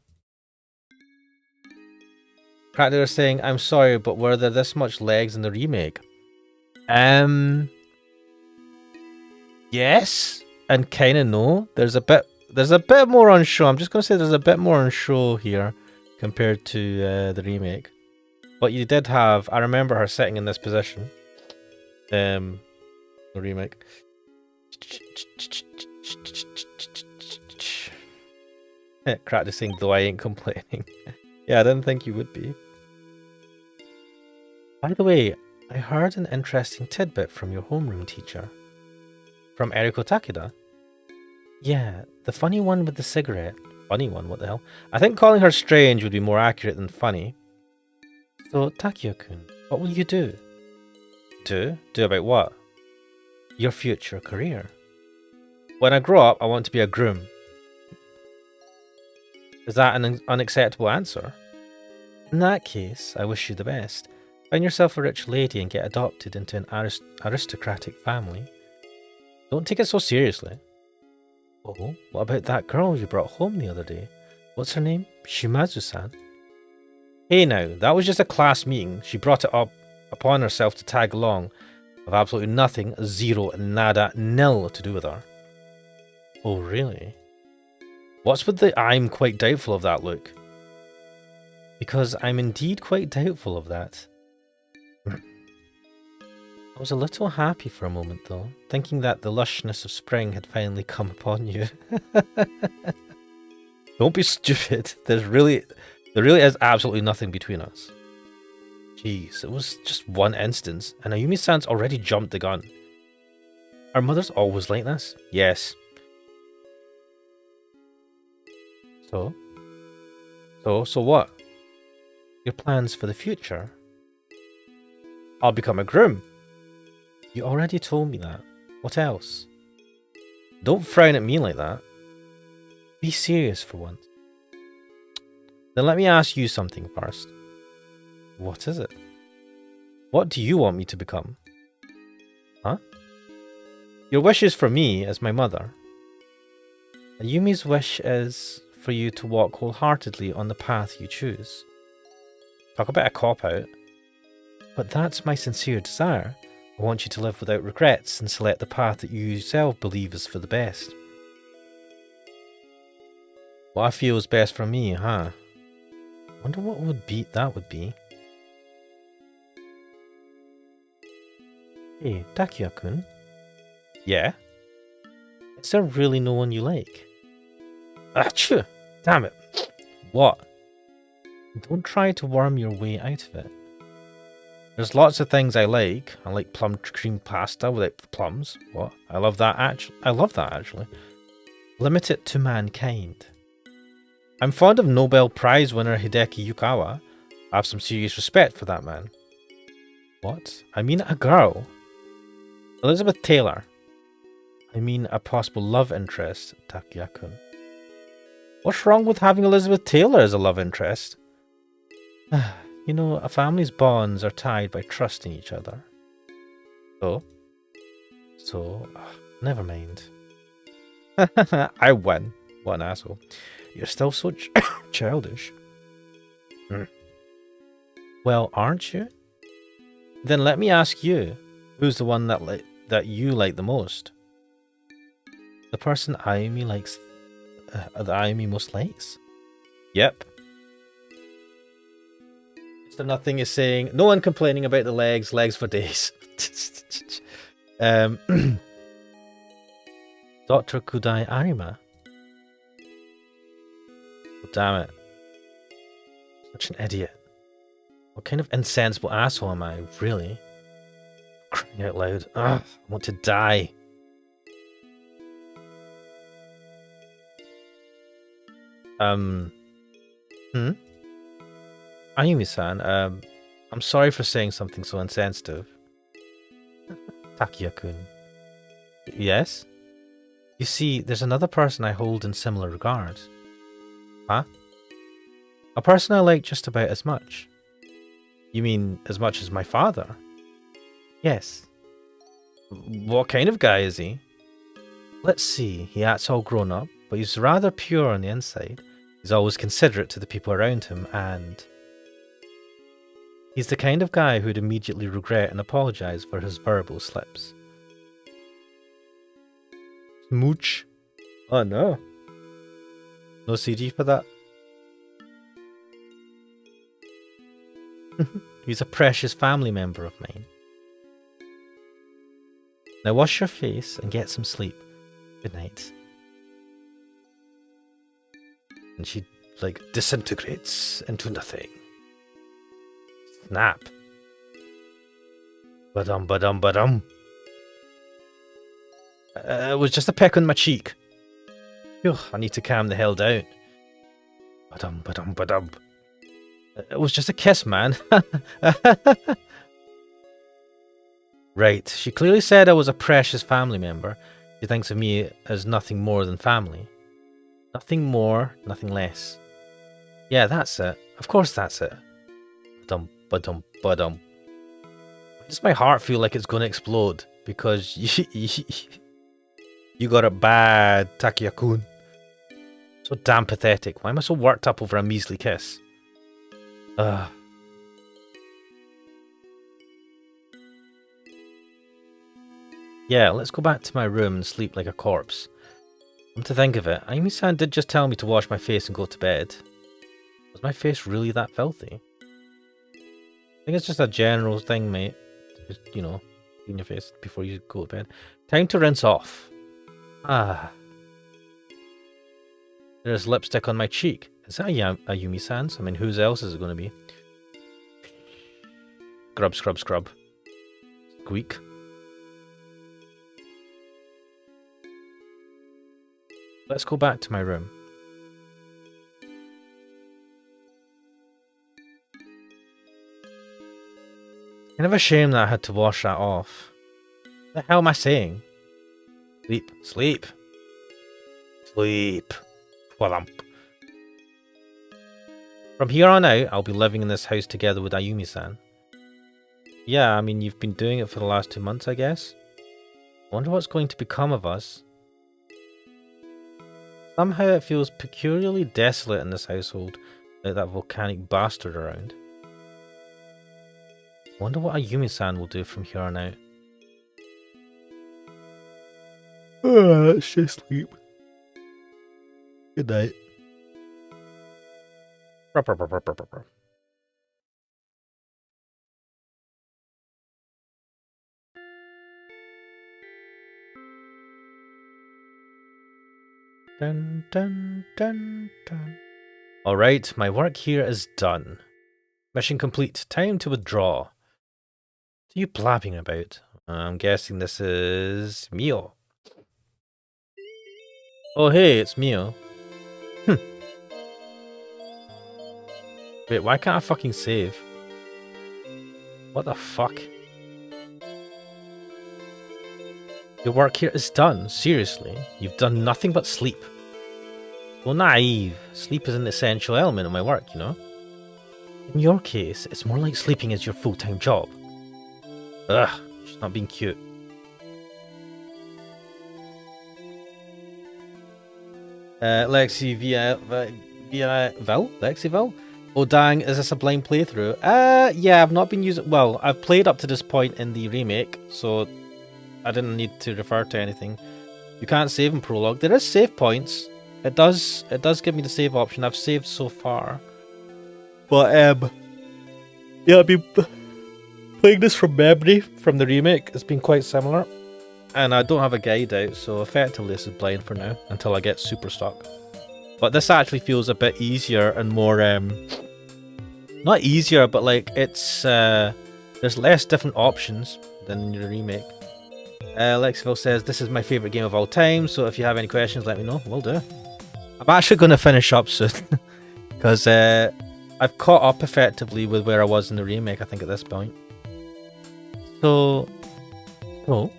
Practically saying, I'm sorry, but were there this much legs in the remake? Yes, and kinda no. There's a bit more on show. I'm just gonna say there's a bit more on show here compared to the remake. But you did have, I remember her sitting in this position. The remake. Practicing, though I ain't complaining. Yeah, I didn't think you would be. By the way, I heard an interesting tidbit from your homeroom teacher. From Eriko Takeda? Yeah, the funny one with the cigarette. Funny one, what the hell? I think calling her strange would be more accurate than funny. So, Takeo-kun, what will you do? Do? Do about what? Your future career. When I grow up, I want to be a groom. Is that an unacceptable answer? In that case, I wish you the best. Find yourself a rich lady and get adopted into an aristocratic family. Don't take it so seriously. Oh, what about that girl you brought home the other day? What's her name? Shimazu-san? Hey now, that was just a class meeting. She brought it up upon herself to tag along. I've absolutely nothing, zero, nada, nil to do with her. Oh, really? What's with the I'm quite doubtful of that look? Because I'm indeed quite doubtful of that. I was a little happy for a moment though, thinking that the lushness of spring had finally come upon you. Don't be stupid. There really is absolutely nothing between us. Jeez, it was just one instance, and Ayumi-san's already jumped the gun. Are mothers always like this? Yes. So what? Your plans for the future? I'll become a groom. You already told me that. What else? Don't frown at me like that. Be serious for once. Then let me ask you something first. What is it? What do you want me to become? Huh? Your wish is for me as my mother. Ayumi's wish is for you to walk wholeheartedly on the path you choose. Talk about a cop-out. But that's my sincere desire. I want you to live without regrets and select the path that you yourself believe is for the best. What I feel is best for me, huh? Wonder what that would be. Hey, Takuya-kun. Yeah? Is there really no one you like? Achoo! Damn it! What? Don't try to worm your way out of it. There's lots of things I like. I like plum cream pasta without the plums. What? I love that actually. Limit it to mankind. I'm fond of Nobel Prize winner Hideki Yukawa. I have some serious respect for that man. What? I mean a girl. Elizabeth Taylor. I mean a possible love interest, Takuya-kun. What's wrong with having Elizabeth Taylor as a love interest? You know, a family's bonds are tied by trusting each other. So, never mind. I win. What an asshole. You're still so childish. Well, aren't you? Then let me ask you, who's the one that you like the most? The person Ayumi likes, that Ayumi most likes? Yep. Mr. Nothing is saying, no one complaining about the legs for days. Dr. Kudai Arima. Oh, damn it. Such an idiot. What kind of insensible asshole am I, really? Crying out loud. Ugh, I want to die. Ayumi-san, I'm sorry for saying something so insensitive. Takuya-kun. Yes? You see, there's another person I hold in similar regard. Huh? A person I like just about as much. You mean as much as my father? Yes. What kind of guy is he? Let's see, he acts all grown up, but he's rather pure on the inside. He's always considerate to the people around him, and he's the kind of guy who'd immediately regret and apologize for his verbal slips. Smooch? Oh no. No CD for that? He's a precious family member of mine. Now wash your face and get some sleep. Good night. And she, like, disintegrates into nothing. Snap. Ba-dum, ba-dum, ba-dum. It was just a peck on my cheek. Phew, I need to calm the hell down. Ba-dum, ba-dum, ba-dum. It was just a kiss, man. Right, she clearly said I was a precious family member. She thinks of me as nothing more than family. Nothing more, nothing less. Yeah, that's it. Of course that's it. Ba-dum, ba-dum, ba-dum. Does my heart feel like it's going to explode because you got it bad, Takia-kun? So damn pathetic. Why am I so worked up over a measly kiss? Ugh. Yeah, let's go back to my room and sleep like a corpse. Come to think of it, Ayumi-san did just tell me to wash my face and go to bed. Was my face really that filthy? I think it's just a general thing, mate. Just, you know, clean your face before you go to bed. Time to rinse off. Ah. There's lipstick on my cheek. Is that Ayumi-san's? I mean, whose else is it going to be? Scrub, scrub, scrub. Squeak. Let's go back to my room. Kind of a shame that I had to wash that off. What the hell am I saying? Sleep, sleep, sleep. Wallump. From here on out, I'll be living in this house together with Ayumi-san. Yeah, I mean, you've been doing it for the last 2 months, I guess. I wonder what's going to become of us. Somehow it feels peculiarly desolate in this household, like that volcanic bastard around. I wonder what Ayumi-san will do from here on out. Let's just sleep. Good night. Dun, dun, dun, dun. Alright, my work here is done. Mission complete. Time to withdraw. What are you blabbing about? I'm guessing this is Mio. Oh hey, it's Mio. Wait, why can't I fucking save? What the fuck? Your work here is done. Seriously, you've done nothing but sleep. So naive. Sleep is an essential element of my work, you know? In your case, it's more like sleeping is your full-time job. Ugh, she's not being cute. Lexiville? Oh dang, is this a blind playthrough? Yeah, I've not been using... Well, I've played up to this point in the remake, so I didn't need to refer to anything. You can't save in prologue. There is save points. It does give me the save option. I've saved so far. But, yeah, I've been playing this from memory from the remake. It's been quite similar. And I don't have a guide out, so effectively this is blind for now, until I get super stuck. But this actually feels a bit easier and more, not easier, but like, it's, there's less different options than in the remake. Lexiville says, this is my favourite game of all time, so if you have any questions, let me know. Will do. I'm actually going to finish up soon, because I've caught up effectively with where I was in the remake, I think, at this point. So, oh,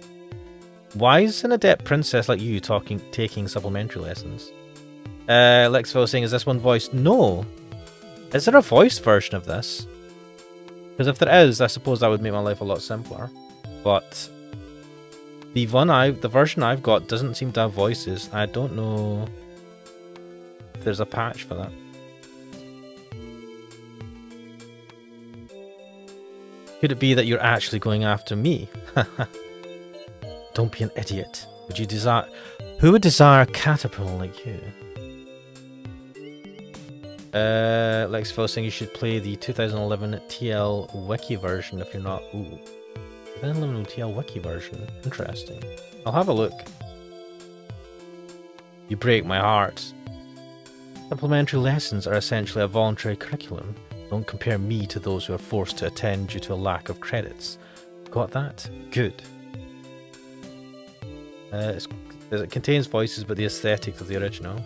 why is an adept princess like you taking supplementary lessons? Lexiville saying, is this one voiced? No. Is there a voiced version of this? Because if there is, I suppose that would make my life a lot simpler. But the version I've got doesn't seem to have voices. I don't know if there's a patch for that. Could it be that you're actually going after me? Don't be an idiot. Would you desire... Who would desire a caterpillar like you? Lexiville saying you should play the 2011 TL Wiki version if you're not... Ooh. 2011 TL Wiki version. Interesting. I'll have a look. You break my heart. Supplementary lessons are essentially a voluntary curriculum. Don't compare me to those who are forced to attend due to a lack of credits. Got that? Good. It contains voices, but the aesthetic of the original.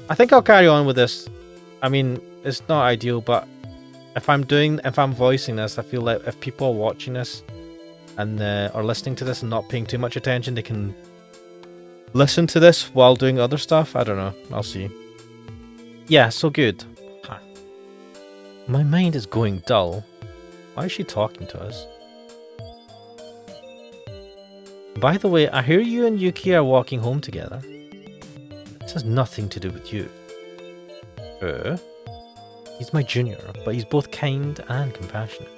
I think I'll carry on with this. I mean, it's not ideal, but if I'm voicing this, I feel like if people are watching this and are listening to this and not paying too much attention, they can listen to this while doing other stuff. I don't know. I'll see. Yeah, so good. Huh. My mind is going dull. Why is she talking to us? By the way, I hear you and Yuki are walking home together. This has nothing to do with you. He's my junior, but he's both kind and compassionate.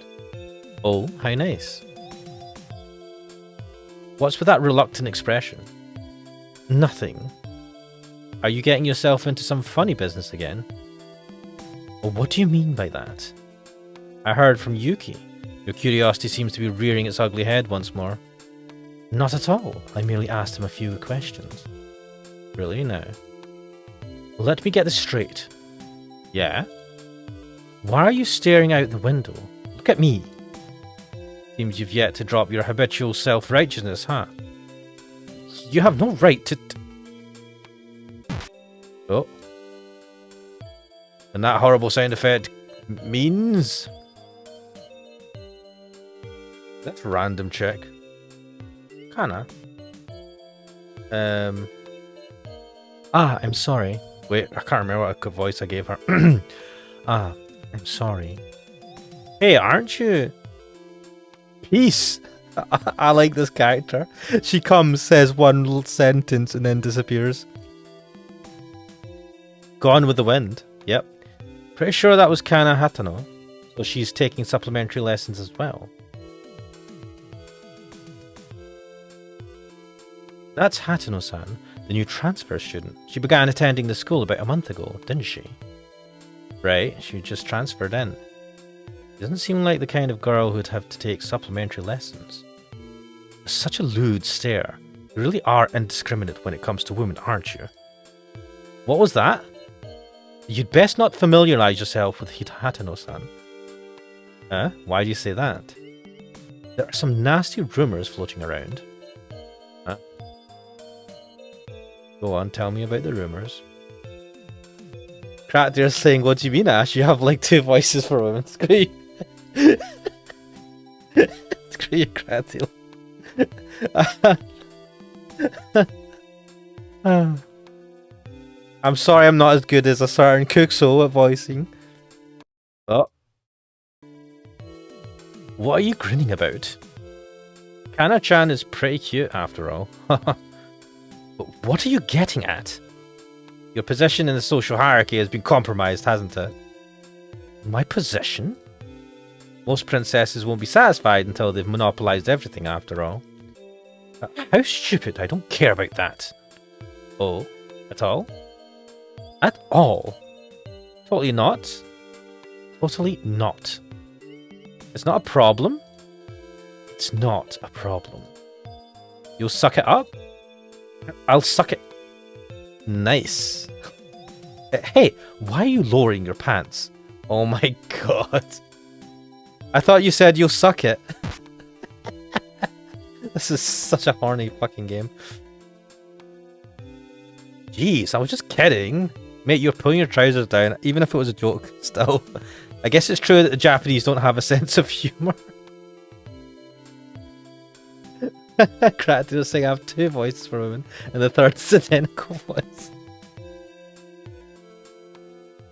Oh, how nice. What's with that reluctant expression? Nothing. Are you getting yourself into some funny business again? Well, what do you mean by that? I heard from Yuki. Your curiosity seems to be rearing its ugly head once more. Not at all. I merely asked him a few questions. Really now? Well, let me get this straight. Yeah? Why are you staring out the window? Look at me. Seems you've yet to drop your habitual self-righteousness, huh? You have no right to... Oh. And that horrible sound effect means... That's random check. Kinda. I'm sorry. Wait, I can't remember what voice I gave her. I'm sorry. Hey, aren't you? Peace. I like this character. She comes, says one little sentence, and then disappears. Gone with the wind. Yep. Pretty sure that was Kana Hatano. So she's taking supplementary lessons as well. That's Hatano-san, the new transfer student. She began attending the school about a month ago, didn't she? Right, she just transferred in. Doesn't seem like the kind of girl who'd have to take supplementary lessons. Such a lewd stare. You really are indiscriminate when it comes to women, aren't you? What was that? You'd best not familiarize yourself with Hatano-san. Huh? Why do you say that? There are some nasty rumors floating around. Huh? Go on, tell me about the rumors. Cracker's saying, what do you mean, Ash? You have like 2 voices for women. Screw you. Screw you, Cratil. I'm sorry I'm not as good as a certain Cookso at voicing. Oh. What are you grinning about? Kana-chan is pretty cute after all. But what are you getting at? Your position in the social hierarchy has been compromised, hasn't it? My position? Most princesses won't be satisfied until they've monopolized everything after all. How stupid, I don't care about that. Oh, at all? At all? Totally not. Totally not. It's not a problem. It's not a problem. You'll suck it up? I'll suck it. Nice. Hey, why are you lowering your pants? Oh my god. I thought you said you'll suck it. This is such a horny fucking game. Jeez, I was just kidding. Mate, you're pulling your trousers down, even if it was a joke, still. I guess it's true that the Japanese don't have a sense of humour. Cracked was saying I have 2 voices for women, and the third's identical voice.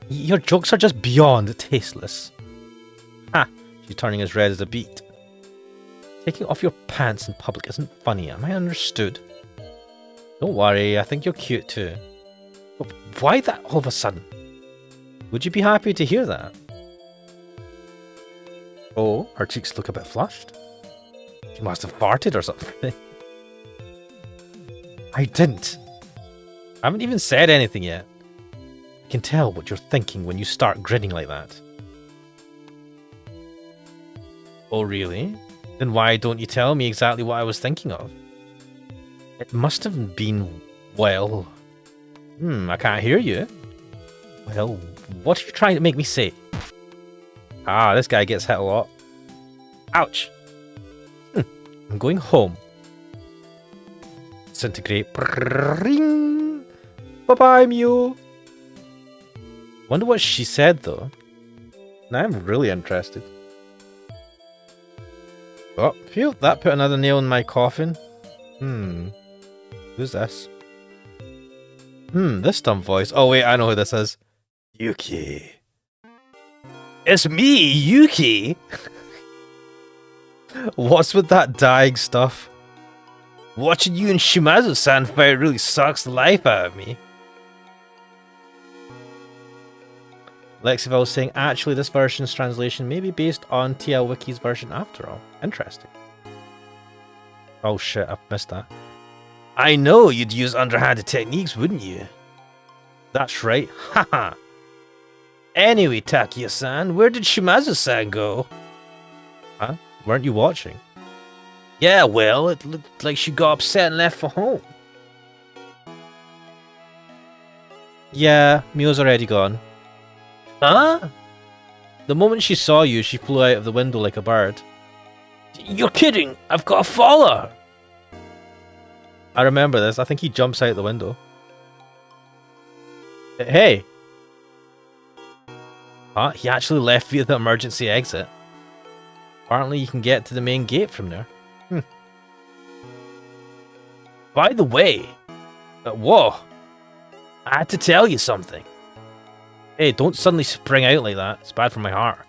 Your jokes are just beyond tasteless. Ha! She's turning as red as a beet. Taking off your pants in public isn't funny, am I understood? Don't worry, I think you're cute too. But why that all of a sudden? Would you be happy to hear that? Oh, her cheeks look a bit flushed. She must have farted or something. I didn't. I haven't even said anything yet. I can tell what you're thinking when you start grinning like that. Oh really? Then why don't you tell me exactly what I was thinking of? It must have been, well... I can't hear you. Well, what are you trying to make me say? Ah, this guy gets hit a lot. Ouch! I'm going home. Disintegrate. Bye-bye, Mew! Wonder what she said, though. Now I'm really interested. Oh, phew, that put another nail in my coffin. Who's this? This dumb voice. Oh wait, I know who this is. Yuki. It's me, Yuki! What's with that dying stuff? Watching you and Shimazu-san fight really sucks the life out of me. Lexiville was saying, actually, this version's translation may be based on TL Wiki's version after all. Interesting. Oh shit, I've missed that. I know you'd use underhanded techniques, wouldn't you? That's right. Haha. Anyway, Takia-san, where did Shimazu-san go? Huh? Weren't you watching? Yeah, well, it looked like she got upset and left for home. Yeah, Mio's already gone. Huh? The moment she saw you, she flew out of the window like a bird. You're kidding! I've got to follow her! I remember this. I think he jumps out the window. Hey! Huh? He actually left via the emergency exit. Apparently you can get to the main gate from there. By the way... whoa! I had to tell you something. Hey, don't suddenly spring out like that. It's bad for my heart.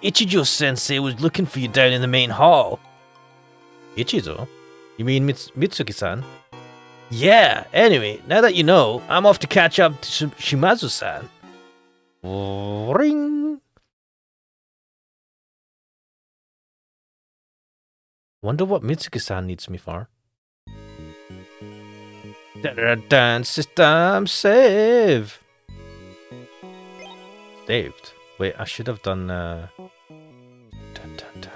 Ichijo-sensei was looking for you down in the main hall. Ichizo? You mean Mitsuki-san? Yeah, anyway, now that you know, I'm off to catch up to Shimazu-san. Ring! Wonder what Mitsuki-san needs me for. Dun, system save! Saved. Wait, I should have done dun, dun, dun.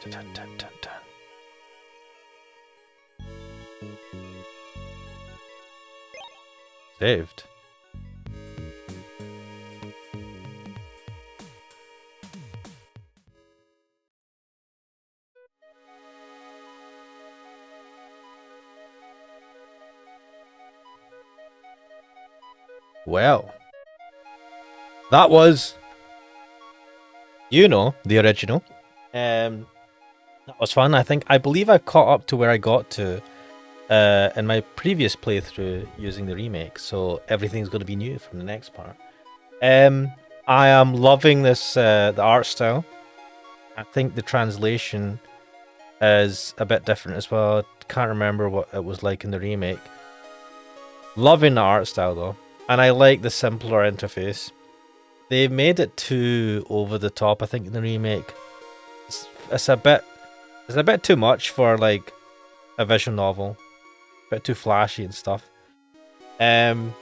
Dun, dun, dun, dun. Saved. Well, that was, the original. That was fun. I believe I caught up to where I got to in my previous playthrough using the remake, so everything's going to be new from the next part. I am loving this, the art style. I think the translation is a bit different as well. I can't remember what it was like in the remake. Loving the art style though, and I like the simpler interface. They made it too over the top, I think, in the remake. It's a bit too much for like a visual novel. A bit too flashy and stuff. Cracker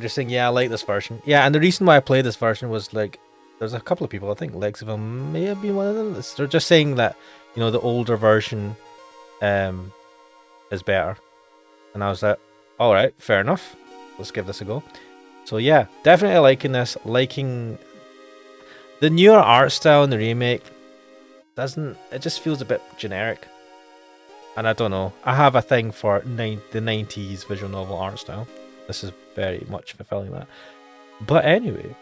saying, yeah, I like this version. Yeah, and the reason why I played this version was like, there's a couple of people, I think Lexiville may have been one of them. They're just saying that, the older version is better. And I was like, alright, fair enough. Let's give this a go. So yeah, definitely liking this. Liking the newer art style in the remake. It just feels a bit generic. And I don't know. I have a thing for the 90s visual novel art style. This is very much fulfilling that. But anyway,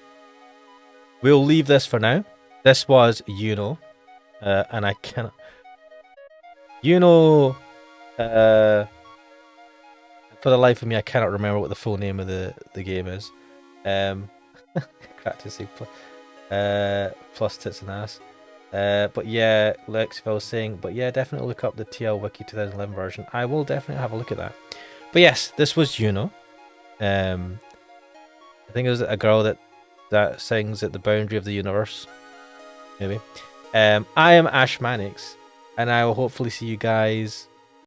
we'll leave this for now. This was Yuno. And I cannot... Yuno... for the life of me, I cannot remember what the full name of the game is. Cracked to see plus tits and ass. But yeah, Lexiville was saying, but yeah, definitely look up the TL Wiki 2011 version. I will definitely have a look at that. But yes, this was Yuno. I think it was a girl that sings at the boundary of the universe. Maybe. I am Ash Manix, and I will hopefully see you guys